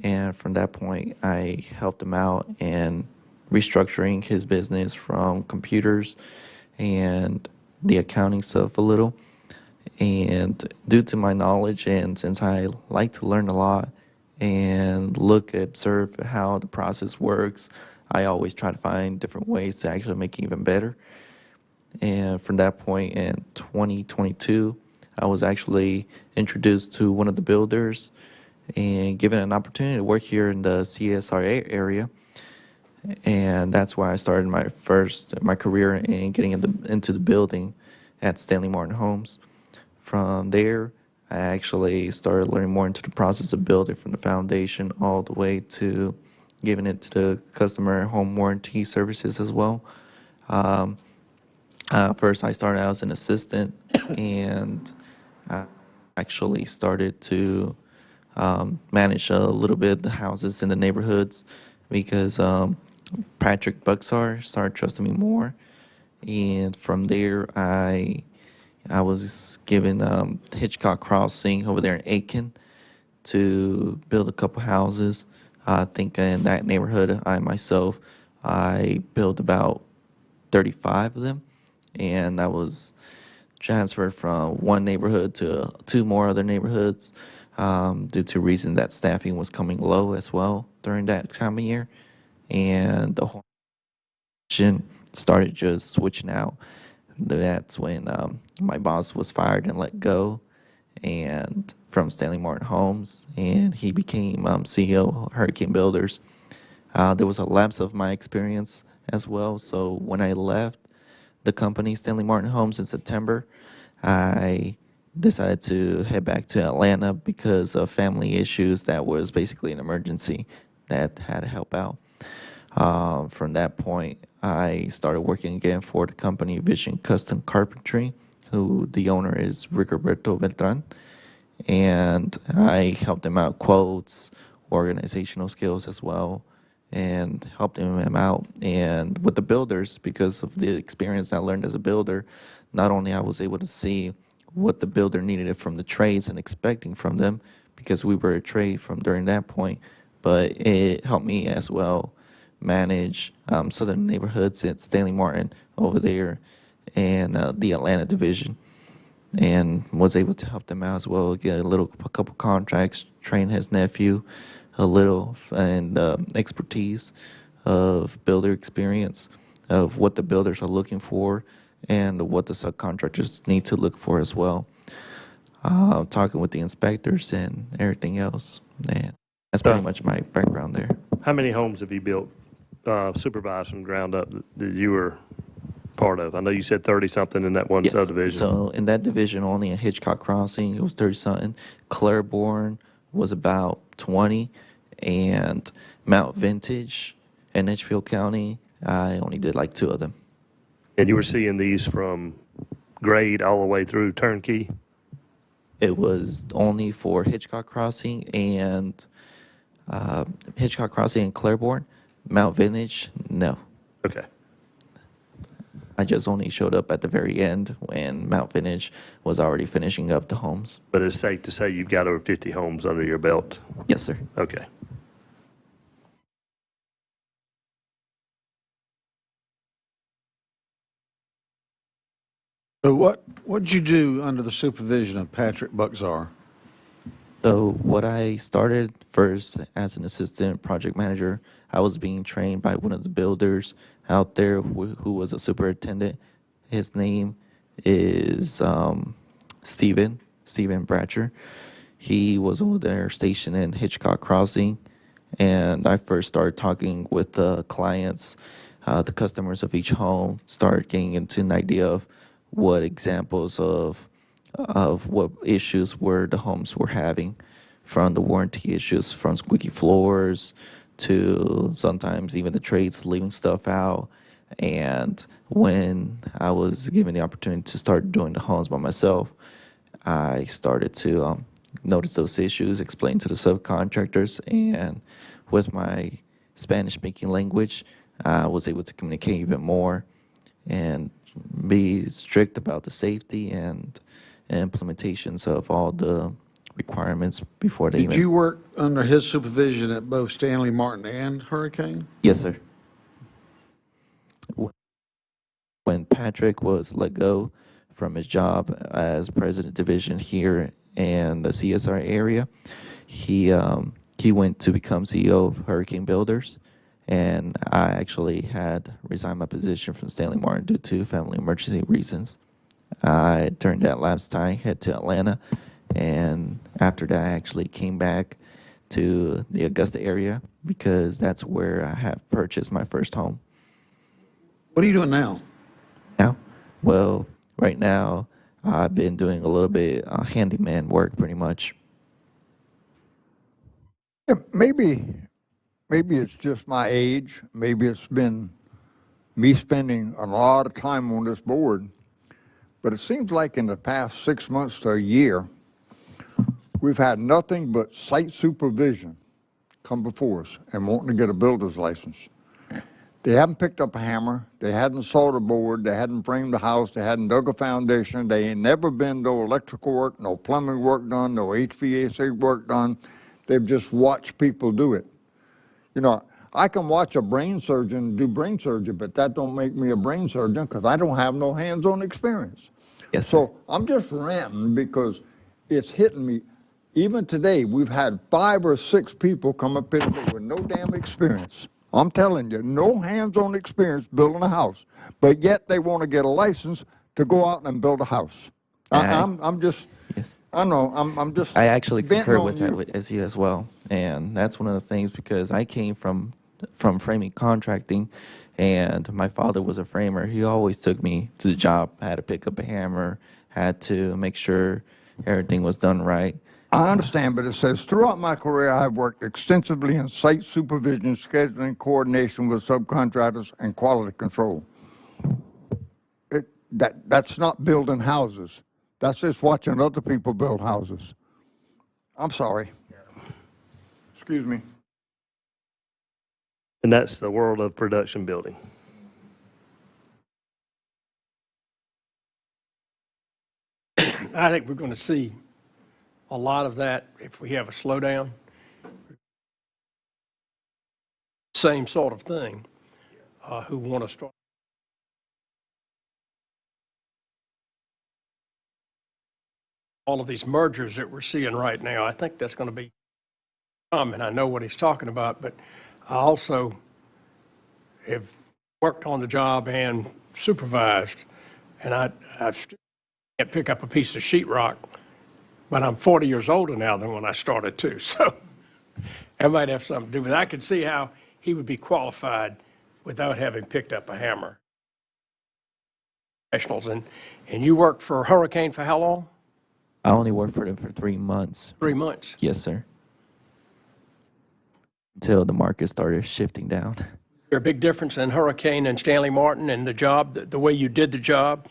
And from that point, I helped him out in restructuring his business from computers and the accounting stuff a little. And due to my knowledge, and since I like to learn a lot and observe how the process works, I always try to find different ways to actually make it even better. And from that point in 2022, I was actually introduced to one of the builders and given an opportunity to work here in the CSRA area. And that's why I started my career in getting into the building at Stanley Martin Homes. From there, I actually started learning more into the process of building from the foundation all the way to giving it to the customer home warranty services as well. First, I started out as an assistant, and I actually started to manage a little bit of the houses in the neighborhoods because Patrick Buxar started trusting me more. And from there, I was given Hitchcock Crossing over there in Aiken to build a couple houses. I think in that neighborhood, I built about 35 of them, and I was transferred from one neighborhood to two more other neighborhoods due to reason that staffing was coming low as well during that time of year, and the whole started just switching out. That's when my boss was fired and let go, and from Stanley Martin Homes, and he became CEO of Hurricane Builders. There was a lapse of my experience as well, so when I left the company, Stanley Martin Homes, in September, I decided to head back to Atlanta because of family issues that was basically an emergency that had to help out. From that point, I started working again for the company Vision Custom Carpentry, who the owner is Rigoberto Beltran, and I helped him out quotes, organizational skills as well, and helped him out. And with the builders, because of the experience I learned as a builder, not only I was able to see what the builder needed from the trades and expecting from them, because we were a trade from during that point, but it helped me as well manage southern neighborhoods at Stanley Martin over there and the Atlanta division, and was able to help them out as well, get a couple contracts, train his nephew a little, and expertise of builder experience of what the builders are looking for and what the subcontractors need to look for as well. Talking with the inspectors and everything else, and that's pretty much my background there. How many homes have you built, supervised from ground up that you were part of? I know you said 30-something in that one Yes. subdivision. So in that division, only in Hitchcock Crossing, it was 30-something. Claiborne was about 20, and Mount Vintage in Edgefield County, I only did like 2 of them. And you were seeing these from grade all the way through turnkey? It was only for Hitchcock Crossing and Claiborne. Mount Vintage, no. Okay. I just only showed up at the very end when Mount Vintage was already finishing up the homes. But it's safe to say you've got over 50 homes under your belt? Yes, sir. Okay. So what did you do under the supervision of Patrick Buxar? So what I started first as an assistant project manager, I was being trained by one of the builders out there who was a superintendent. His name is Steven Bratcher. He was over there stationed in Hitchcock Crossing, and I first started talking with the clients, the customers of each home, started getting into an idea of what examples of what issues the homes were having, from the warranty issues, from squeaky floors to sometimes even the trades leaving stuff out. And when I was given the opportunity to start doing the homes by myself, I started to notice those issues, explain to the subcontractors, and with my Spanish-speaking language, I was able to communicate even more and be strict about the safety and implementations of all the requirements before they Did you work under his supervision at both Stanley Martin and Hurricane? Yes, sir. When Patrick was let go from his job as president division here in the CSR area, he went to become CEO of Hurricane Builders, and I actually had resigned my position from Stanley Martin due to family emergency reasons. During that last time, head to Atlanta, and after that, I actually came back to the Augusta area because that's where I have purchased my first home. What are you doing now? Now? Well, right now, I've been doing a little bit handyman work pretty much. Yeah, maybe it's just my age. Maybe it's been me spending a lot of time on this board. But it seems like in the past 6 months to a year, we've had nothing but site supervision come before us and wanting to get a builder's license. They haven't picked up a hammer, they hadn't sawed a board, they hadn't framed a house, they hadn't dug a foundation, they ain't never been no electrical work, no plumbing work done, no HVAC work done. They've just watched people do it. You know, I can watch a brain surgeon do brain surgery, but that don't make me a brain surgeon because I don't have no hands-on experience. Yes, So I'm just ranting because it's hitting me. Even today, we've had 5 or 6 people come up here with no damn experience. I'm telling you, no hands-on experience building a house, but yet they want to get a license to go out and build a house. I'm just, Yes. I know, I'm just. I actually venting concur on with you. that as you as well, and that's one of the things because I came from framing contracting, and my father was a framer. He always took me to the job. I had to pick up a hammer, had to make sure everything was done right. I understand, but it says, throughout my career, I have worked extensively in site supervision, scheduling, coordination with subcontractors, and quality control. That's not building houses. That's just watching other people build houses. I'm sorry. Excuse me. And that's the world of production building. I think we're going to see a lot of that if we have a slowdown. Same sort of thing, who want to start. All of these mergers that we're seeing right now, I think that's going to be common. I know what he's talking about, but I also have worked on the job and supervised, and I still can't pick up a piece of sheetrock, but I'm 40 years older now than when I started too, so that might have something to do with it. I could see how he would be qualified without having picked up a hammer. Professionals, and you worked for Hurricane for how long? I only worked for them for 3 months. 3 months. Yes, sir. Until the market started shifting down. Is there a big difference in Hurricane and Stanley Martin and the job, the way you did the job?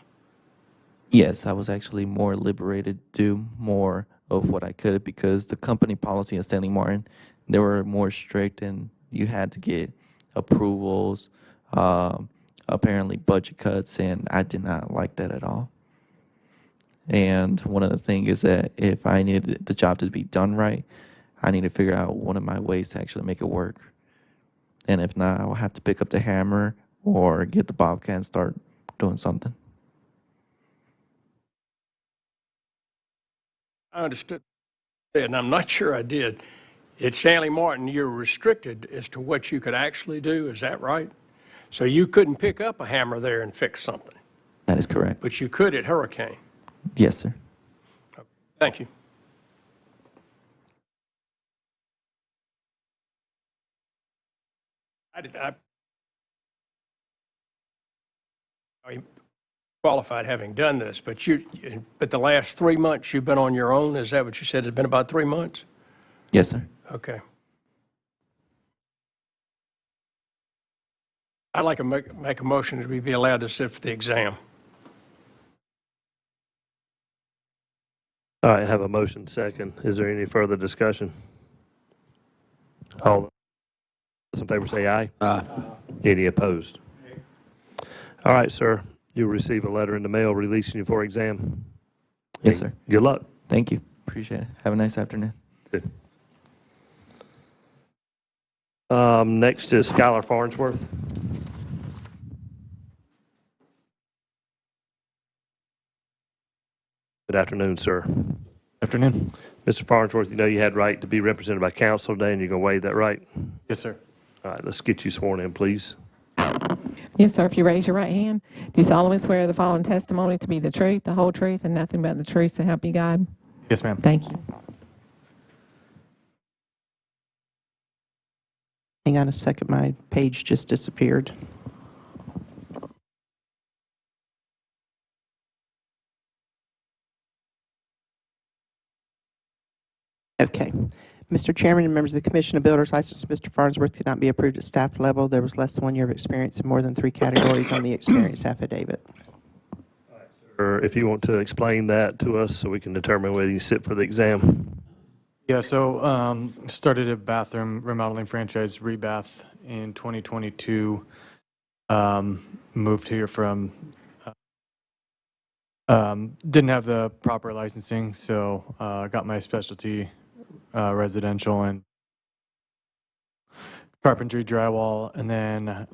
Yes, I was actually more liberated to do more of what I could because the company policy in Stanley Martin, they were more strict and you had to get approvals, apparently budget cuts, and I did not like that at all. And one of the things is that if I needed the job to be done right, I need to figure out one of my ways to actually make it work. And if not, I'll have to pick up the hammer or get the Bobcat and start doing something. I understood, and I'm not sure I did. At Stanley Martin, you're restricted as to what you could actually do, is that right? So you couldn't pick up a hammer there and fix something, That is correct. but you could at Hurricane. Yes, sir. Thank you. I qualified having done this, but the last 3 months you've been on your own, is that what you said? It's been about 3 months? Yes, sir. Okay. I'd like to make a motion that we be allowed to sit for the exam. All right, have a motion second. Is there any further discussion? All those in favor say aye. Aye. Any opposed? All right, sir. You'll receive a letter in the mail releasing you for exam. Yes, sir. Good luck. Thank you. Appreciate it. Have a nice afternoon. Next is Skylar Farnsworth. Good afternoon, sir. Afternoon. Mr. Farnsworth, you know you had right to be represented by counsel today, and you're going to waive that right? Yes, sir. All right, let's get you sworn in, please. Yes, sir. If you raise your right hand, do you solemnly swear the following testimony to be the truth, the whole truth, and nothing but the truth to help you God? Yes, ma'am. Thank you. Hang on a second, my page just disappeared. Okay. Mr. Chairman and members of the Commission, a builder's license, Mr. Farnsworth could not be approved at staff level. There was less than 1 year of experience in more than 3 categories on the experience affidavit. Or if you want to explain that to us so we can determine whether you sit for the exam. Yeah, so started a bathroom remodeling franchise, Rebath, in 2022. Moved here from, didn't have the proper licensing, so got my specialty residential and carpentry, drywall, and then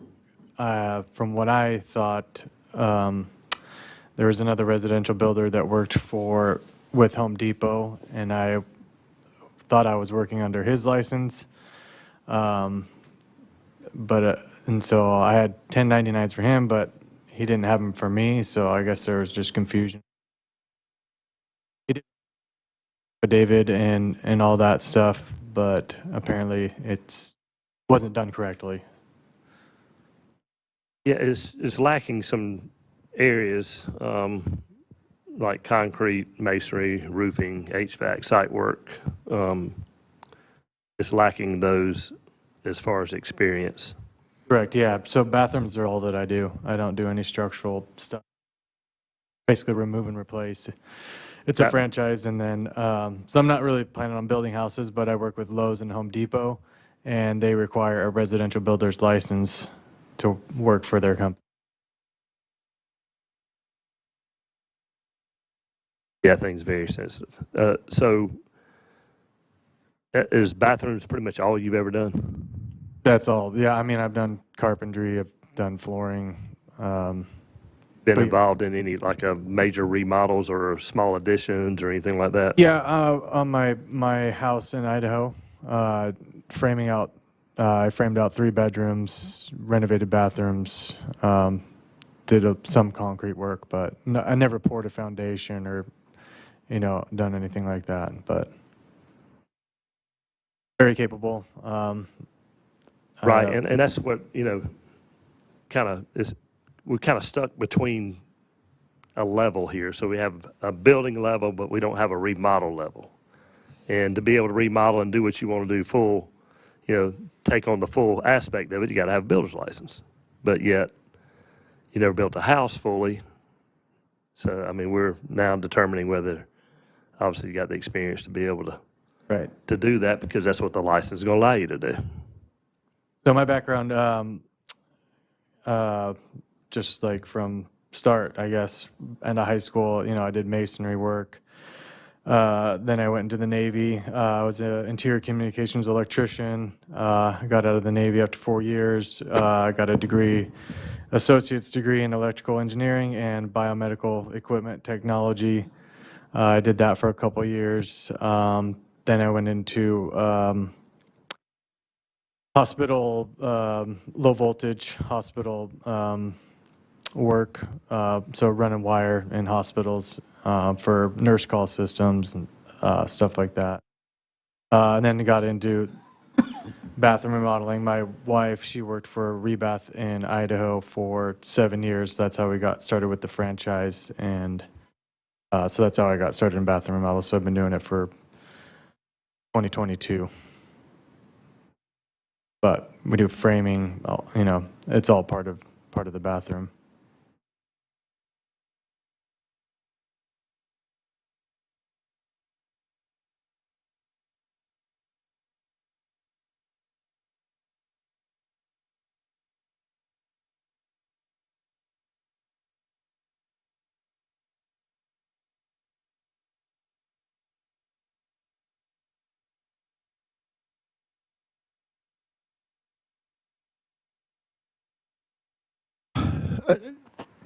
from what I thought, there was another residential builder that worked with Home Depot, and I thought I was working under his license. And so I had 1099s for him, but he didn't have them for me, so I guess there was just confusion. He did David and all that stuff, but apparently it wasn't done correctly. Yeah, it's lacking some areas, like concrete, masonry, roofing, HVAC, site work. It's lacking those as far as experience. Correct, yeah. So bathrooms are all that I do. I don't do any structural stuff. Basically remove and replace. It's a franchise, and then, so I'm not really planning on building houses, but I work with Lowe's and Home Depot, and they require a residential builder's license to work for their company. Yeah, I think it's very sensitive. So is bathrooms pretty much all you've ever done? That's all. Yeah, I mean, I've done carpentry, I've done flooring. Been involved in any like major remodels or small additions or anything like that? Yeah, on my house in Idaho, framing out, I framed out 3 bedrooms, renovated bathrooms, did some concrete work, but no, I never poured a foundation or, done anything like that, but very capable. Right, and that's what, kind of is, we're kind of stuck between a level here. So we have a building level, but we don't have a remodel level. And to be able to remodel and do what you want to do full, take on the full aspect of it, you got to have a builder's license. But yet, you never built a house fully. So, I mean, we're now determining whether, obviously, you got the experience to be able to, to do that, because that's what the license is going to allow you to do. So my background, just like from start, I guess, end of high school, I did masonry work. Then I went into the Navy. I was an interior communications electrician. I got out of the Navy after 4 years. I got a degree, associate's degree in electrical engineering and biomedical equipment technology. I did that for a couple of years. Then I went into hospital, low voltage hospital work, so running wire in hospitals for nurse call systems and stuff like that. And then got into bathroom remodeling. My wife, she worked for Rebath in Idaho for 7 years. That's how we got started with the franchise, and so that's how I got started in bathroom remodel. So I've been doing it for 2022. But we do framing, it's all part of the bathroom.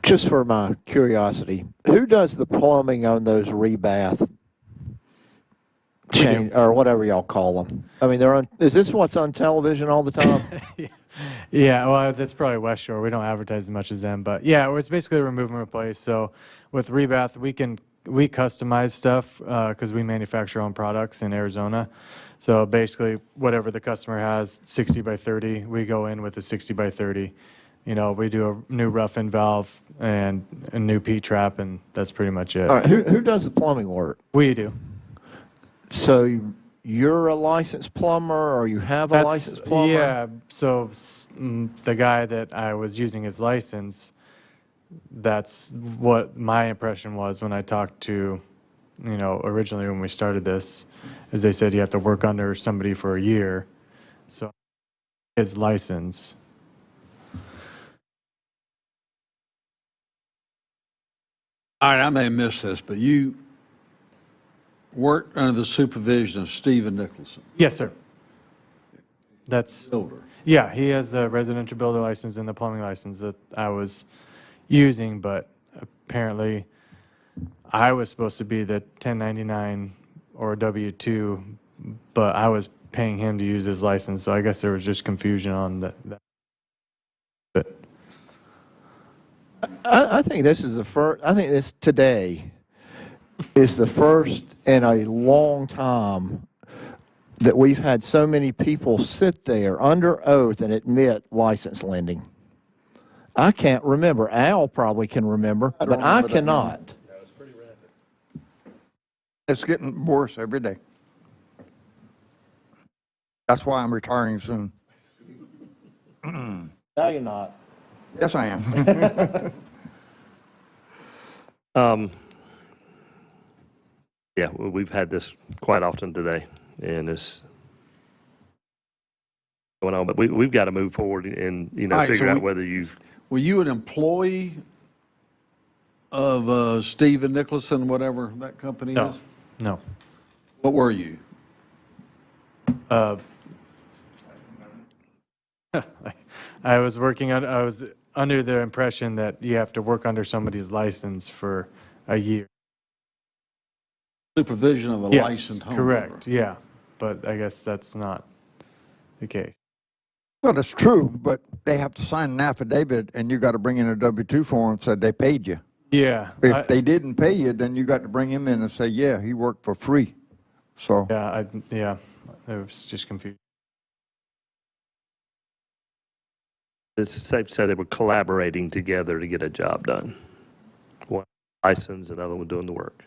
Just for my curiosity, who does the plumbing on those Rebath chain, or whatever y'all call them? I mean, is this what's on television all the time? Yeah, well, that's probably West Shore. We don't advertise as much as them, but yeah, it's basically remove and replace. So with Rebath, we customize stuff because we manufacture our own products in Arizona. So basically, whatever the customer has, 60 by 30, we go in with a 60 by 30. We do a new rough-in valve and a new P-trap, and that's pretty much it. All right, who does the plumbing work? We do. So you're a licensed plumber or you have a licensed plumber? Yeah, so the guy that I was using his license, that's what my impression was when I talked to, originally when we started this, is they said you have to work under somebody for a year. So his license. All right, I may have missed this, but you worked under the supervision of Stephen Nicholson. Yes, sir. That's, Builder. yeah, he has the residential builder license and the plumbing license that I was using, but apparently I was supposed to be the 1099 or W-2, but I was paying him to use his license, so I guess there was just confusion on that. But I think this is the first, I think this today is the first in a long time that we've had so many people sit there under oath and admit license lending. I can't remember. Al probably can remember, but I cannot. It's getting worse every day. That's why I'm retiring soon. No, you're not. Yes, I am. Yeah, we've had this quite often today, and it's going on, but we've got to move forward and, All right, figure so out whether you, Were you an employee of Stephen Nicholson, whatever that company is? No. What were you? I was under the impression that you have to work under somebody's license for a year. Supervision of a Yes, licensed home correct, builder. yeah, but I guess that's not the case. Well, it's true, but they have to sign an affidavit, and you got to bring in a W-2 form and say they paid you. Yeah. If they didn't pay you, then you got to bring him in and say, yeah, he worked for free. So, Yeah, it was just confusing. it's safe to say they were collaborating together to get a job done. One licensed, another one doing the work.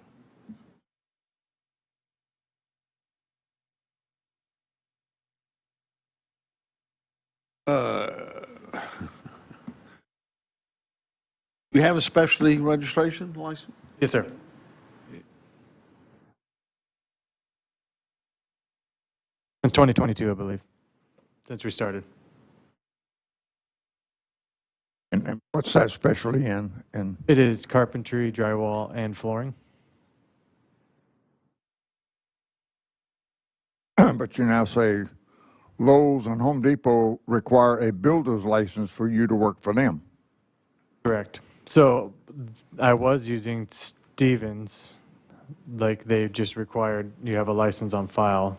You have a specialty registration license? Yes, sir. Since 2022, I believe, since we started. and what's that specialty in? And It is carpentry, drywall, and flooring. but you now say Lowe's and Home Depot require a builder's license for you to work for them. Correct. So I was using Stevens, like they just required you have a license on file.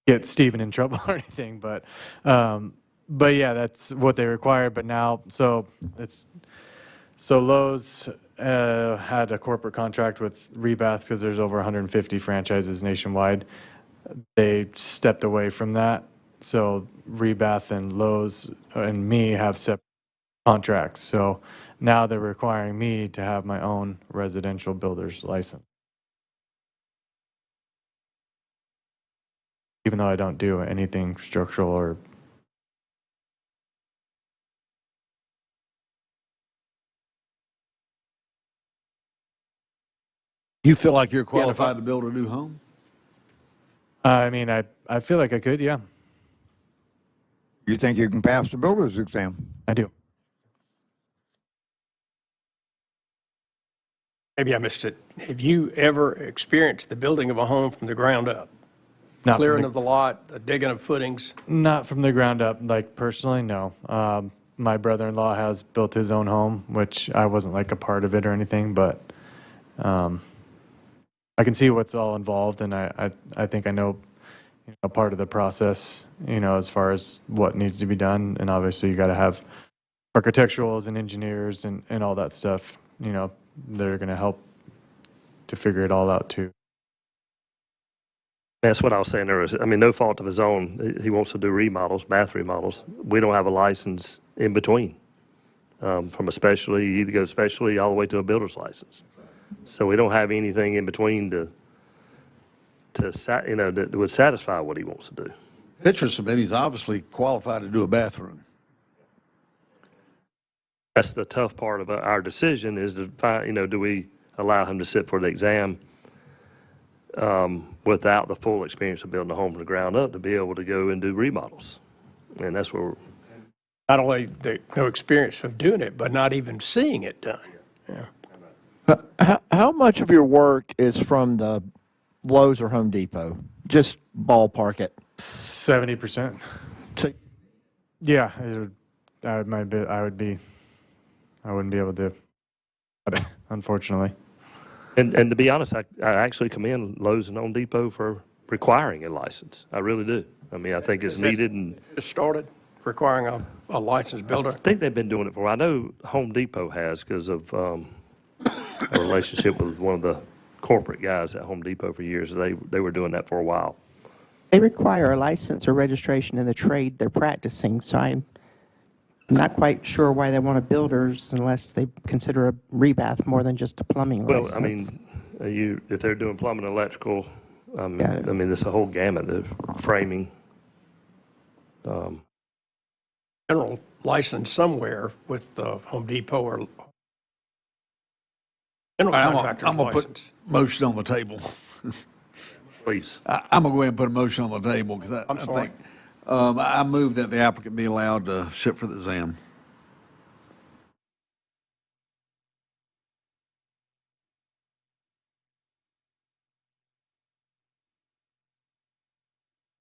Get Steven in trouble or anything, but yeah, that's what they required. But now, so Lowe's had a corporate contract with Rebath because there's over 150 franchises nationwide. They stepped away from that, so Rebath and Lowe's and me have separate contracts. So now they're requiring me to have my own residential builder's license, even though I don't do anything structural or. You feel like you're qualified to build a new home? I mean, I feel like I could, yeah. You think you can pass the builder's exam? I do. Maybe I missed it. Have you ever experienced the building of a home from the ground up? Not from Clearing the- of the lot, the digging of footings? Not from the ground up, like personally, no. My brother-in-law has built his own home, which I wasn't like a part of it or anything, but I can see what's all involved, and I think I know, part of the process, as far as what needs to be done, and obviously you got to have architecturals and engineers and all that stuff, that are going to help to figure it all out too. That's what I was saying there. I mean, no fault of his own. He wants to do remodels, bath remodels. We don't have a license in between. From a specialty, you either go specialty all the way to a builder's license. So we don't have anything in between to that would satisfy what he wants to do. Picture submitted, he's obviously qualified to do a bathroom. That's the tough part of our decision is to find, do we allow him to sit for the exam without the full experience of building a home from the ground up to be able to go and do remodels? And that's where Not only no experience of doing it, but not even seeing it done. Yeah. How much of your work is from the Lowe's or Home Depot? Just ballpark it. 70%. So- Yeah, I wouldn't be able to, unfortunately. And to be honest, I actually commend Lowe's and Home Depot for requiring a license. I really do. I mean, I think it's needed, and Just started requiring a licensed builder. I think they've been doing it for a while. I know Home Depot has because of a relationship with one of the corporate guys at Home Depot for years. They were doing that for a while. They require a license or registration in the trade they're practicing, so I'm not quite sure why they want a builder's unless they consider a rebath more than just a plumbing Well, license. I mean, if they're doing plumbing, electrical, I mean, it's a whole gamut of framing. General license somewhere with Home Depot or general contractor's I'm going to put license. motion on the table. Please. I'm going to go ahead and put a motion on the table because I sorry. think, I move that the applicant be allowed to sit for the exam.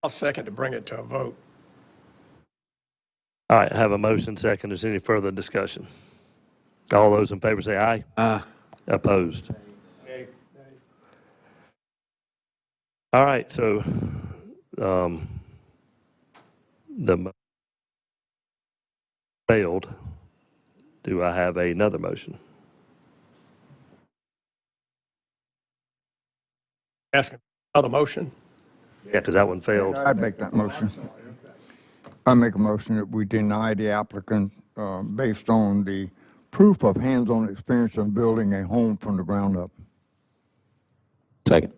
I'll second to bring it to a vote. All right, I have a motion second. Is there any further discussion? All those in favor say aye. Aye. Opposed? All right, so the failed. Do I have another motion? Asking another motion? Yeah, because that one failed. I'd make that motion. I make a motion that we deny the applicant based on the proof of hands-on experience in building a home from the ground up. Second.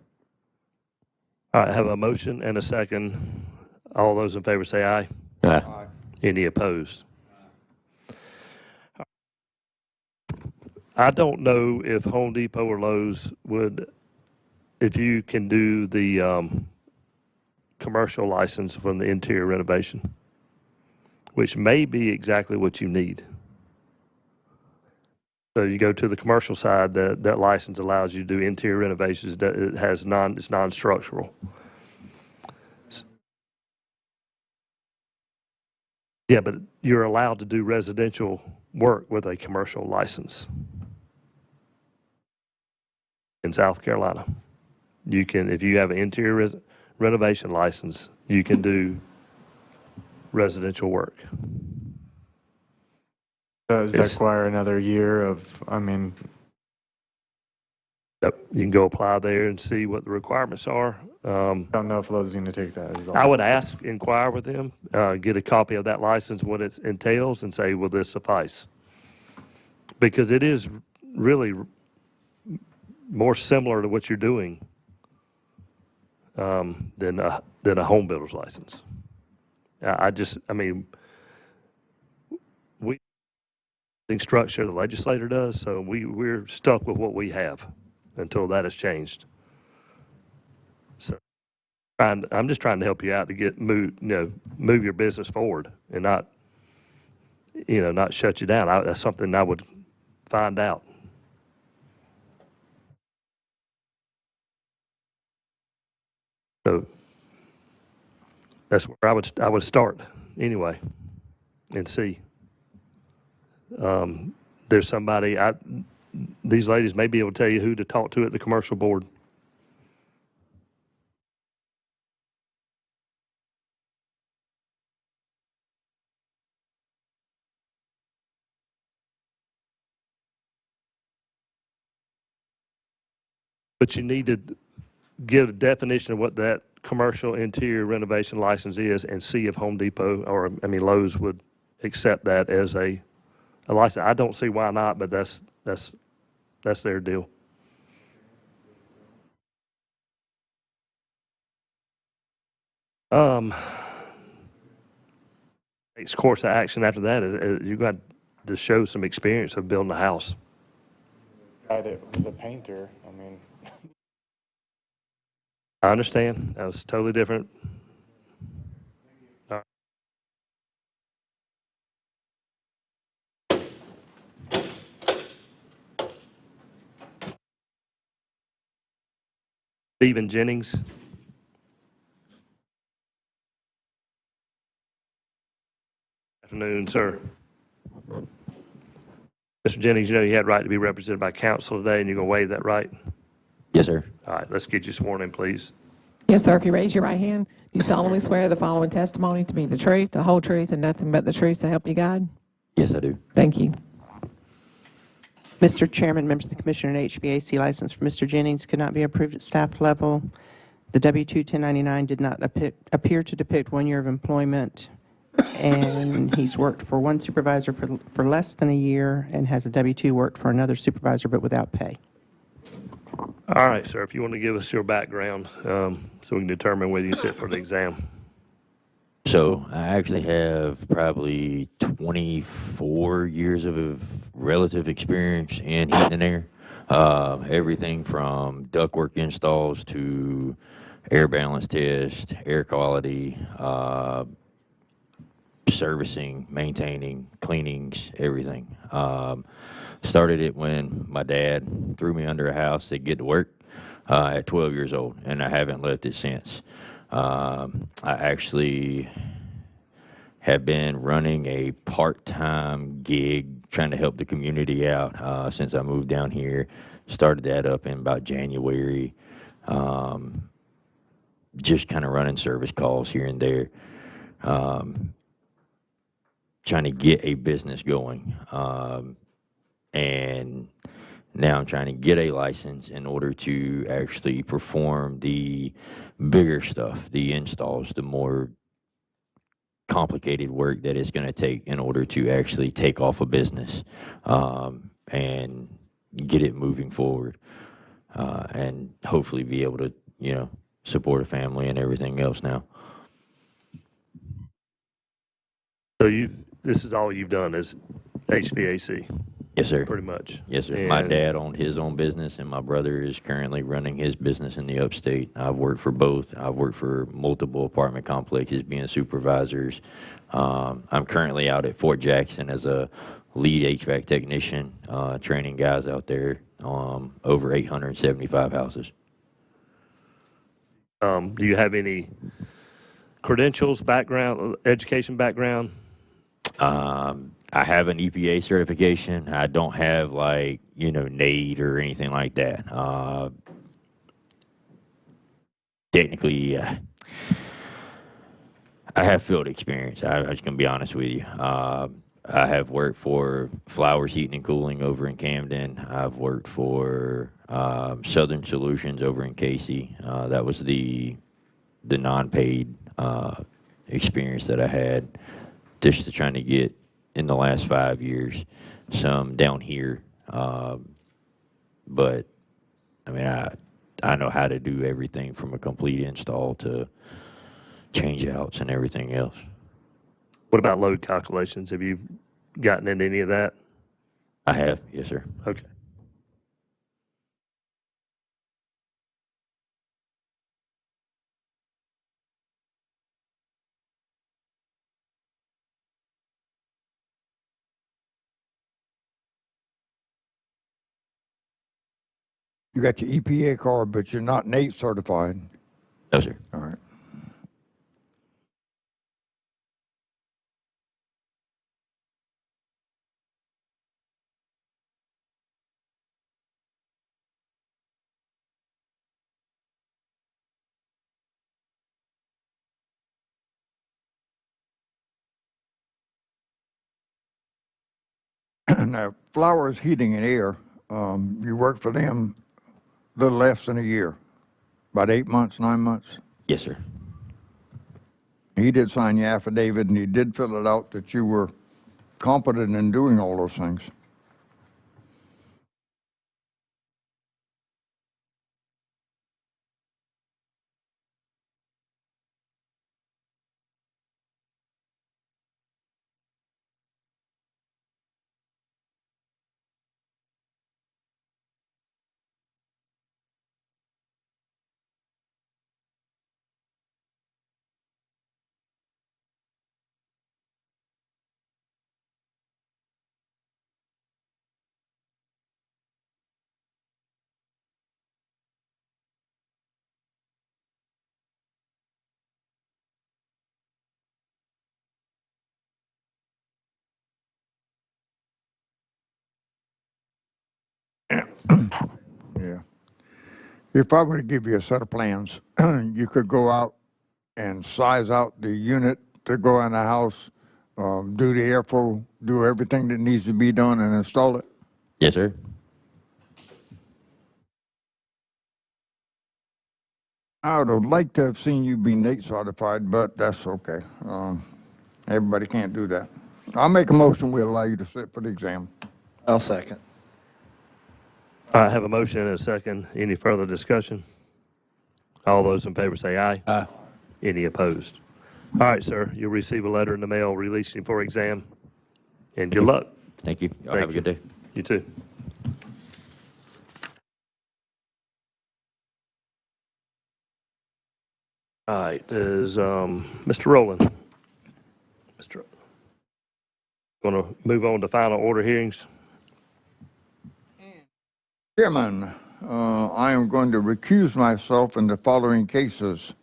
All right, I have a motion and a second. All those in favor say aye. Aye. Any opposed? I don't know if Home Depot or Lowe's would, if you can do the commercial license from the interior renovation, which may be exactly what you need. So you go to the commercial side, that license allows you to do interior renovations, that it has it's non-structural. Yeah, but you're allowed to do residential work with a commercial license in South Carolina. You can, if you have an interior renovation license, you can do residential work. Does that It's- require another year of, Yep, you can go apply there and see what the requirements are. don't know if Lowe's going to take that. is all. I would inquire with them, get a copy of that license, what it entails, and say, will this suffice? Because it is really more similar to what you're doing than a home builder's license. The structure the legislator does, so we're stuck with what we have until that is changed. So I'm just trying to help you out to move your business forward and not shut you down. That's something I would find out. So that's where I would start anyway and see. There's somebody, these ladies may be able to tell you who to talk to at the commercial board. But you need to give a definition of what that commercial interior renovation license is and see if Home Depot or, Lowe's would accept that as a license. I don't see why not, but that's their deal. Next course of action after that is you got to show some experience of building a house. Guy that was a painter, I mean. I understand. That was totally different. Stephen Jennings. Afternoon, sir. Mr. Jennings, you know you had right to be represented by counsel today, and you're going to waive that right? Yes, sir. All right, let's get you sworn in, please. Yes, sir. If you raise your right hand, do you solemnly swear the following testimony to be the truth, the whole truth, and nothing but the truth to help you God? Yes, I do. Thank you. Mr. Chairman, members of the Commission, an HVAC license for Mr. Jennings could not be approved at staff level. The W-2 1099 did not appear to depict 1 year of employment, and he's worked for one supervisor for less than a year and has a W-2 worked for another supervisor but without pay. All right, sir, if you want to give us your background so we can determine whether you sit for the exam. So I actually have probably 24 years of relative experience in heating and air. Everything from ductwork installs to air balance test, air quality, servicing, maintaining, cleanings, everything. Started it when my dad threw me under a house to get to work at 12 years old, and I haven't left it since. I actually have been running a part-time gig trying to help the community out since I moved down here. Started that up in about January. Just kind of running service calls here and there. Trying to get a business going. And now I'm trying to get a license in order to actually perform the bigger stuff, the installs, the more complicated work that it's going to take in order to actually take off a business and get it moving forward and hopefully be able to, you know, support a family and everything else now. So this is all you've done is HVAC? Yes, sir. Pretty much. Yes, sir. My And- dad owned his own business, and my brother is currently running his business in the upstate. I've worked for both. I've worked for multiple apartment complexes being supervisors. I'm currently out at Fort Jackson as a lead HVAC technician, training guys out there, over 875 houses. Do you have any credentials, background, education background? I have an EPA certification. I don't have like, you know, NAID or anything like that. Technically, I have field experience. I'm just going to be honest with you. I have worked for Flowers Heating and Cooling over in Camden. I've worked for Southern Solutions over in Casey. That was the non-paid experience that I had, just trying to get in the last 5 years, some down here. But I mean, I know how to do everything from a complete install to change outs and everything else. What about load calculations? Have you gotten into any of that? I have, yes, sir. Okay. You got your EPA card, but you're not NATE certified. No, sir. All right. Now, Flowers Heating and Air, you worked for them a little less than a year, about 8 months, 9 months. Yes, sir. He did sign your affidavit, and he did fill it out that you were competent in doing all those things. Yeah. If I were to give you a set of plans, you could go out and size out the unit to go in the house, do the airflow, do everything that needs to be done and install it? Yes, sir. I would have liked to have seen you be NATE certified, but that's okay. Everybody can't do that. I'll make a motion, we allow you to sit for the exam. I'll second. I have a motion and a second. Any further discussion? All those in favor say aye. Aye. Any opposed? All right, sir, you'll receive a letter in the mail releasing you for exam, and good luck. Thank you. Y'all Thank have a good day. You too. All right, is Mr. Rowland. Mr. Going to move on to final order hearings. Chairman, I am going to recuse myself in the following cases.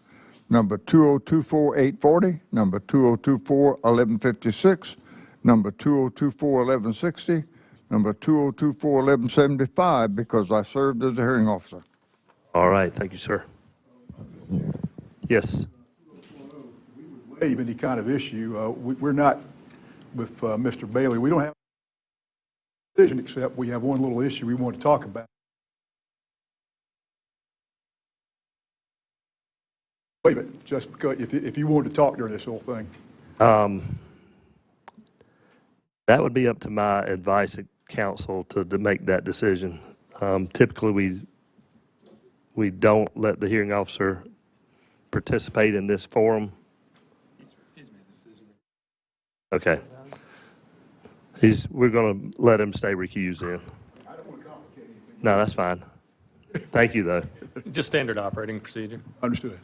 Number 2024-840, number 2024-1156, number 2024-1160, number 2024-1175, because I served as a hearing officer. All right, thank you, sir. Yes. Waive any kind of issue. We're not, with Mr. Bailey, we don't have a decision, except we have one little issue we want to talk about. Waive it, just because, if you wanted to talk during this whole thing. That would be up to my advice at council to make that decision. Typically, we don't let the hearing officer participate in this forum. Okay. We're going to let him stay recused then. I don't want to complicate anything. No, that's fine. Thank you, though. Just standard operating procedure. Understood.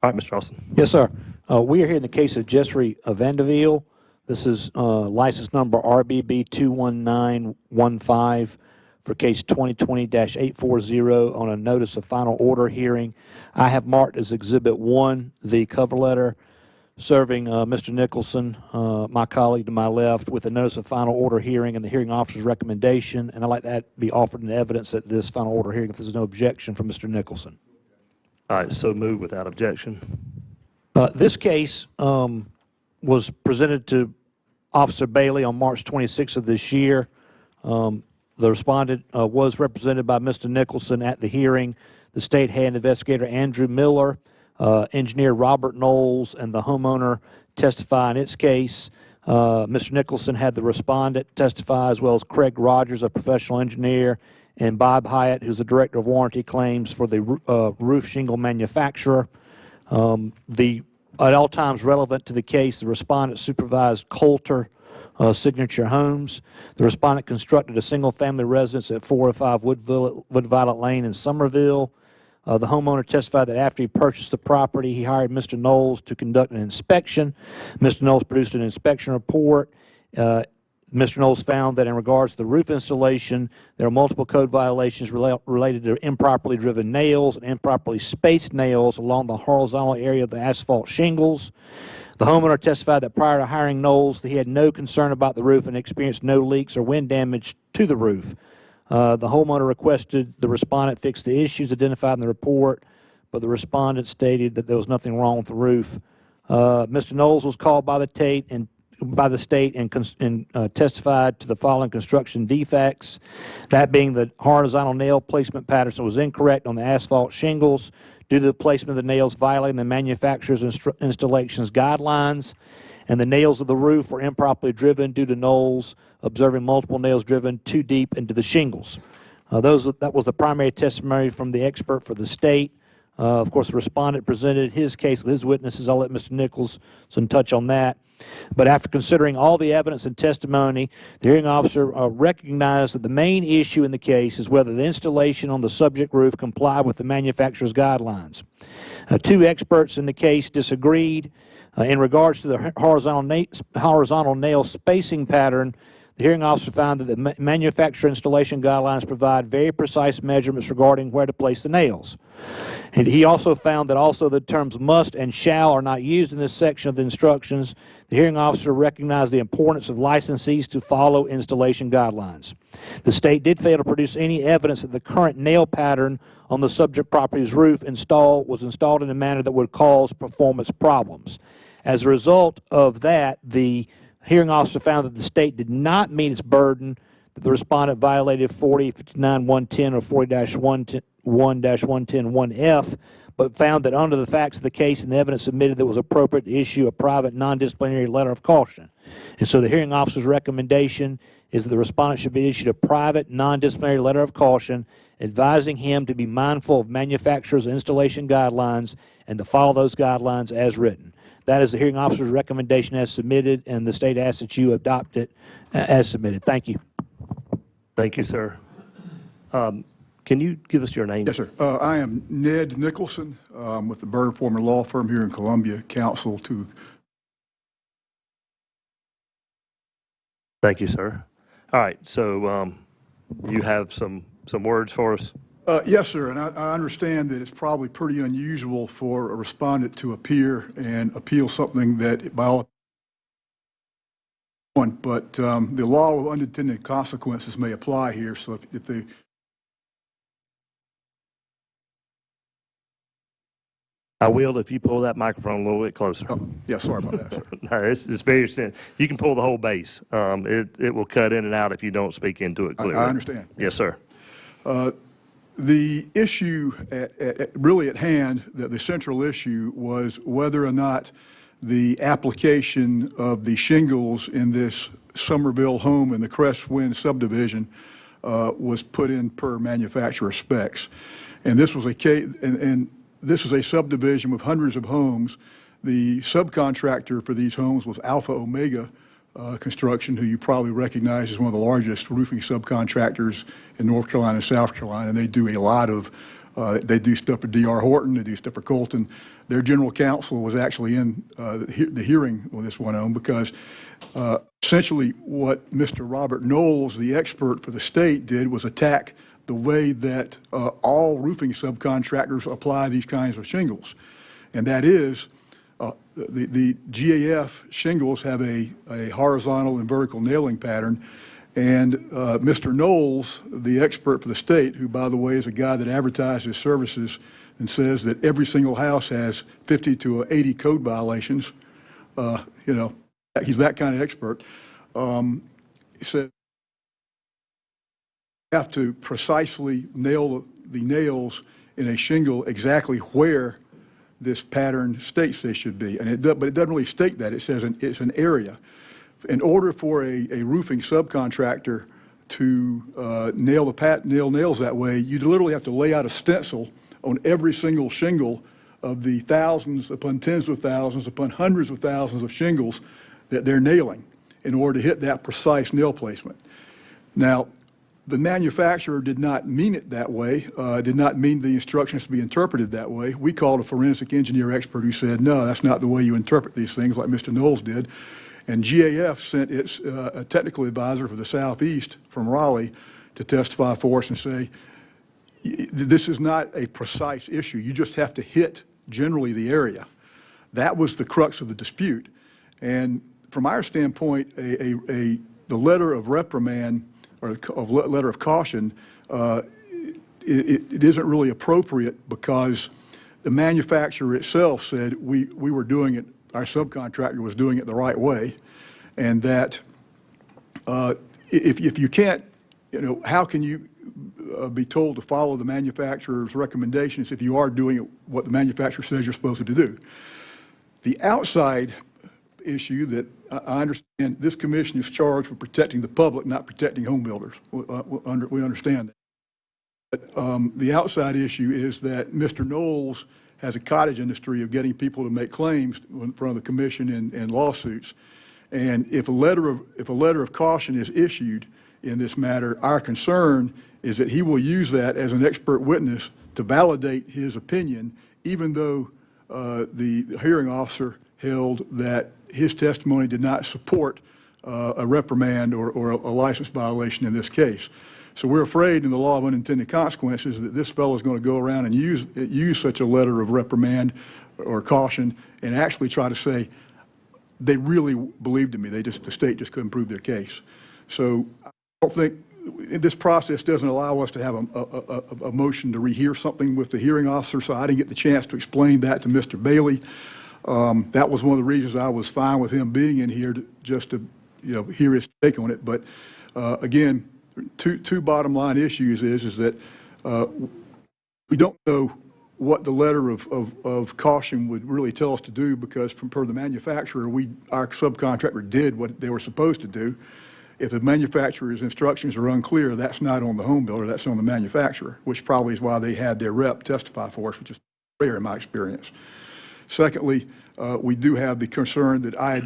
All right, Mr. Austin. Yes, sir. We are here in the case of Jessry Vandeville. This is license number RBB 21915 for case 2020-840 on a notice of final order hearing. I have marked as Exhibit 1 the cover letter serving Mr. Nicholson, my colleague to my left, with a notice of final order hearing and the hearing officer's recommendation, and I'd like that be offered in evidence at this final order hearing if there's no objection from Mr. Nicholson. All right, so move without objection. This case was presented to Officer Bailey on March 26th of this year. The respondent was represented by Mr. Nicholson at the hearing. The state had investigator Andrew Miller, engineer Robert Knowles, and the homeowner testify in its case. Mr. Nicholson had the respondent testify, as well as Craig Rogers, a professional engineer, and Bob Hyatt, who's the director of warranty claims for the roof shingle manufacturer. At all times relevant to the case, the respondent supervised Coulter Signature Homes. The respondent constructed a single-family residence at 405 Wood Violet Lane in Somerville. The homeowner testified that after he purchased the property, he hired Mr. Knowles to conduct an inspection. Mr. Knowles produced an inspection report. Mr. Knowles found that in regards to the roof installation, there are multiple code violations related to improperly driven nails and improperly spaced nails along the horizontal area of the asphalt shingles. The homeowner testified that prior to hiring Knowles, he had no concern about the roof and experienced no leaks or wind damage to the roof. The homeowner requested the respondent fix the issues identified in the report, but the respondent stated that there was nothing wrong with the roof. Mr. Knowles was called by the state and testified to the following construction defects, that being the horizontal nail placement pattern was incorrect on the asphalt shingles due to the placement of the nails violating the manufacturer's installations guidelines, and the nails of the roof were improperly driven due to Knowles observing multiple nails driven too deep into the shingles. That was the primary testimony from the expert for the state. Of course, the respondent presented his case with his witnesses. I'll let Mr. Nicholson touch on that. But after considering all the evidence and testimony, the hearing officer recognized that the main issue in the case is whether the installation on the subject roof complied with the manufacturer's guidelines. Two experts in the case disagreed. In regards to the horizontal nail spacing pattern, The hearing officer found that the manufacturer installation guidelines provide very precise measurements regarding where to place the nails. And he also found that also the terms must and shall are not used in this section of the instructions. The hearing officer recognized the importance of licensees to follow installation guidelines. The state did fail to produce any evidence that the current nail pattern on the subject property's roof was installed in a manner that would cause performance problems. As a result of that, the hearing officer found that the state did not meet its burden, that the respondent violated 40-59-110 or 40-1-110-1F, but found that under the facts of the case and the evidence submitted, that was appropriate to issue a private non-disciplinary letter of caution. And so the hearing officer's recommendation is that the respondent should be issued a private non-disciplinary letter of caution advising him to be mindful of manufacturer's installation guidelines and to follow those guidelines as written. That is the hearing officer's recommendation as submitted, and the state asks that you adopt it as submitted. Thank you. Thank you, sir. Can you give us your name? Yes, sir. I am Ned Nicholson with the Byrd Forman Law Firm here in Columbia, counsel to. Thank you, sir. All right, so you have some words for us? Yes, sir, and I understand that it's probably pretty unusual for a respondent to appear and appeal something that by all but the law of unintended consequences may apply here, so if they I will if you pull that microphone a little bit closer. Oh, yeah, sorry about that, sir. No, it's very simple. You can pull the whole base. It will cut in and out if you don't speak into it clearly. I understand. Yes, sir. The issue really at hand, the central issue was whether or not the application of the shingles in this Somerville home in the Crestwind subdivision was put in per manufacturer specs. And this was a case, and this is a subdivision with hundreds of homes. The subcontractor for these homes was Alpha Omega Construction, who you probably recognize as one of the largest roofing subcontractors in North Carolina and South Carolina. And they do a lot of, they do stuff for D.R. Horton, they do stuff for Colton. Their general counsel was actually in the hearing on this one home because essentially what Mr. Robert Knowles, the expert for the state, did was attack the way that all roofing subcontractors apply these kinds of shingles. And that is, the GAF shingles have a horizontal and vertical nailing pattern, and Mr. Knowles, the expert for the state, who, by the way, is a guy that advertises services and says that every single house has 50 to 80 code violations, you know, he's that kind of expert, he said you have to precisely nail the nails in a shingle exactly where this pattern states they should be. And but it doesn't really state that. It says it's an area. In order for a roofing subcontractor to nail nails that way, you literally have to lay out a stencil on every single shingle of the thousands upon tens of thousands upon hundreds of thousands of shingles that they're nailing in order to hit that precise nail placement. Now, the manufacturer did not mean it that way, did not mean the instructions to be interpreted that way. We called a forensic engineer expert who said, no, that's not the way you interpret these things, like Mr. Knowles did. And GAF sent its a technical advisor for the Southeast from Raleigh to testify for us and say, this is not a precise issue. You just have to hit generally the area. That was the crux of the dispute. And from our standpoint, the letter of reprimand or a letter of caution, it isn't really appropriate because the manufacturer itself said we were doing it, our subcontractor was doing it the right way, and that if you can't, you know, how can you be told to follow the manufacturer's recommendations if you are doing what the manufacturer says you're supposed to do? The outside issue that I understand, this commission is charged with protecting the public, not protecting home builders. We understand that. But the outside issue is that Mr. Knowles has a cottage industry of getting people to make claims in front of the commission and lawsuits. And if a letter of caution is issued in this matter, our concern is that he will use that as an expert witness to validate his opinion, even though the hearing officer held that his testimony did not support a reprimand or a license violation in this case. So we're afraid in the law of unintended consequences that this fellow is going to go around and use such a letter of reprimand or caution and actually try to say, they really believed in me. The state just couldn't prove their case. So I don't think this process doesn't allow us to have a motion to rehear something with the hearing officer, so I didn't get the chance to explain that to Mr. Bailey. That was one of the reasons I was fine with him being in here just to hear his take on it. But again, two bottom line issues is that we don't know what the letter of caution would really tell us to do, because per the manufacturer, our subcontractor did what they were supposed to do. If the manufacturer's instructions are unclear, that's not on the home builder, that's on the manufacturer, which probably is why they had their rep testify for us, which is rare in my experience. Secondly, we do have the concern that I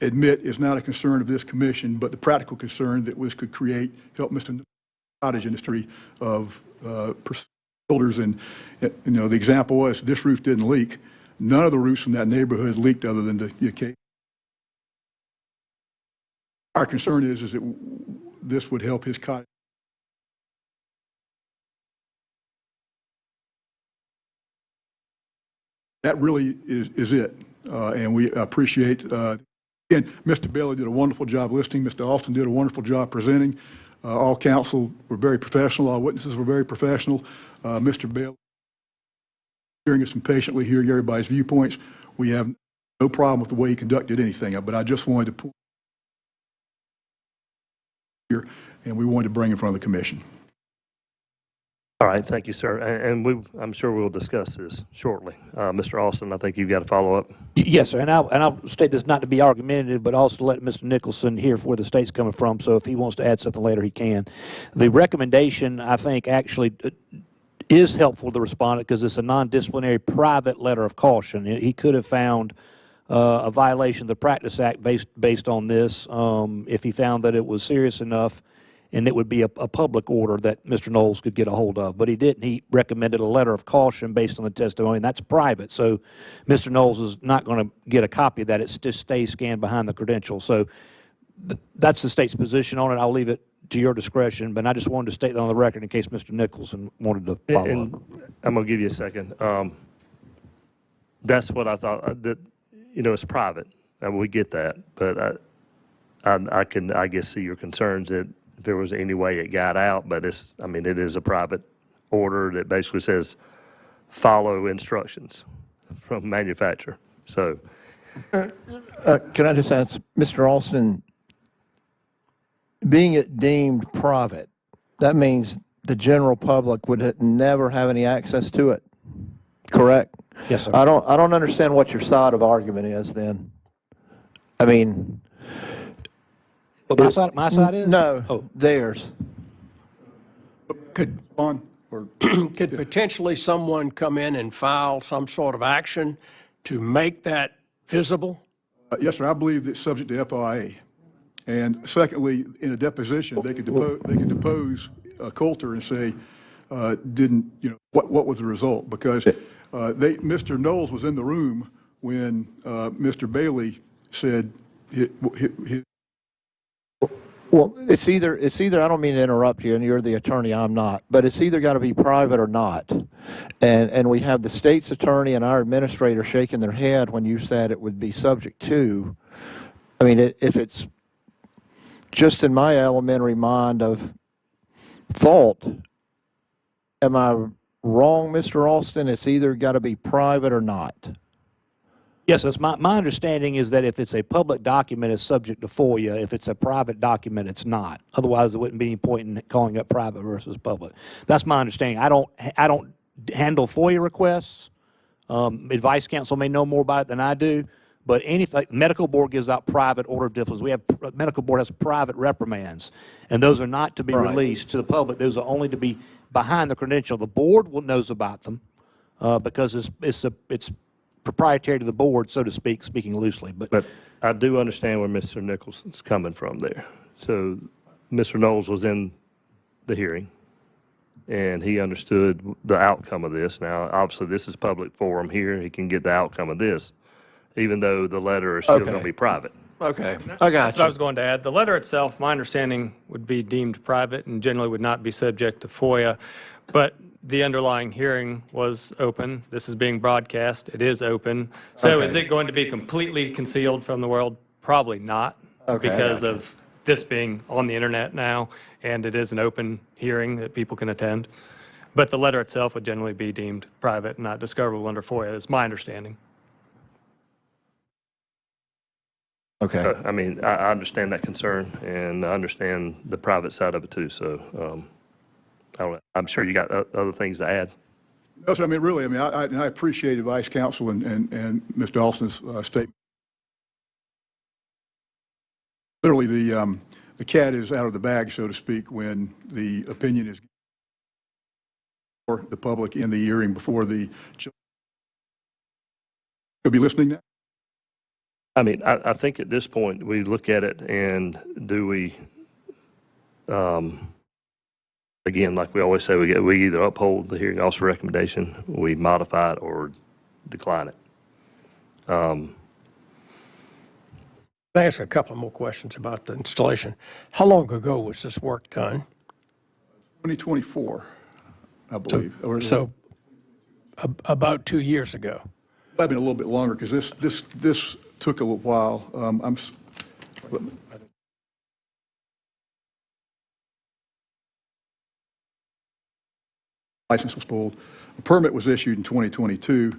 admit is not a concern of this commission, but the practical concern that this could help Mr. Cottage industry of builders. And the example was, this roof didn't leak. None of the roofs in that neighborhood leaked other than the case. Our concern is that this would help his cottage. That really is it. And we appreciate, again, Mr. Bailey did a wonderful job listening. Mr. Alston did a wonderful job presenting. All counsel were very professional. All witnesses were very professional. Mr. Bailey, hearing us impatiently, hearing everybody's viewpoints. We have no problem with the way he conducted anything, but I just wanted to point here, and we wanted to bring in front of the commission. All right, thank you, sir. And I'm sure we'll discuss this shortly. Mr. Austin, I think you've got a follow-up. Yes, sir, and I'll state this not to be argumentative, but also let Mr. Nicholson hear where the state's coming from, so if he wants to add something later, he can. The recommendation, I think, actually is helpful to the respondent because it's a non-disciplinary private letter of caution. He could have found a violation of the Practice Act based on this if he found that it was serious enough, and it would be a public order that Mr. Knowles could get a hold of. But he didn't. He recommended a letter of caution based on the testimony, and that's private. So Mr. Knowles is not going to get a copy of that. It just stays scanned behind the credentials. So that's the state's position on it. I'll leave it to your discretion, but I just wanted to state that on the record in case Mr. Nicholson wanted to follow up. I'm going to give you a second. That's what I thought, that, it's private. And we get that, but I can, I guess, see your concerns that if there was any way it got out, but it is a private order that basically says follow instructions from manufacturer. So, Can I just ask, Mr. Alston, being it deemed private, that means the general public would never have any access to it, correct? Yes, sir. I don't understand what your side of argument is then. I mean, Well, my side is? no, theirs. Could potentially someone come in and file some sort of action to make that visible? Yes, sir. I believe it's subject to FOIA. And secondly, in a deposition, they could depose Coulter and say, what was the result? Because Mr. Knowles was in the room when Mr. Bailey said Well, it's either, I don't mean to interrupt you, and you're the attorney, I'm not, but it's either got to be private or not. And we have the state's attorney and our administrator shaking their head when you said it would be subject to. I mean, if it's just in my elementary mind of thought, am I wrong, Mr. Alston? It's either got to be private or not. Yes, that's my understanding is that if it's a public document, it's subject to FOIA. If it's a private document, it's not. Otherwise, there wouldn't be any point in calling it private versus public. That's my understanding. I don't handle FOIA requests. Advice counsel may know more about it than I do, but anything, medical board gives out private order of discipline. We have, medical board has private reprimands, and those are not to be released to the public. Those are only to be behind the credential. The board knows about them because it's proprietary to the board, so to speak, speaking loosely. But I do understand where Mr. Nicholson's coming from there. So Mr. Knowles was in the hearing, and he understood the outcome of this. Now, obviously, this is public forum here. He can get the outcome of this, even though the letter is still going to be private. Okay, I got That's what I you. was going to add. The letter itself, my understanding, would be deemed private and generally would not be subject to FOIA, but the underlying hearing was open. This is being broadcast. It is open. So is Okay. it going to be completely concealed from the world? Probably not, Okay, I because gotcha. of this being on the internet now, and it is an open hearing that people can attend. But the letter itself would generally be deemed private and not discoverable under FOIA, is my understanding. Okay. I mean, I understand that concern, and I understand the private side of it too, so I'm sure you got other things to add. No, sir, I mean, really, I mean, I appreciate the Vice Counsel and Mr. Austin's statement. Literally, the cat is out of the bag, so to speak, when the opinion is for the public in the hearing before the, you'll be listening now? I mean, I think at this point, we look at it and do we, again, like we always say, we either uphold the hearing officer recommendation, we modify it, or decline it. Can I ask a couple more questions about the installation? How long ago was this work done? 2024, I believe. So about 2 years ago. Might have been a little bit longer, because this took a little while. License was pulled. A permit was issued in 2022.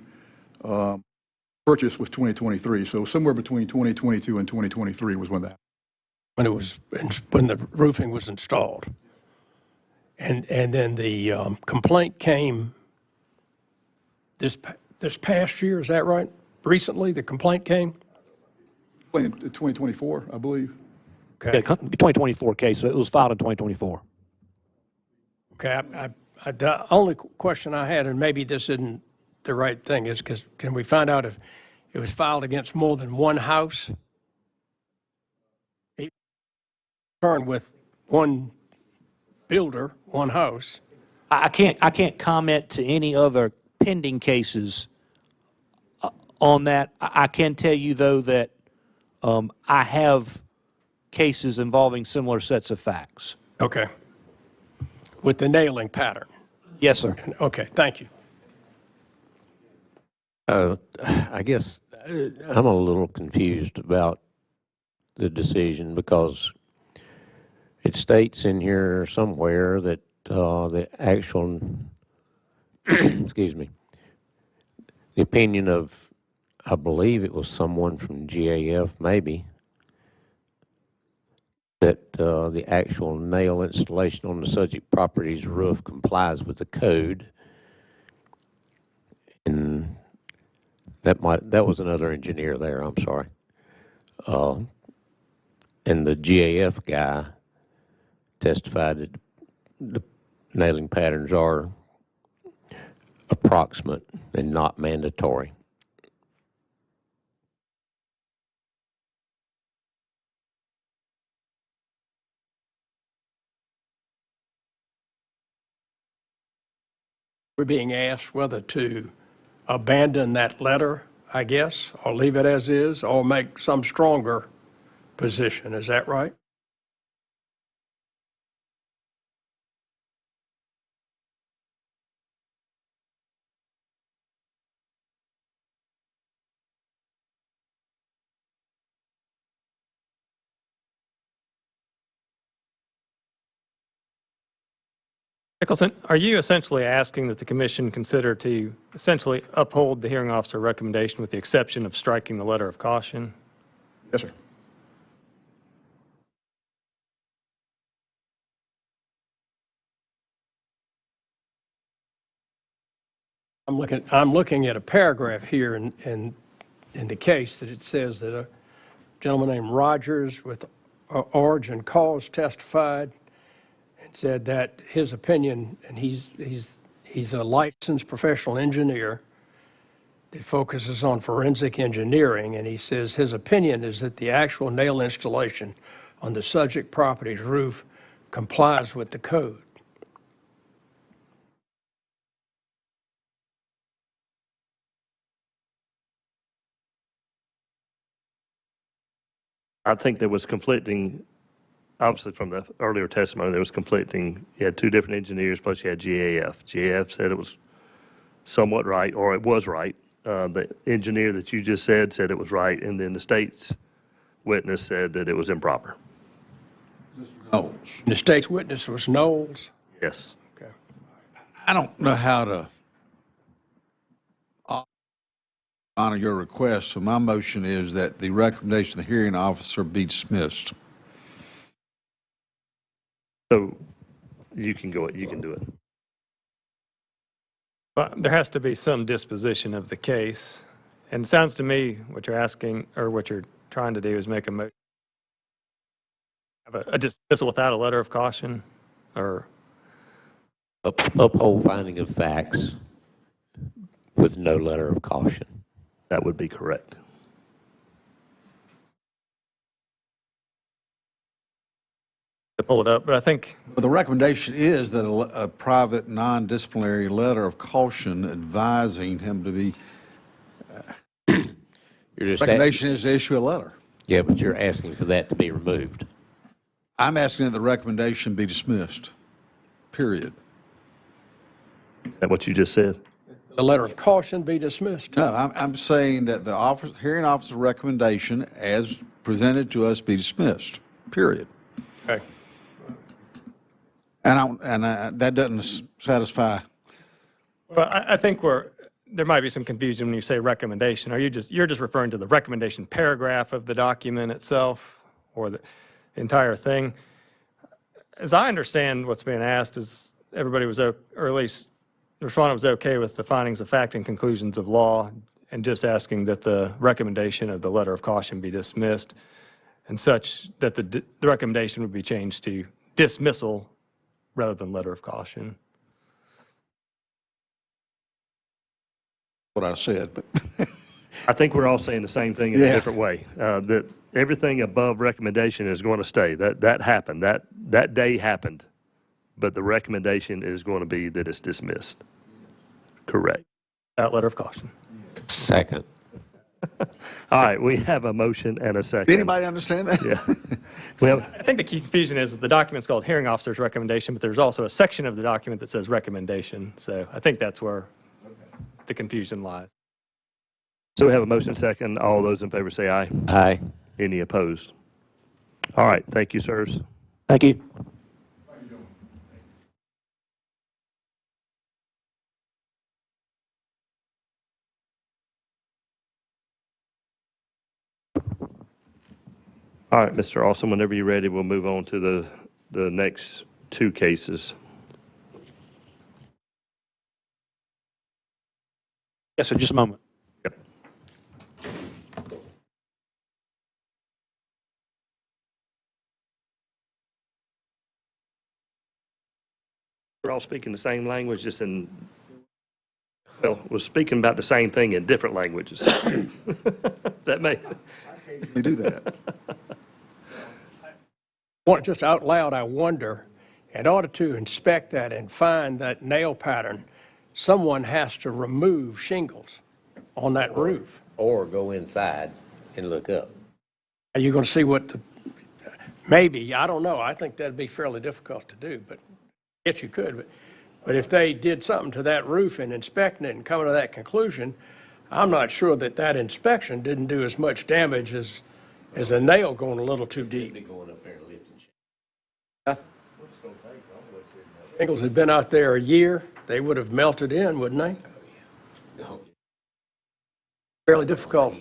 Purchase was 2023. So somewhere between 2022 and 2023 was when that. When the roofing was installed. And then the complaint came this past year, is that right? Recently, the complaint came? In 2024, I believe. Okay. Yeah, 2024 case, so it was filed in 2024. Okay, the only question I had, and maybe this isn't the right thing, is because can we find out if it was filed against more than one house? Concerned with one builder, one house. I can't comment to any other pending cases on that. I can tell you, though, that I have cases involving similar sets of facts. Okay. With the nailing pattern? Yes, sir. Okay, thank you. I guess I'm a little confused about the decision because it states in here somewhere that the actual, excuse me, the opinion of, I believe it was someone from GAF maybe, that the actual nail installation on the subject property's roof complies with the code. And that was another engineer there, I'm sorry. And the GAF guy testified that the nailing patterns are approximate and not mandatory. We're being asked whether to abandon that letter, I guess, or leave it as is, or make some stronger position. Is that right? Nicholson, are you essentially asking that the commission consider to essentially uphold the hearing officer recommendation with the exception of striking the letter of caution? Yes, sir. I'm looking at a paragraph here in the case that it says that a gentleman named Rogers with Origin Cause testified and said that his opinion, and he's a licensed professional engineer that focuses on forensic engineering, and he says his opinion is that the actual nail installation on the subject property's roof complies with the code. I think there was conflicting, obviously from the earlier testimony, there was conflicting. You had two different engineers, plus you had GAF. GAF said it was somewhat right, or it was right. The engineer that you just said it was right, and then the state's witness said that it was improper. Knowles. The state's witness was Knowles. Yes. Okay. I don't know how to honor your request, so my motion is that the recommendation of the hearing officer be dismissed. So you can do it. But there has to be some disposition of the case. And it sounds to me what you're asking, or what you're trying to do is make a motion. Have a dismissal without a letter of caution, or? Uphold finding of facts with no letter of caution. That would be correct. To pull it up, but I think. Well, the recommendation is that a private, non-disciplinary letter of caution advising him to be, recommendation is to issue a letter. Yeah, but you're asking for that to be removed. I'm asking that the recommendation be dismissed, period. Is that what you just said? The letter of caution be dismissed. No, I'm saying that the hearing officer's recommendation as presented to us be dismissed, period. Okay. And that doesn't satisfy. Well, I think there might be some confusion when you say recommendation. You're just referring to the recommendation paragraph of the document itself, or the entire thing? As I understand what's being asked is everybody was, or at least the respondent was okay with the findings of fact and conclusions of law, and just asking that the recommendation of the letter of caution be dismissed, and such that the recommendation would be changed to dismissal rather than letter of caution. What I said, but I think we're all saying the same thing in a Yeah. different way. That everything above recommendation is going to stay. That happened. That day happened. But the recommendation is going to be that it's dismissed. Correct. That letter of caution. Second. All right, we have a motion and a second. anybody understand that? Yeah. We have, I think the key confusion is the document's called hearing officer's recommendation, but there's also a section of the document that says recommendation. So I think that's where the confusion lies. so we have a motion second. All those in favor say aye. Aye. Any opposed? All right, thank you, sirs. Thank you. All right, Mr. Austin, whenever you're ready, we'll move on to the next two cases. Yes, sir, just a moment. Yep. We're all speaking the same language, just in, well, we're speaking about the same thing in different languages. That may. We do that. Just out loud, I wonder, in order to inspect that and find that nail pattern, someone has to remove shingles on that roof. Or go inside and look up. Are you going to see maybe, I don't know, I think that'd be fairly difficult to do, but yes, you could. But if they did something to that roof and inspecting it and coming to that conclusion, I'm not sure that inspection didn't do as much damage as a nail going a little too deep. Going up there and lifting. Shingles had been out there a year, they would have melted in, wouldn't they? Fairly difficult.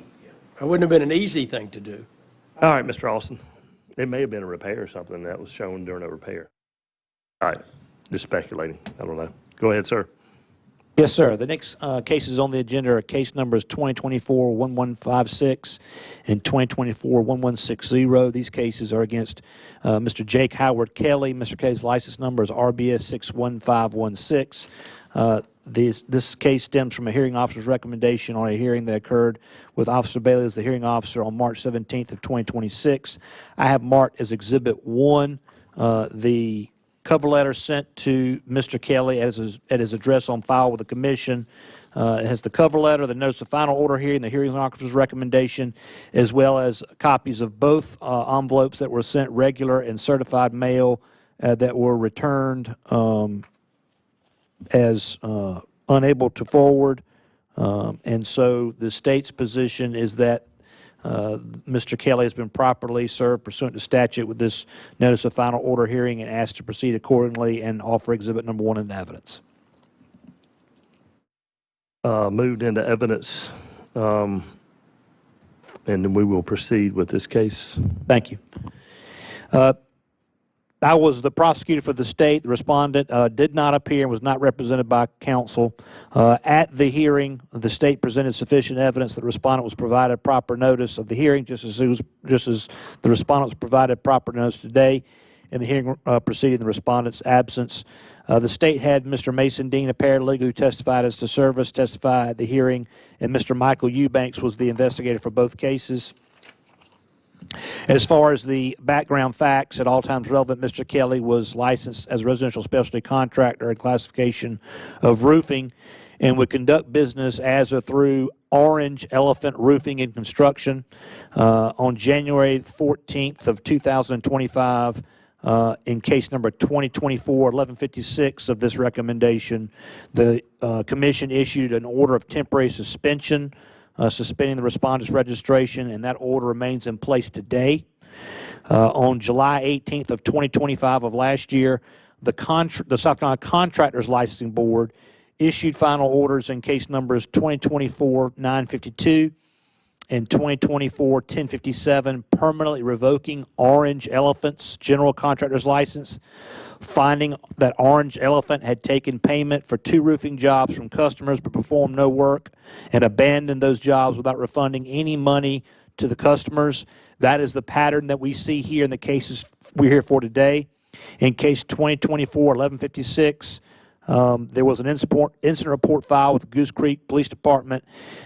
It wouldn't have been an easy thing to do. All right, Mr. Austin. It may have been a repair or something that was shown during a repair. All right, just speculating. I don't know. Go ahead, sir. Yes, sir. The next cases on the agenda are case numbers 2024-1156 and 2024-1160. These cases are against Mr. Jake Howard Kelly. Mr. Kelly's license number is RBS 61516. This case stems from a hearing officer's recommendation on a hearing that occurred with Officer Bailey as the hearing officer on March 17th of 2026. I have marked as Exhibit 1 the cover letter sent to Mr. Kelly at his address on file with the commission It has the cover letter, the notice of final order hearing, the hearing officer's recommendation, as well as copies of both envelopes that were sent regular and certified mail that were returned as unable to forward. And so the state's position is that Mr. Kelly has been properly served pursuant to statute with this notice of final order hearing and asked to proceed accordingly and offer exhibit number 1 into evidence. Moved into evidence, and then we will proceed with this case. Thank you. I was the prosecutor for the state. The respondent did not appear and was not represented by counsel. At the hearing, the state presented sufficient evidence that the respondent was provided proper notice of the hearing, just as the respondent was provided proper notice today in the hearing proceeding in the respondent's absence. The state had Mr. Mason Dean, a paralegal who testified as to service, testify at the hearing, and Mr. Michael Eubanks was the investigator for both cases. As far as the background facts, at all times relevant, Mr. Kelly was licensed as a residential specialty contractor and classification of roofing and would conduct business as or through Orange Elephant Roofing and Construction. On January 14th of 2025, in case number 2024-1156 of this recommendation, the commission issued an order of temporary suspension suspending the respondent's registration, and that order remains in place today. On July 18th of 2025 of last year, the South Carolina Contractors Licensing Board issued final orders in case numbers 2024-952 and 2024-1057, permanently revoking Orange Elephant's general contractor's license, finding that Orange Elephant had taken payment for 2 roofing jobs from customers but performed no work and abandoned those jobs without refunding any money to the customers. That is the pattern that we see here in the cases we're here for today. In case 2024-1156, there was an incident report filed with the Goose Creek Police Department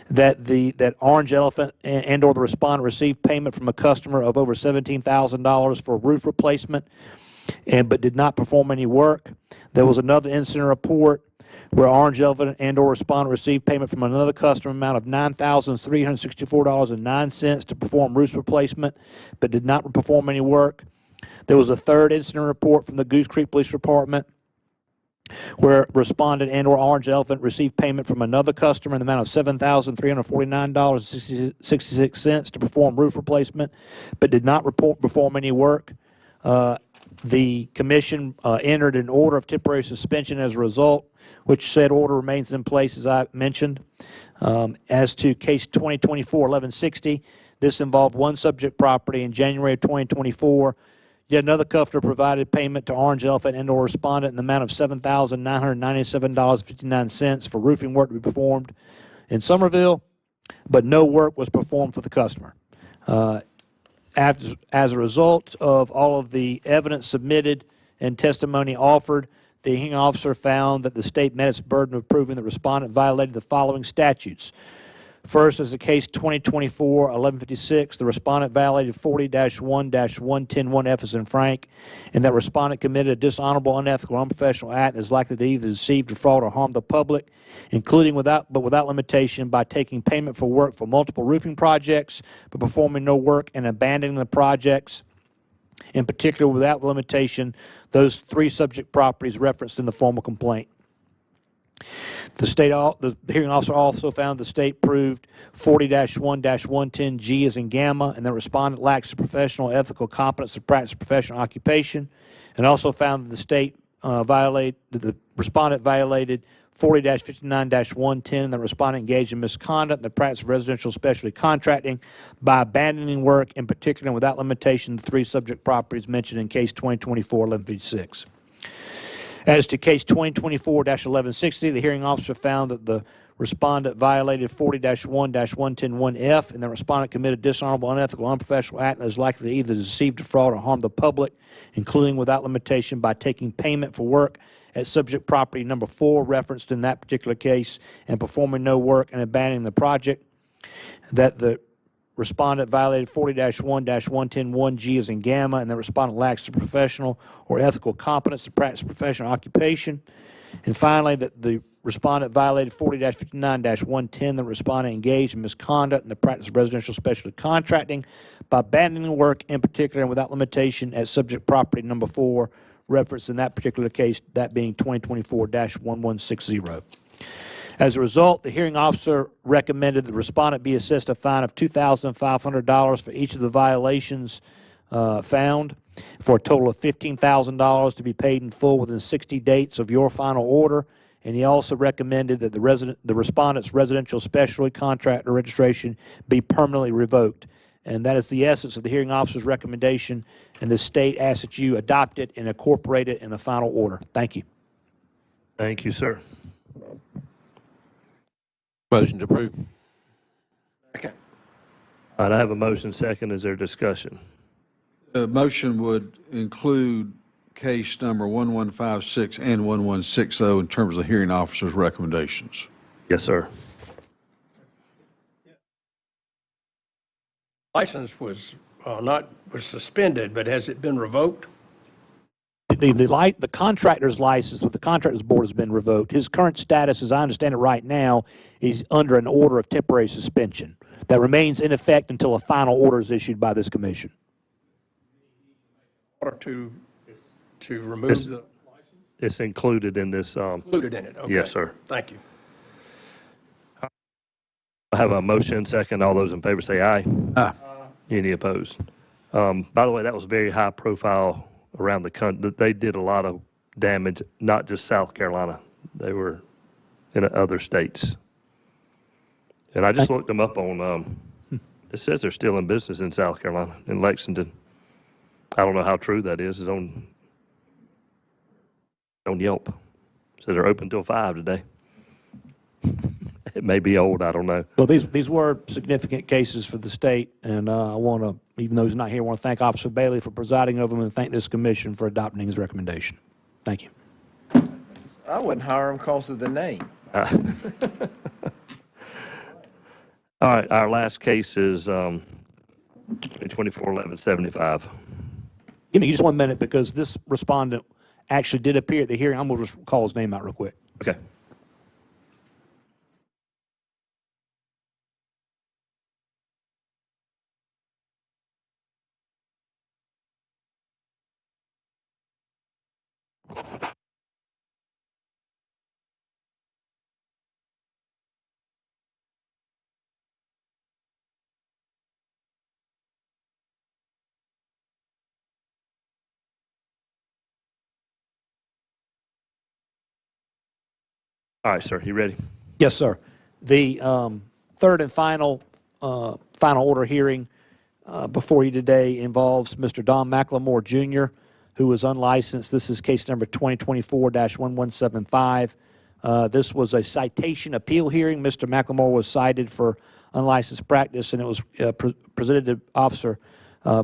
that Orange Elephant and or the respondent received payment from a customer of over $17,000 for roof replacement but did not perform any work. There was another incident report where Orange Elephant and or respondent received payment from another customer amount of $9,364.09 to perform roof replacement but did not perform any work. There was a third incident report from the Goose Creek Police Department where respondent and or Orange Elephant received payment from another customer in the amount of $7,349.66 to perform roof replacement but did not perform any work. The commission entered an order of temporary suspension as a result, which said order remains in place, as I mentioned. As to case 2024-1160, this involved one subject property in January of 2024. Yet another customer provided payment to Orange Elephant and or respondent in the amount of $7,997.59 for roofing work to be performed in Somerville, but no work was performed for the customer. As a result of all of the evidence submitted and testimony offered, the hearing officer found that the state met its burden of proving the respondent violated the following statutes. First, as the case 2024-1156, the respondent violated 40-1-1101F as in Frank, and that respondent committed a dishonorable, unethical, unprofessional act that is likely to either deceive, defraud, or harm the public, including without limitation by taking payment for work for multiple roofing projects, but performing no work and abandoning the projects, in particular without limitation, those 3 subject properties referenced in the formal complaint. The hearing officer also found the state proved 40-1-110G as in Gamma, and the respondent lacks the professional, ethical competence to practice professional occupation, and also found that the respondent violated 40-59-110, and the respondent engaged in misconduct in the practice of residential specialty contracting by abandoning work, in particular and without limitation, the 3 subject properties mentioned in case 2024-1156. As to case 2024-1160, the hearing officer found that the respondent violated 40-1-1101F, and the respondent committed dishonorable, unethical, unprofessional act that is likely to either deceive, defraud, or harm the public, including without limitation by taking payment for work at subject property number 4 referenced in that particular case and performing no work and abandoning the project. That the respondent violated 40-1-1101G as in Gamma, and the respondent lacks the professional or ethical competence to practice professional occupation. And finally, that the respondent violated 40-59-110. The respondent engaged in misconduct in the practice of residential specialty contracting by abandoning work in particular and without limitation at subject property number 4, referenced in that particular case, that being 2024-1160. As a result, the hearing officer recommended the respondent be assessed a fine of $2,500 for each of the violations found, for a total of $15,000 to be paid in full within 60 days of your final order. And he also recommended that the respondent's residential specialty contractor registration be permanently revoked. And that is the essence of the hearing officer's recommendation, and the state asks that you adopt it and incorporate it in a final order. Thank you. Thank you, sir. Motion to approve. All right, I have a motion second. Is there discussion? The motion would include case number 1156 and 1160 in terms of the hearing officer's recommendations. Yes, sir. License was was suspended, but has it been revoked? The contractor's license with the Contractors Board has been revoked. His current status, as I understand it right now, is under an order of temporary suspension that remains in effect until a final order is issued by this commission. Order to remove the It's included in this. included in it? Okay. Yes, sir. Thank you. I have a motion second. All those in favor say aye. Aye. Any opposed? By the way, that was very high profile around the country. They did a lot of damage, not just South Carolina. They were in other states. And I just looked them up on, it says they're still in business in South Carolina, in Lexington. I don't know how true that is. It's on Yelp. It says they're open till 5 today. It may be old, I don't know. Well, these were significant cases for the state, and I want to, even though he's not here, I want to thank Officer Bailey for presiding over them and thank this commission for adopting his recommendation. Thank you. I wouldn't hire him because of the name. All right, our last case is 24-1175. Give me just 1 minute, because this respondent actually did appear at the hearing. I'm going to just call his name out real quick. Okay. All right, sir, you ready? Yes, sir. The third and final order hearing before you today involves Mr. Don McLemore Jr., who is unlicensed. This is case number 2024-1175. This was a citation appeal hearing. Mr. McLemore was cited for unlicensed practice, and it was presented to Officer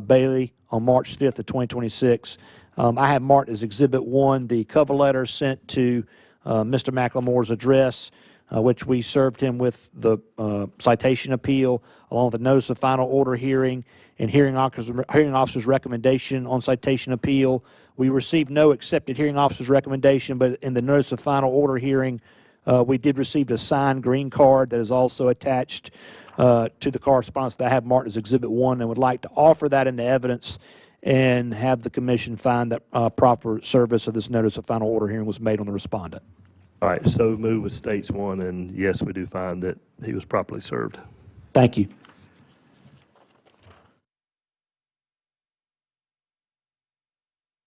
Bailey on March 5th of 2026. I have marked as Exhibit 1 the cover letter sent to Mr. McLemore's address, which we served him with the citation appeal, along with the notice of final order hearing and hearing officer's recommendation on citation appeal. We received no accepted hearing officer's recommendation, but in the notice of final order hearing, we did receive a signed green card that is also attached to the correspondence that I have marked as Exhibit 1, and would like to offer that into evidence and have the commission find that proper service of this notice of final order hearing was made on the respondent. All right, so move with states 1, and yes, we do find that he was properly served. Thank you.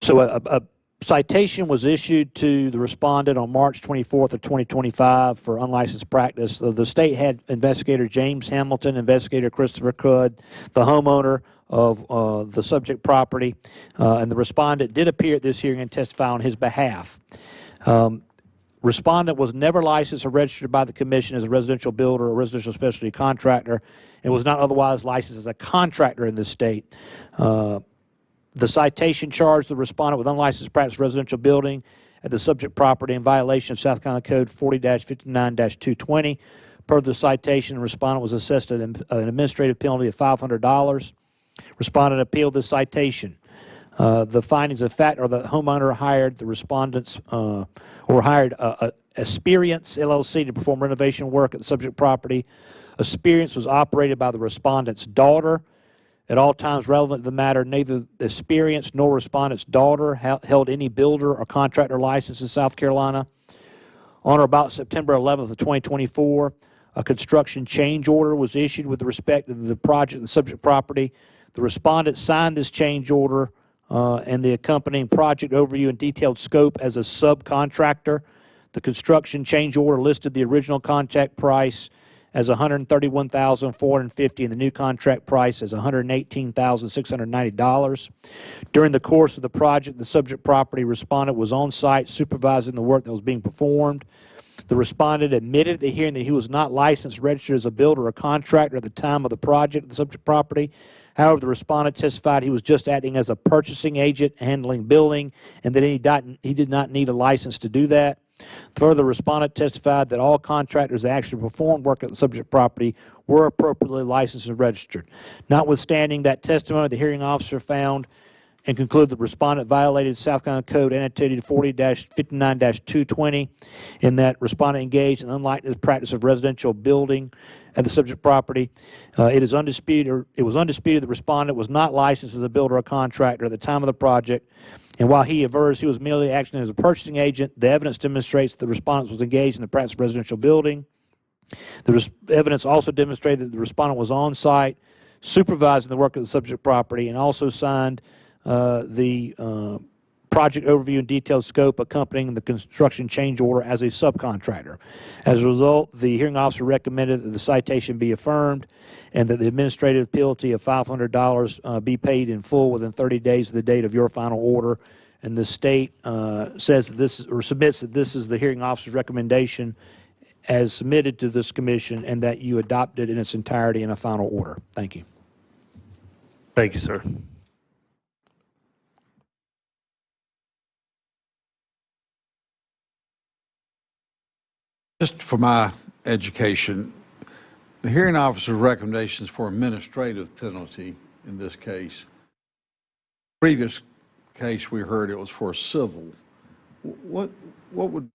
So a citation was issued to the respondent on March 24th of 2025 for unlicensed practice. The state had investigator James Hamilton, investigator Christopher Cudd, the homeowner of the subject property, and the respondent did appear at this hearing and testify on his behalf. Respondent was never licensed or registered by the commission as a residential builder or residential specialty contractor, and was not otherwise licensed as a contractor in this state. The citation charged the respondent with unlicensed practice residential building at the subject property in violation of South Carolina Code 40-59-220. Per the citation, the respondent was assessed an administrative penalty of $500. Respondent appealed this citation. The findings of fact are the homeowner hired the respondents or hired Experience LLC to perform renovation work at the subject property. Experience was operated by the respondent's daughter. At all times relevant to the matter, neither the Experience nor respondent's daughter held any builder or contractor license in South Carolina. On or about September 11th of 2024, a construction change order was issued with respect to the project, the subject property. The respondent signed this change order and the accompanying project overview and detailed scope as a subcontractor. The construction change order listed the original contract price as $131,450 and the new contract price as $118,690. During the course of the project, the subject property respondent was on site supervising the work that was being performed. The respondent admitted at the hearing that he was not licensed, registered as a builder or contractor at the time of the project, the subject property. However, the respondent testified he was just acting as a purchasing agent handling billing and that he did not need a license to do that. Further, the respondent testified that all contractors that actually performed work at the subject property were appropriately licensed and registered. Notwithstanding that testimony, the hearing officer found and concluded the respondent violated South Carolina Code annotated 40-59-220 in that respondent engaged in unlicensed practice of residential building at the subject property. It was undisputed the respondent was not licensed as a builder or contractor at the time of the project. And while he avers he was merely acting as a purchasing agent, the evidence demonstrates that the respondent was engaged in the practice of residential building. The evidence also demonstrated that the respondent was on site supervising the work of the subject property and also signed the project overview and detailed scope accompanying the construction change order as a subcontractor. As a result, the hearing officer recommended that the citation be affirmed and that the administrative penalty of $500 be paid in full within 30 days of the date of your final order. And the state says that this, or submits that this is the hearing officer's recommendation as submitted to this commission and that you adopt it in its entirety in a final order. Thank you. Thank you, sir. Just for my education, the hearing officer's recommendations for administrative penalty in this case. Previous case we heard it was for civil. What would be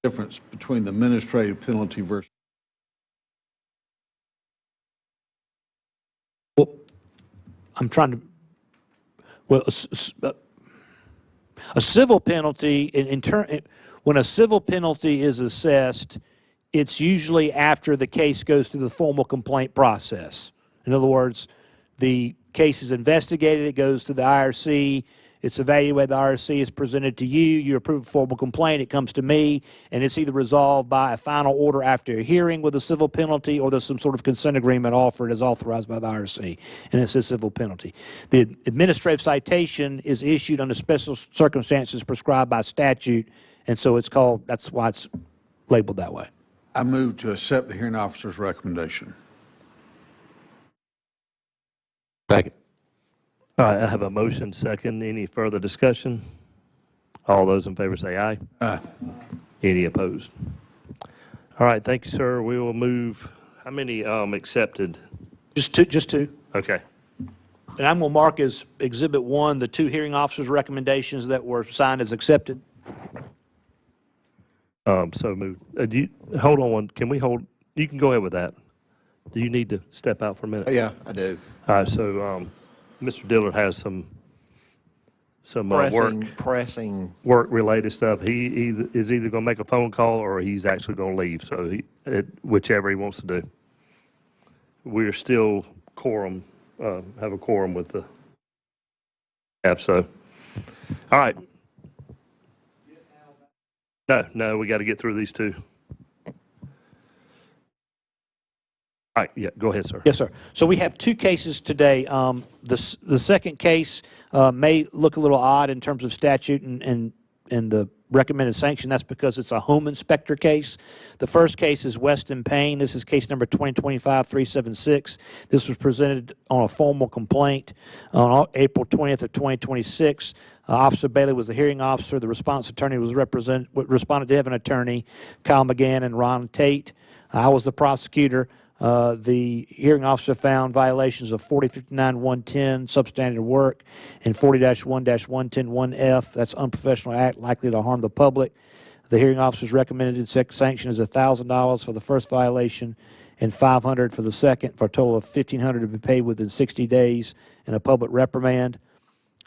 the difference between the administrative penalty versus? Well, I'm trying to, well, a civil penalty, when a civil penalty is assessed, it's usually after the case goes through the formal complaint process. In other words, the case is investigated, it goes to the IRC, it's evaluated, the IRC is presented to you, you approve a formal complaint, it comes to me, and it's either resolved by a final order after a hearing with a civil penalty or there's some sort of consent agreement offered as authorized by the IRC, and it's a civil penalty. The administrative citation is issued under special circumstances prescribed by statute, and so it's called, that's why it's labeled that way. I move to accept the hearing officer's recommendation. Second. All right, I have a motion second. Any further discussion? All those in favor say aye. Aye. Any opposed? All right, thank you, sir. We will move, how many accepted? Just two. Okay. And I'm going to mark as Exhibit 1 the two hearing officers' recommendations that were signed as accepted. So moved. Hold on one, can we hold, you can go ahead with that. Do you need to step out for a minute? Yeah, I do. All right, so Mr. Dillard has some Pressing. work-related stuff. He is either going to make a phone call or he's actually going to leave, so whichever he wants to do. We're still have a quorum with the app, so. All right. No, we got to get through these two. All right, yeah, go ahead, sir. Yes, sir. So we have two cases today. The second case may look a little odd in terms of statute and the recommended sanction. That's because it's a home inspector case. The first case is Weston Payne. This is case number 2025-376. This was presented on a formal complaint on April 20th of 2026. Officer Bailey was the hearing officer. The response attorney responded to have an attorney, Kyle McGann and Ron Tate. I was the prosecutor. The hearing officer found violations of 4059-110, substandard work, and 40-1-1101F, that's unprofessional act likely to harm the public. The hearing officer's recommended sanction is $1,000 for the first violation and $500 for the second, for a total of $1,500 to be paid within 60 days and a public reprimand.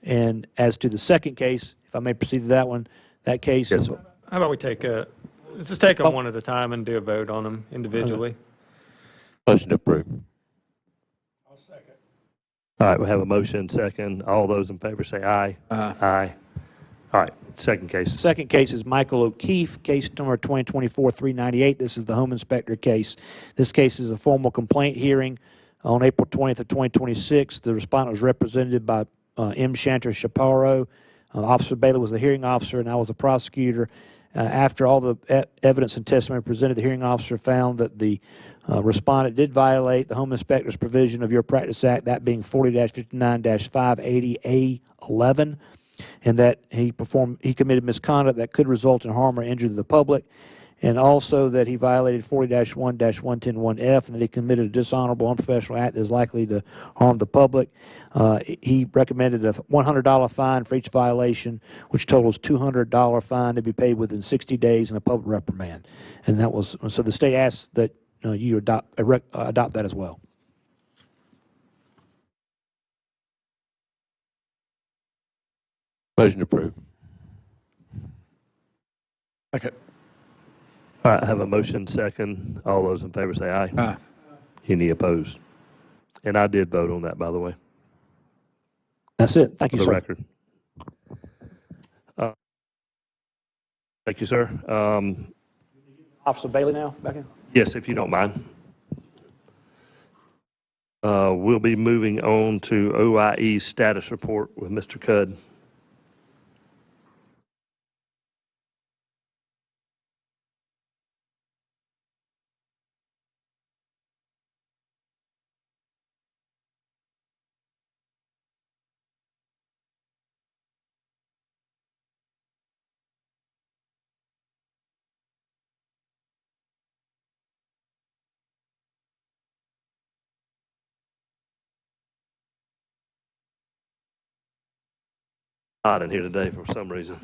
And as to the second case, if I may proceed to that one, that case is... How about we let's just take them one at a time and do a vote on them individually. Motion to approve. All right, we have a motion and second. All those in favor say aye. Aye. All right, second case. Second case is Michael O'Keefe, case number 2024-398. This is the home inspector case. This case is a formal complaint hearing on April 20th of 2026. The respondent was represented by M. Shanter Chaparro. Officer Bailey was the hearing officer, and I was a prosecutor. After all the evidence and testimony presented, the hearing officer found that the respondent did violate the home inspector's provision of Your Practice Act, that being 40-59-580A11, and that he committed misconduct that could result in harm or injury to the public, and also that he violated 40-1-1101F, and that he committed a dishonorable, unprofessional act that is likely to harm the public. He recommended a $100 fine for each violation, which totals $200 fine to be paid within 60 days and a public reprimand. And that was, so the state asks that you adopt that as well. Motion to approve. Okay. All right, I have a motion second. All those in favor say aye. Aye. Any opposed? And I did vote on that, by the way, That's it. Thank for you, the sir. record. Thank you, sir. Officer Bailey now, back in. Yes, if you don't mind. We'll be moving on to OIE status report with Mr. Cudd. Hot in here today for some reason.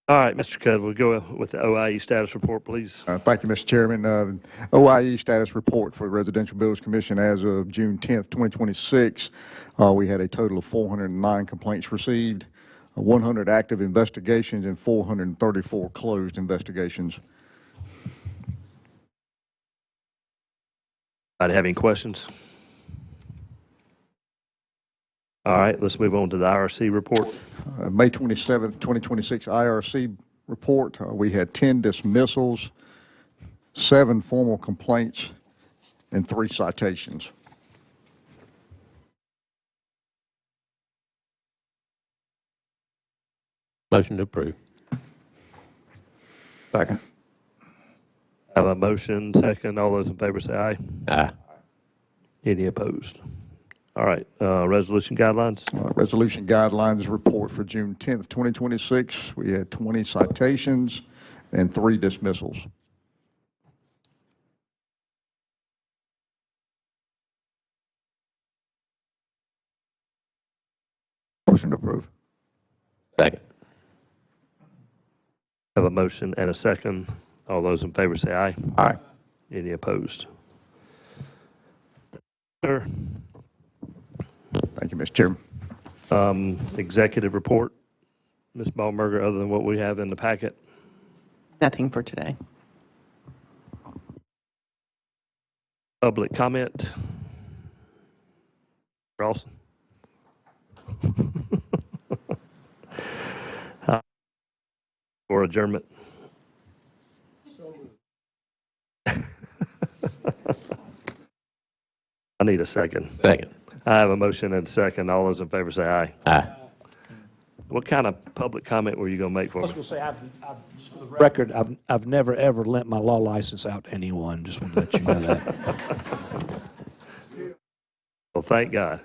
All right, Mr. Cudd, we'll go with the OIE status report, please. Thank you, Mr. Chairman. OIE status report for the Residential Builders Commission as of June 10th, 2026. We had a total of 409 complaints received, 100 active investigations, and 434 closed investigations. Anybody have any questions? All right, let's move on to the IRC report. May 27th, 2026 IRC report, we had 10 dismissals, 7 formal complaints, and 3 citations. Motion to approve. Second. Have a motion, second. All those in favor say aye. Aye. Any opposed? All right, resolution guidelines. Resolution guidelines report for June 10th, 2026. We had 20 citations and 3 dismissals. Motion to approve. Second. Have a motion and a second. All those in favor say aye. Aye. Any opposed? Sir, Thank you, Mr. Chairman. executive report, Ms. Ballmerger, other than what we have in the packet. Nothing for today. Public comment. Ralston. Or adjournment. I need a second. Second. I have a motion and a second. All those in favor say aye. Aye. What kind of public comment were you going to make for I was me? going to say, just for the record, I've never, ever lent my law license out to anyone. Just want to let you know that. Well, thank God.